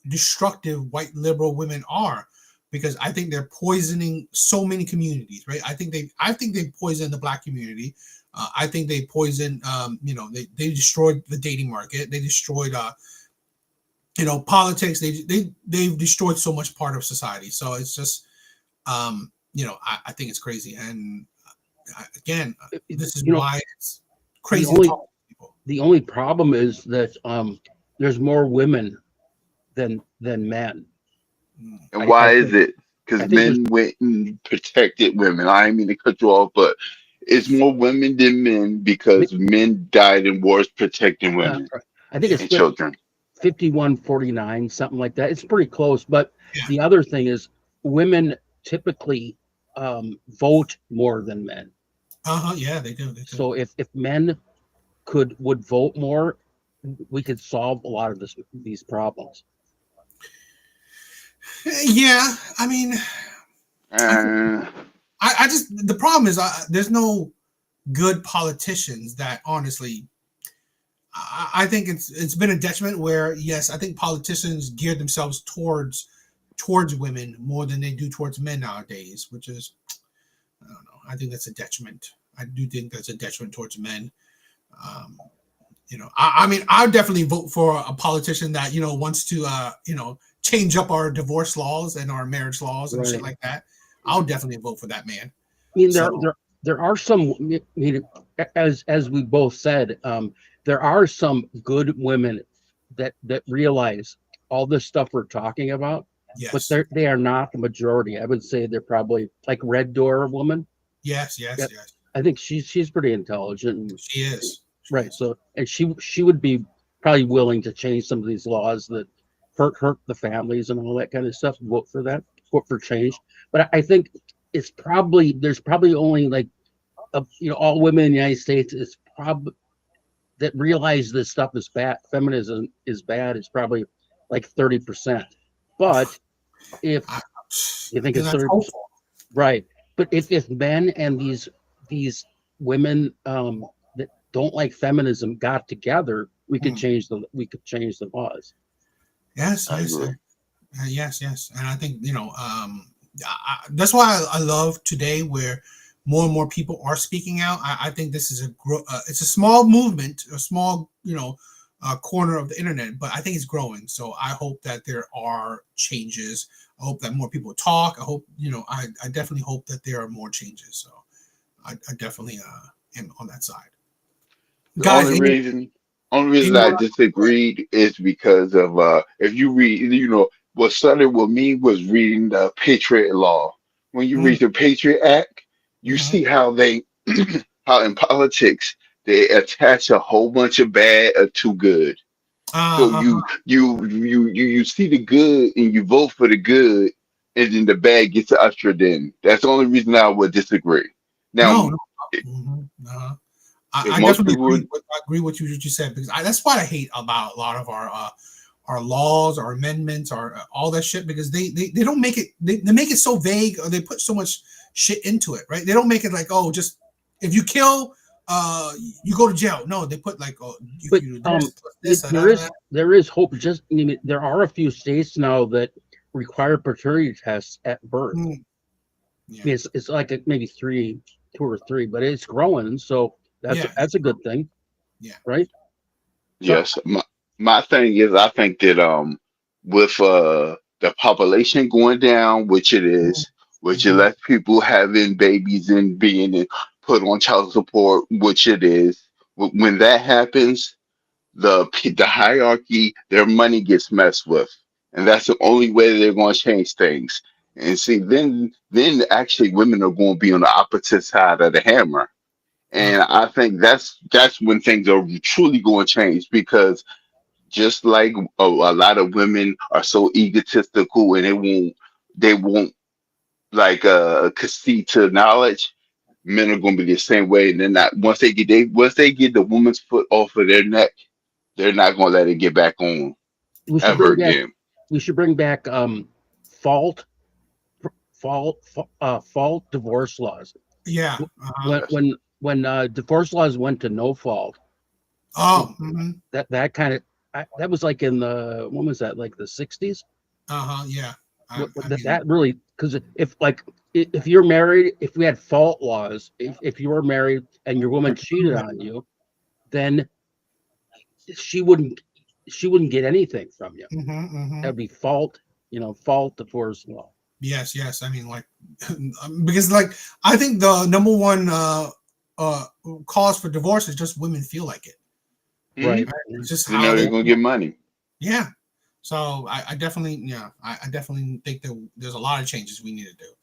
destructive white liberal women are, because I think they're poisoning so many communities, right? I think they poisoned the Black community. I think they poisoned, they destroyed the dating market. They destroyed, politics. They've destroyed so much part of society. So it's just, I think it's crazy. And again, this is why it's crazy to talk to people. The only problem is that there's more women than men. And why is think- it? Because men went and protected women. I didn't mean to cut you off, but it's more women than men because men died in wars protecting women I think and it's children. 51-49, something like that. It's pretty close. But the other thing is women typically vote more than men. Yeah, they do. So if men would vote more, we could solve a lot of these problems. Yeah, I mean, I just, the problem is there's no good politicians that honestly. I think it's been a detriment where, yes, I think politicians geared themselves towards towards women more than they do towards men nowadays, which is, I don't know. I think that's a detriment. I do think that's a detriment towards men. I mean, I would definitely vote for a politician that, wants to, change up our divorce laws and our marriage laws and shit like that. I'll definitely vote for that man. I mean, there are some. I mean, as we both said, there are some good women that realize all this stuff we're talking about. Yes. But they are not the majority. I would say they're probably like Red Door woman. Yes. I think she's pretty intelligent. She is. Right. So, and she would be probably willing to change some of these laws that hurt the families and all that kind of stuff. Vote for that. Vote for change. But I think there's probably only like, all women in the United States is probably that realize this stuff is bad. Feminism is bad. It's probably like 30%. But if you think it's 30%, right? But if men and these women that don't like feminism got together, we could change the laws. Yes. Yes. And I think that's why I love today where more and more people are speaking out. I think this is it's a small movement, a small corner of the internet, but I think it's growing. So I hope that there are changes. I hope that more people talk. I hope I definitely hope that there are more changes. So I definitely am on that side. The only reason I disagreed is because of if you read, what started with me was reading the Patriot Law. When you read the Patriot Act, you see how they how in politics they attach a whole bunch of bad to good. So you see the good and you vote for the good, and then the bad gets ushered in. That's the only reason I would disagree. Now, I definitely agree with you said, because that's what I hate about a lot of our laws, our amendments, our all that shit, because they don't make it they make it so vague, or they put so much shit into it, right? They don't make it like, oh, just if you kill, you go to jail. No, they put like, oh, there is hope. Just there are a few states now that require paternity tests at birth. It's like maybe 2 or 3, but it's growing, so that's a good thing. Yeah. Right. Yes. My thing is, I think that with the population going down, which it is, which it lets people having babies and being put on child support, which it is. When that happens, the hierarchy, their money gets messed with, and that's the only way they're going to change things. And see, then actually women are going to be on the opposite side of the hammer, and I think that's when things are truly going to change, because just like a lot of women are so egotistical and they won't like concede to knowledge, men are going to be the same way. And they're not, once they get the woman's foot off of their neck, they're not going to let it get back on ever again. We should bring back fault divorce laws. Yeah. When divorce laws went to no fault. That kind of that was like in the, when was that, like the 60s? Yeah. That really, because if you're married, if we had fault laws, if you were married and your woman cheated on you, then she wouldn't get anything from you. That'd be fault divorce law. Yes. I mean, like, because like I think the number one cause for divorce is just women feel like it. Right. It's just how they're gonna get money. Yeah. So I definitely think that there's a lot of changes we need to do,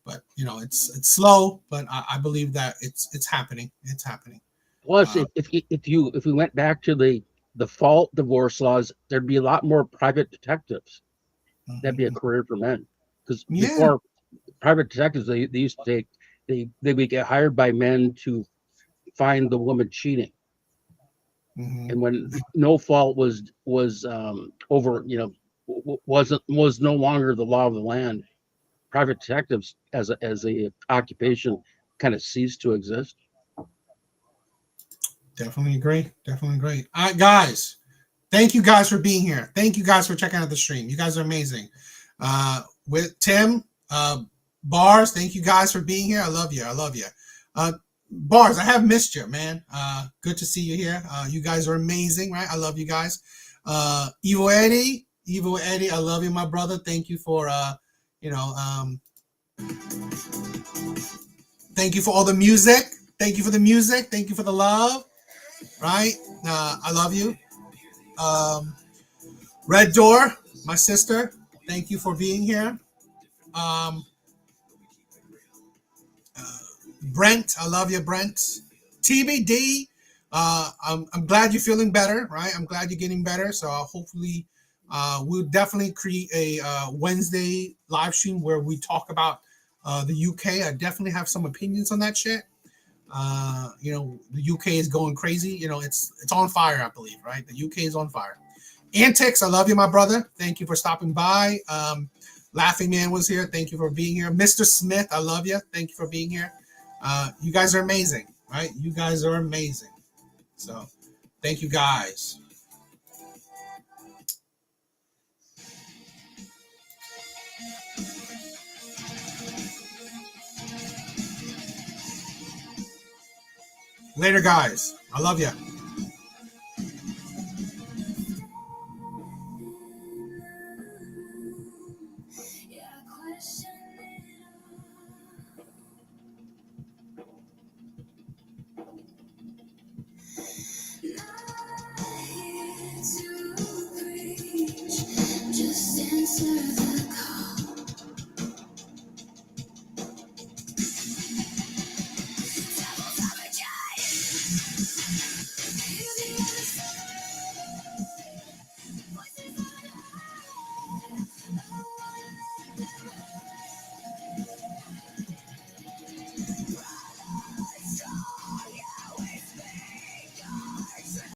but it's slow, but I believe that it's happening. It's happening. Plus, if we went back to the fault divorce laws, there'd be a lot more private detectives. That'd be a career for men, because before, private detectives, they used to they would get hired by men to find the woman cheating. And when no fault was over, was no longer the law of the land, private detectives as a occupation kind of ceased to exist. Definitely agree. All right, guys. Thank you guys for being here. Thank you guys for checking out the stream. You guys are amazing. with Tim, Bars. Thank you guys for being here. I love you. I love you. Bars, I have missed you, man. Good to see you here. You guys are amazing, right? I love you guys. Evo Eddie, I love you, my brother. Thank you for, thank you for all the music. Thank you for the music. Thank you for the love, right? I love you. Red Door, my sister. Thank you for being here. Brent, I love you, Brent. TBD, I'm glad you're feeling better, right? I'm glad you're getting better. So hopefully, we'll definitely create a Wednesday live stream where we talk about the UK. I definitely have some opinions on that shit. The UK is going crazy. It's on fire, I believe, right? The UK is on fire. Antics, I love you, my brother. Thank you for stopping by. Laughing Man was here. Thank you for being here. Mr. Smith, I love you. Thank you for being here. You guys are amazing, right? You guys are amazing. So thank you guys. Later, guys. I love you.